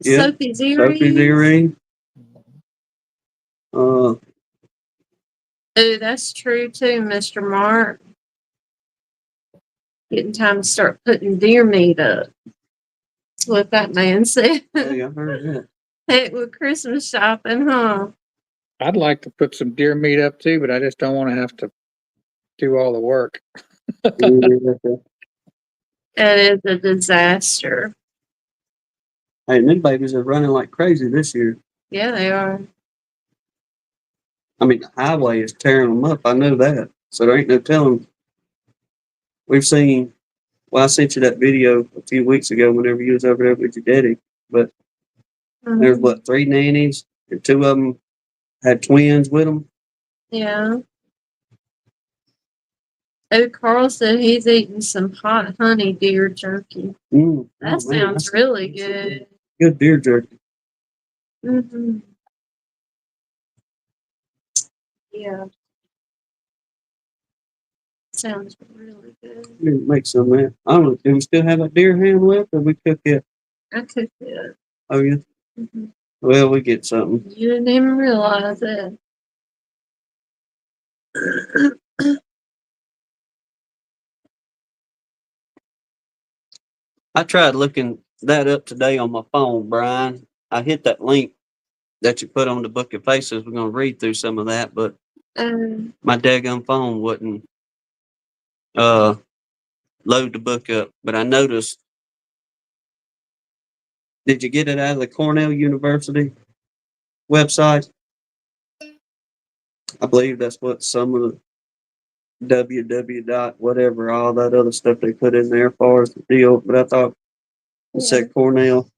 Yeah. Sophie's earrings. Sophie's earring. Oh, that's true too, Mr. Mark. Getting time to start putting deer meat up. That's what that man said. Hey, I heard that. Heck with Christmas shopping, huh? I'd like to put some deer meat up too, but I just don't want to have to do all the work. That is a disaster. Hey, them babies are running like crazy this year. Yeah, they are. I mean, the highway is tearing them up. I know that. So there ain't no telling. We've seen, well, I sent you that video a few weeks ago whenever you was over there with your daddy. But there's, what, 3 nannies? And 2 of them had twins with them. Yeah. Oh, Carl said he's eating some hot honey deer jerky. That sounds really good. Good deer jerky. Mm-hmm. Yeah. Sounds really good. We need to make some of that. I don't know. Do we still have a deer ham left or we cook it? I cooked it. Oh, yeah. Mm-hmm. Well, we get something. You didn't even realize it. I tried looking that up today on my phone, Brian. I hit that link that you put on the Book of Faces. We're going to read through some of that, but my daggone phone wouldn't load the book up. But I noticed, did you get it out of the Cornell University website? I believe that's what some of the www dot whatever, all that other stuff they put in there as far as the deal. But I thought it said Cornell.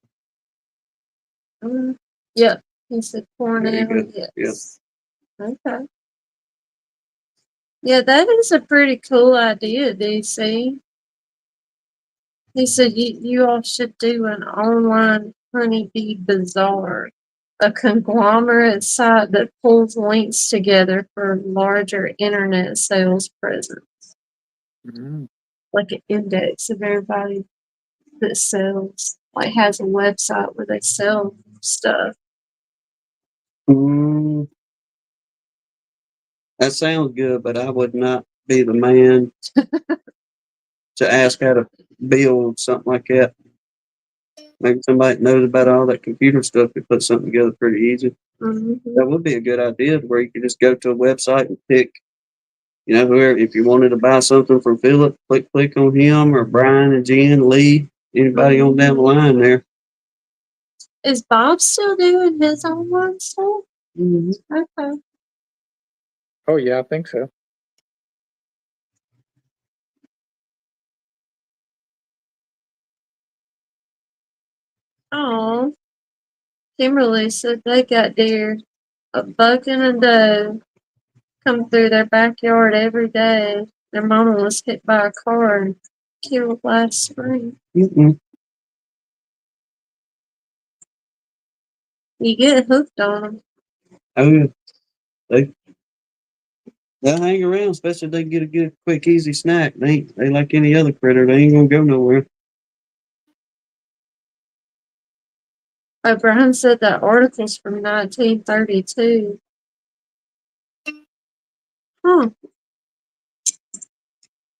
Yep. He said Cornell. Yes. Yep. Okay. Yeah, that is a pretty cool idea, DC. He said you all should do an online honeybee bazaar, a conglomerate site that pulls links together for larger internet sales presence, like an index of everybody that sells like has a website where they sell stuff. That sounds good, but I would not be the man to ask how to build something like that. Maybe somebody that knows about all that computer stuff could put something together pretty easy. Mm-hmm. That would be a good idea where you could just go to a website and pick, whoever, if you wanted to buy something from Philip, click on him or Brian and Jen, Lee, anybody on down the line there. Is Bob still doing his online stuff? Mm-hmm. Okay. Oh yeah, I think so. Oh, Kimberly said they got deer, a buck and a doe, come through their backyard every day. Their mama was hit by a car and killed last spring. Mm-mm. You get hooked on them. Oh, yeah. They'll hang around, especially if they get a good, quick, easy snack. They like any other critter. They ain't gonna go nowhere. O'Brien said that article's from 1932. Huh.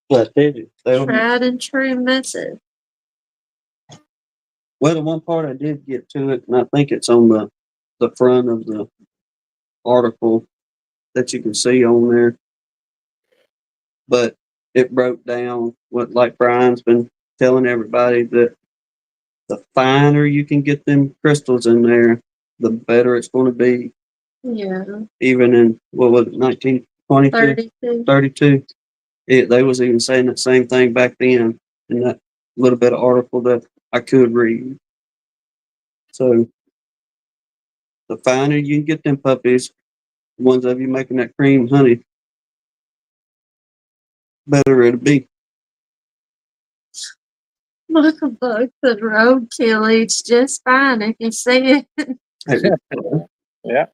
But they do. Tried and true method. Well, the one part I did get to it, and I think it's on the front of the article that you can see on there. But it broke down what, like Brian's been telling everybody, that the finer you can get them crystals in there, the better it's going to be. Yeah. Even in, what was it, 1922? 32. 32. They was even saying that same thing back then in that little bit of article that I could read. So the finer you can get them puppies, the ones of you making that cream honey, better it'll be. Michael Buck said roadkill eats just fine if you see it. Hey, Yeah.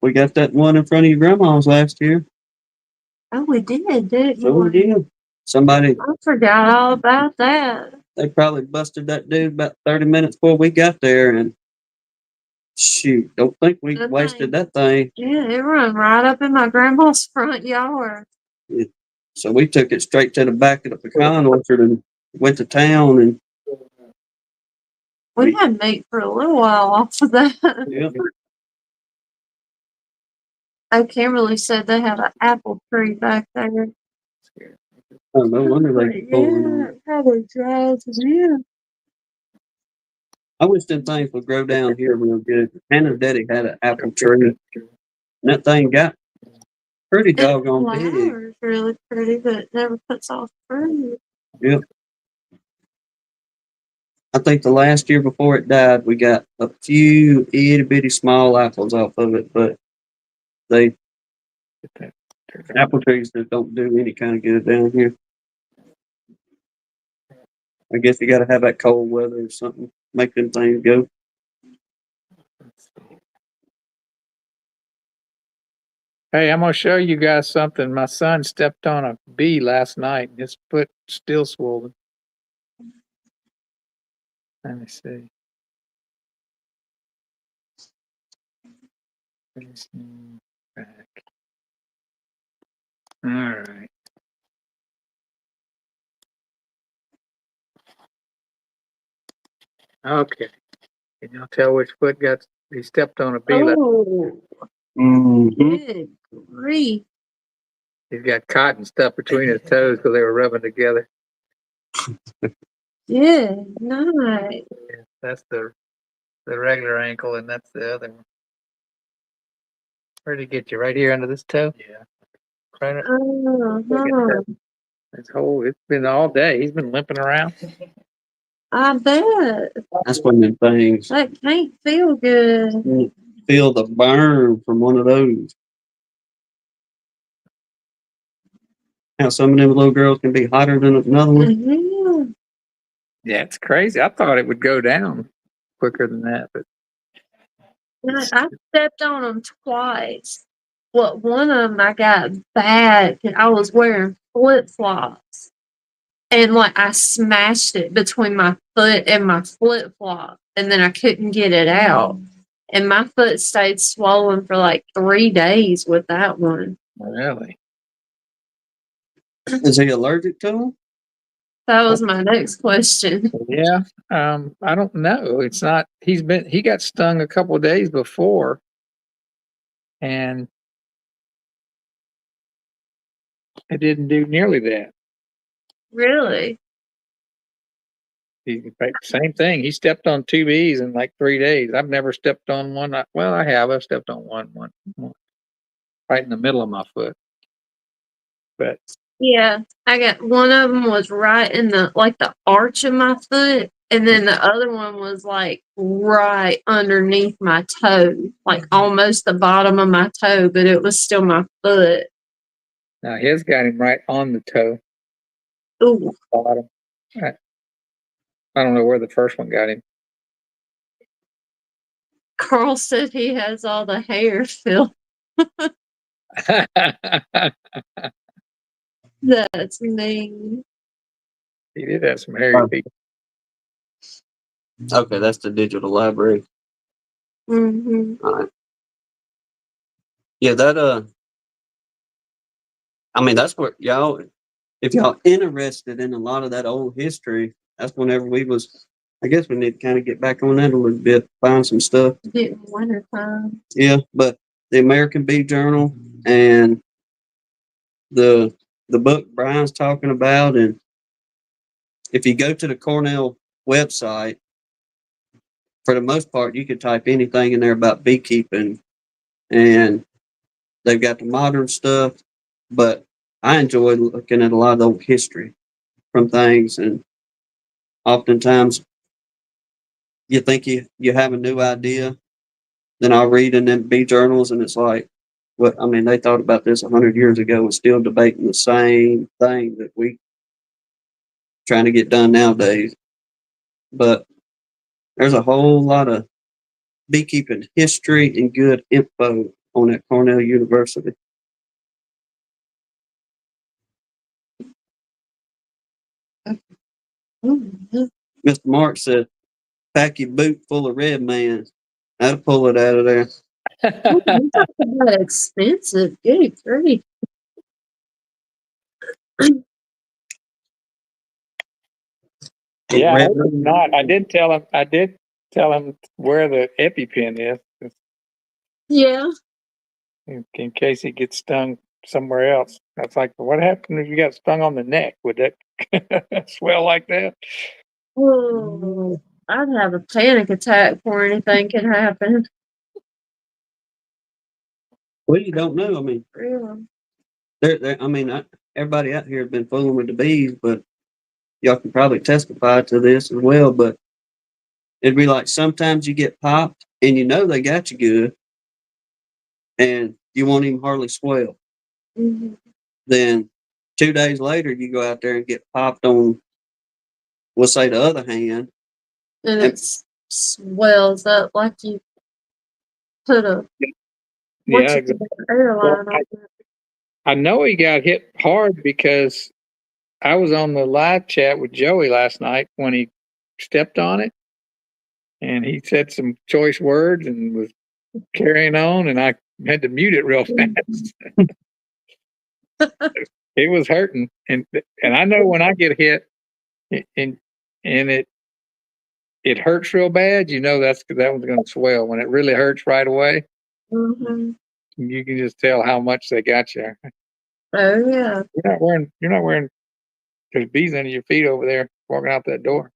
we got that one in front of your grandma's last year. Oh, we did So we did. Somebody, I forgot all about that. they probably busted that dude about 30 minutes before we got there, and shoot, don't think we That wasted thing. that thing. Yeah, it run right up in my grandma's front yard. So we took it straight to the back of the pecan orchard and went to town, and We had meat for a little while off of that. yeah. Oh, Kimberly said they had an apple tree back there. Oh, no wonder they pulled Yeah, it probably drives them in. I wish them things would grow down here real good. Hannah's daddy had an apple tree, and that thing got pretty It doggone big. flowers really pretty, but it never puts off fruit. Yep. I think the last year before it died, we got a few itty bitty small apples off of it, but they apple trees that don't do any kind of good down here. I guess you got to have that cold weather or something, make them things go. Hey, I'm gonna show you guys something. My son stepped on a bee last night. His foot still swollen. Let me see. Let me see. Back. All right. Okay. Can you tell which foot got? He stepped on a bee. Oh, Mm-hmm. good grief. He's got cotton stuff between his toes because they were rubbing together. Good night. Yeah, that's the regular ankle, and that's the other one. Where'd he get you? Right here under this toe? Yeah. Right. Uh-huh. It's been all day. He's been limping around. I bet. That's when them things That can't feel good. feel the burn from one of those. How some of them little girls can be hotter than another one. Yeah. Yeah, it's crazy. I thought it would go down quicker than that, but I stepped on them twice. Well, one of them I got bad. I was wearing flip flops. and like I smashed it between my foot and my flip flop, and then I couldn't get it out. And my foot stayed swollen for like 3 days with that one. Really? Is he allergic to them? That was my next question. Yeah. I don't know. It's not. He got stung a couple of days before, and it didn't do nearly that. Really? In fact, same thing. He stepped on 2 bees in like 3 days. I've never stepped on one. Well, I have. I've stepped on one right in the middle of my foot. But Yeah, I got one of them was right in the arch of my foot, and then the other one was like right underneath my toe, like almost the bottom of my toe, but it was still my foot. now his got him right on the toe, Ooh, bottom. I don't know where the first one got him. Carl said he has all the hair, Phil. That's mean. He did have some hairy feet. Okay, that's the digital library. Mm-hmm. All right. Yeah, that I mean, that's where y'all, if y'all interested in a lot of that old history, that's whenever we was. I guess we need to kind of get back on that a little bit, find some stuff. Getting winter time. Yeah, but the American Bee Journal and the book Brian's talking about, and if you go to the Cornell website, for the most part, you could type anything in there about beekeeping, and they've got the modern stuff, but I enjoy looking at a lot of the old history from things, and oftentimes you think you have a new idea, then I'll read in them bee journals, and it's like, what I mean, they thought about this 100 years ago and still debating the same thing that we trying to get done nowadays. But there's a whole lot of beekeeping history and good info on at Cornell University. Mr. Mark said, pack your boot full of red man. I'd pull it out of there. Ooh, you talk about expensive. Good grief. Yeah, Red it's not. I did tell him. I did tell him where the EpiPen is, Yeah. in case he gets stung somewhere else. That's like, what happened if you got stung on the neck? Would that swell like that? Oh, I'd have a panic attack before anything could happen. Well, you don't know. I mean, Really? everybody out here has been fooling with the bees, but y'all can probably testify to this as well. But it'd be like sometimes you get popped and you know they got you good, and you won't even hardly swell. Mm-hmm. Then 2 days later, you go out there and get popped on, we'll say the other hand. And it swells up like you put a Yeah, exactly. airline on it. I know he got hit hard because I was on the live chat with Joey last night when he stepped on it, and he said some choice words and was carrying on, and I had to mute it real fast. It was hurting, and I know when I get hit, and it hurts real bad. You know that one's going to swell. When it really hurts right away, Mm-hmm. you can just tell how much they got you. Oh yeah. You're not wearing. There's bees under your feet over there walking out that door.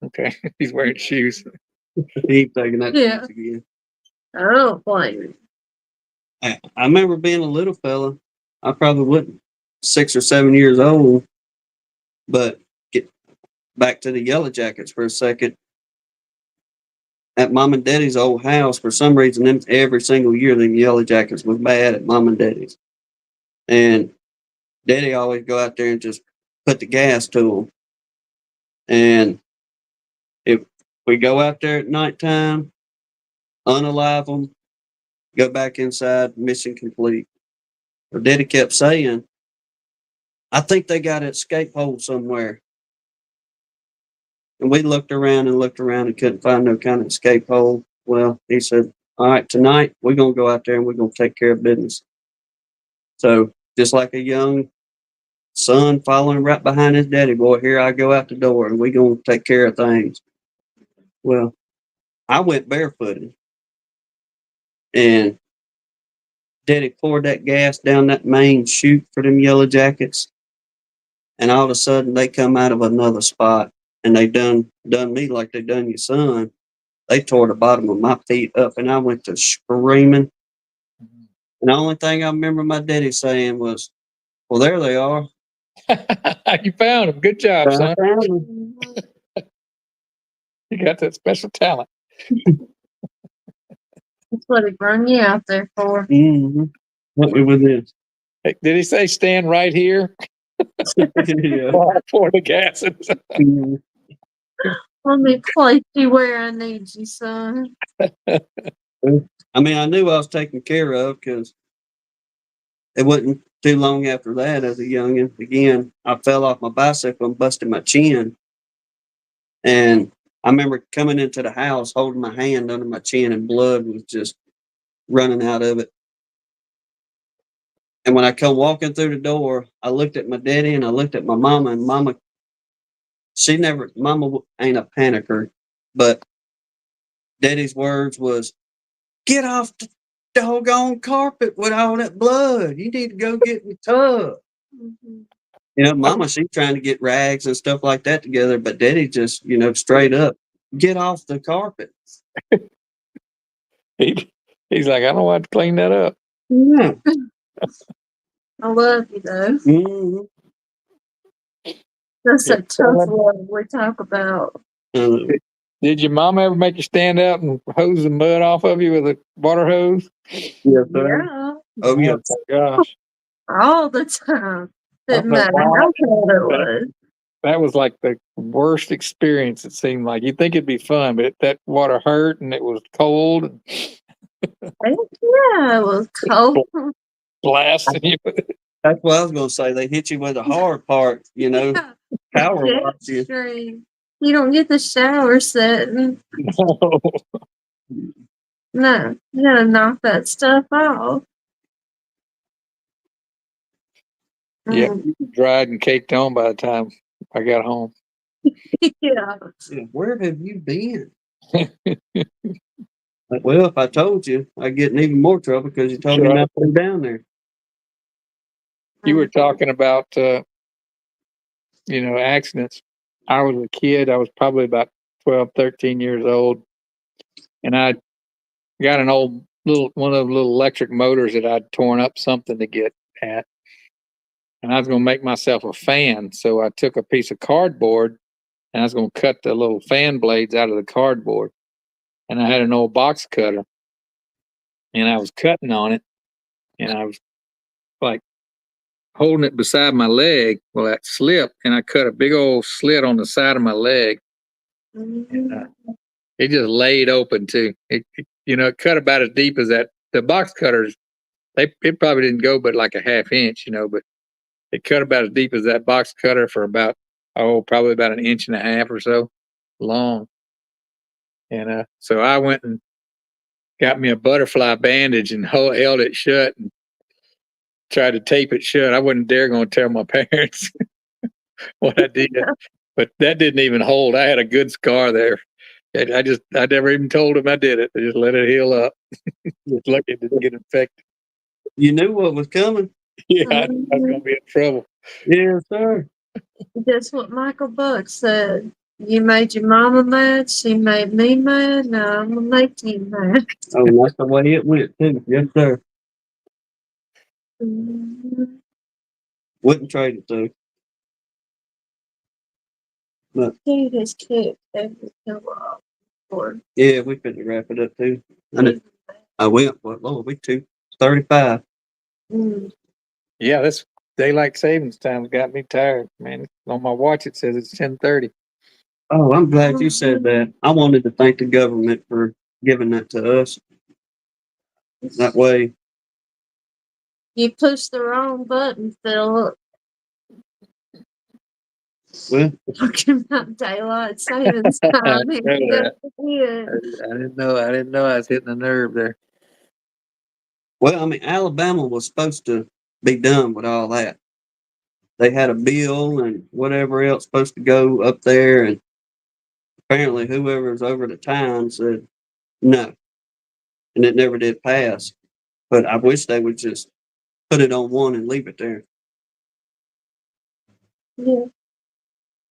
Okay, he's wearing shoes. He ain't taking that Yeah. chance again. I don't blame you. I remember being a little fella. I probably wasn't 6 or 7 years old, but get back to the Yellow Jackets for a second. At Mom and Daddy's old house, for some reason, every single year, the Yellow Jackets was bad at Mom and Daddy's. And Daddy always go out there and just put the gas to them. And if we go out there at nighttime, unalive them, go back inside, mission complete. But Daddy kept saying, I think they got an escape hole somewhere. And we looked around and couldn't find no kind of escape hole. Well, he said, all right, tonight we're going to go out there and we're going to take care of business. So just like a young son following right behind his daddy, boy, here I go out the door and we're going to take care of things. Well, I went barefooted and daddy poured that gas down that main chute for them yellow jackets. And all of a sudden they come out of another spot and they done me like they done your son. They tore the bottom of my feet up and I went to screaming. And the only thing I remember my daddy saying was, well, there they are. You found him. Good job, I son. found them. You got that special talent. That's what he brung you out there for. Mm-hmm. Help me with this. Hey, did he say stand right here? Yeah. Pour the gas in. Mhm. Let me place you where I need you, son. I mean, I knew I was taken care of because it wasn't too long after that, as a youngin', again, I fell off my bicycle and busted my chin. And I remember coming into the house holding my hand under my chin and blood was just running out of it. And when I come walking through the door, I looked at my daddy and I looked at my mama, and mama ain't a panicker, but daddy's words was, get off the doggone carpet with all that blood. You need to go get in the tub. Mhm. You know, mama, she's trying to get rags and stuff like that together, but daddy just, straight up, get off the carpet. He's like, I don't want to clean that up. Yeah. I love you, though. Mm-hmm. That's Yeah. a tough love we talk about. Did your mom ever make you stand out and hose the mud off of you with a water hose? Yes, sir. Yeah, Oh, yeah. Oh my gosh. all the time. I don't Didn't know matter why. how cold it was. That was like the worst experience, it seemed like. You'd think it'd be fun, but that water hurt and it was cold and Yeah, it was cold. blasting you. That's what I was going to say. They hit you with the hard part, Yeah, power jet wash you. stream. You don't get the shower setting. No. No, you gotta knock that stuff off. Yeah, Mm. dried and caked on by the time I got home. Yeah. Yeah, where have you been? Like, well, if I told you, I'd get in even more trouble because you told me Sure. not to go down there. You were talking about, accidents. I was a kid. I was probably about 12, 13 years old. And I got one of those little electric motors that I'd torn up something to get at. And I was going to make myself a fan. So I took a piece of cardboard and I was going to cut the little fan blades out of the cardboard. And I had an old box cutter and I was cutting on it and I was like holding it beside my leg. Well, that slipped and I cut a big old slit on the side of my leg. And it just laid open too. It cut about as deep as the box cutters. It probably didn't go but like a half inch, but it cut about as deep as that box cutter for about, probably about an inch and a half or so long. And so I went and got me a butterfly bandage and held it shut and tried to tape it shut. I wouldn't dare going to tell my parents what I did, but that didn't even hold. I had a good scar there. I never even told them I did it. I just let it heal up. Lucky it didn't get infected. You knew what was coming. Yeah, I was going to be in trouble. Yes, sir. That's what Michael Buck said. You made your mama mad, she made me mad, now I'm gonna make you mad. Oh, that's the way it went, too. Yes, sir. Mhm. Wouldn't trade it, though. But, Dude has kicked every pillow off before. yeah, we couldn't wrap it up, too. I went, what, Lord, we 2:35. Mm. Yeah, this daylight savings time got me tired, man. On my watch it says it's 10:30. Oh, I'm glad you said that. I wanted to thank the government for giving that to us. That way, You pushed the wrong button, Philip. Well, Talking about daylight savings I time. know Here we go that. again. I didn't know. I didn't know I was hitting a nerve there. well, I mean, Alabama was supposed to be done with all that. They had a bill and whatever else supposed to go up there, and apparently whoever was over the town said no, and it never did pass. But I wish they would just put it on one and leave it there. Yeah.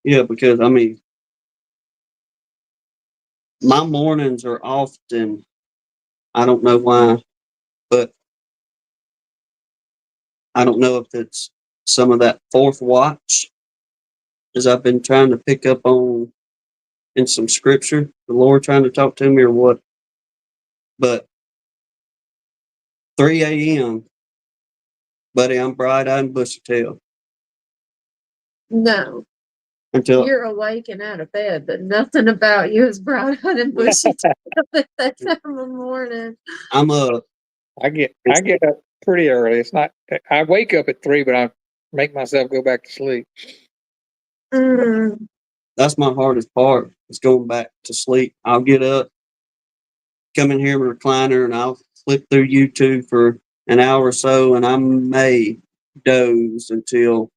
Yeah, because I mean, my mornings are often, I don't know why, but I don't know if it's some of that fourth watch, as I've been trying to pick up on in some scripture, the Lord trying to talk to me or what. But 3 a.m., buddy, I'm bright eyed and bushy tailed No, until you're awake and out of bed, but nothing about you is bright eyed and bushy tailed at that time of the morning. I'm up. I get up pretty early. It's not. I wake up at 3, but I make myself go back to sleep. Mm, That's my hardest part, is going back to sleep. I'll get up, come in here with a recliner, and I'll flip through YouTube for an hour or so, and I may doze until,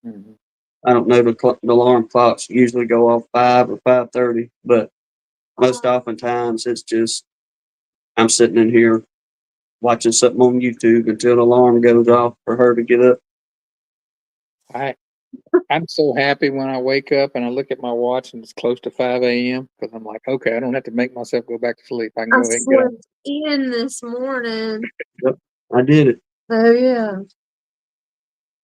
Mhm. I don't know, the alarm clocks usually go off 5 or 5:30, but most oftentimes it's just I'm sitting in here watching something on YouTube until the alarm goes off for her to get up. I I'm so happy when I wake up and I look at my watch and it's close to 5 a.m. because I'm like, okay, I don't have to make myself go back to sleep. I can I go ahead and get on. slept in this morning. Yep, I did it. Oh, yeah.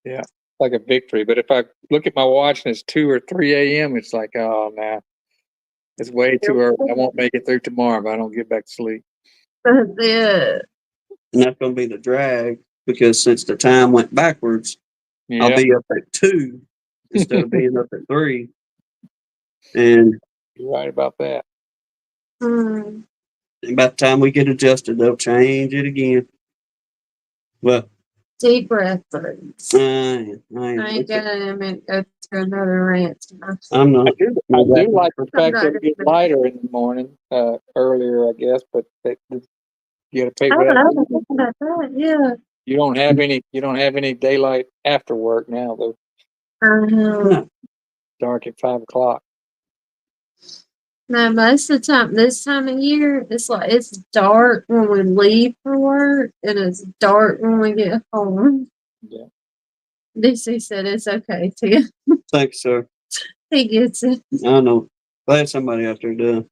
Yeah, like a victory. But if I look at my watch and it's 2 or 3 a.m., it's like, oh man, it's way too early. I won't make it through tomorrow if I don't get back to sleep. That's it. And that's going to be the drag because since the time went backwards, I'll Yeah, be up at 2 instead of being up at 3. And you're right about that. Mm. by the time we get adjusted, they'll change it again. Well, Deep breath, please. I I am. ain't gonna go to another rant. I'm not. I No, do like the I'm fact not that it gets gonna. lighter in the morning, earlier, I guess, but you got to pay I for don't that. know about that. Yeah. You don't have any daylight after work now, though. I know. no. Dark at 5 o'clock. No, most of the time, this time of year, it's like it's dark when we leave for work, and it's dark when we get home. Yeah. DC said it's okay too. Thanks, sir. He gets it. I know. Glad somebody out there does.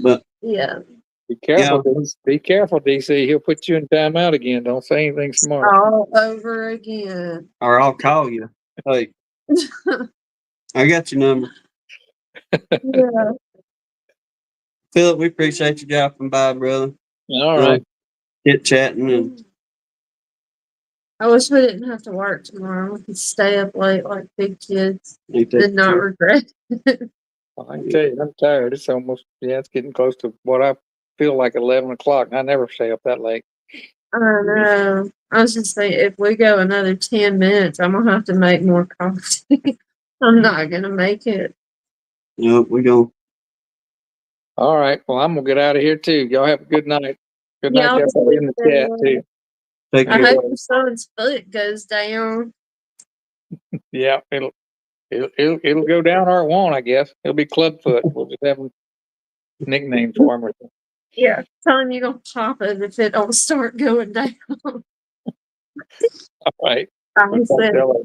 But Yeah. Be careful. Be careful, DC. He'll put you in timeout again. Don't say anything smart. All over again. or I'll call you. Hey, I got your number. Yeah. Philip, we appreciate you dropping by, brother. All right. Get chatting and I wish we didn't have to work tomorrow. We could stay up late like big kids ain't that and not regret it. I can tell you, I'm tired. It's almost, it's getting close to what I feel like 11 o'clock. And I never stay up that late. I don't know. I was just thinking, if we go another 10 minutes, I'm going to have to make more coffee. I'm not going to make it. Yep, we go. All right. Well, I'm going to get out of here too. Y'all have a good night. Good night Y'all to everybody in the chat too. Take I care. hope your son's foot goes down. Yeah. It'll go down or it won't, I guess. It'll be Clubfoot. We'll just have a nickname for him. Yeah. Tell him you're going to pop it if it don't start going down. All right. I We'll talk said, to y'all later.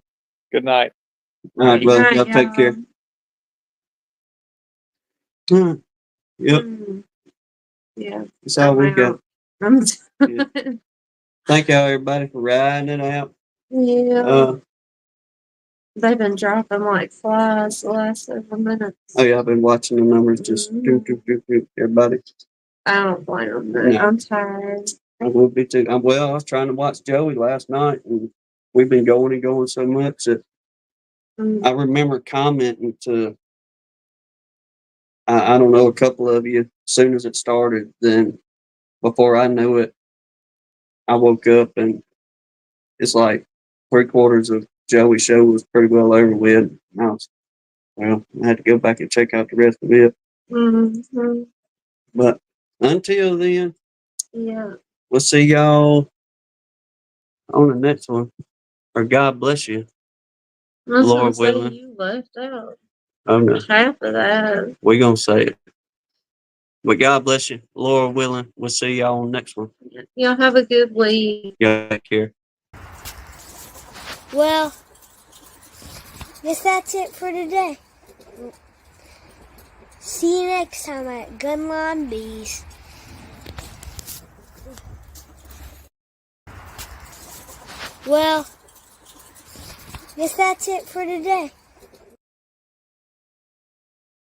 Good night. All right, brother. night, Y'all take care. Yep, Mm, yeah. that's all we I'm got. out. I'm Yeah. Thank y'all, everybody, for riding it out. Yeah. They've been dropping like flies the last several minutes. Oh yeah, I've been watching the numbers just everybody. I don't blame them. No. I'm tired. I will be too. Well, I was trying to watch Joey last night, and we've been going and going so much that I remember commenting to I don't know, a couple of you as soon as it started. Then before I knew it, I woke up and it's like 3/4 of Joey's show was pretty well over with. Well, I had to go back and check out the rest of it. Mm-hmm. But until then, Yeah. we'll see y'all on the next one. Or God bless you, I was gonna Lord say willing. you left out Oh no, half of that. we're gonna say it. But God bless you, Lord willing. We'll see y'all on the next one. Y'all have a good week. Y'all take care. Well, guess that's it for today. See you next time at Gunline Bees. Well, guess that's it for today.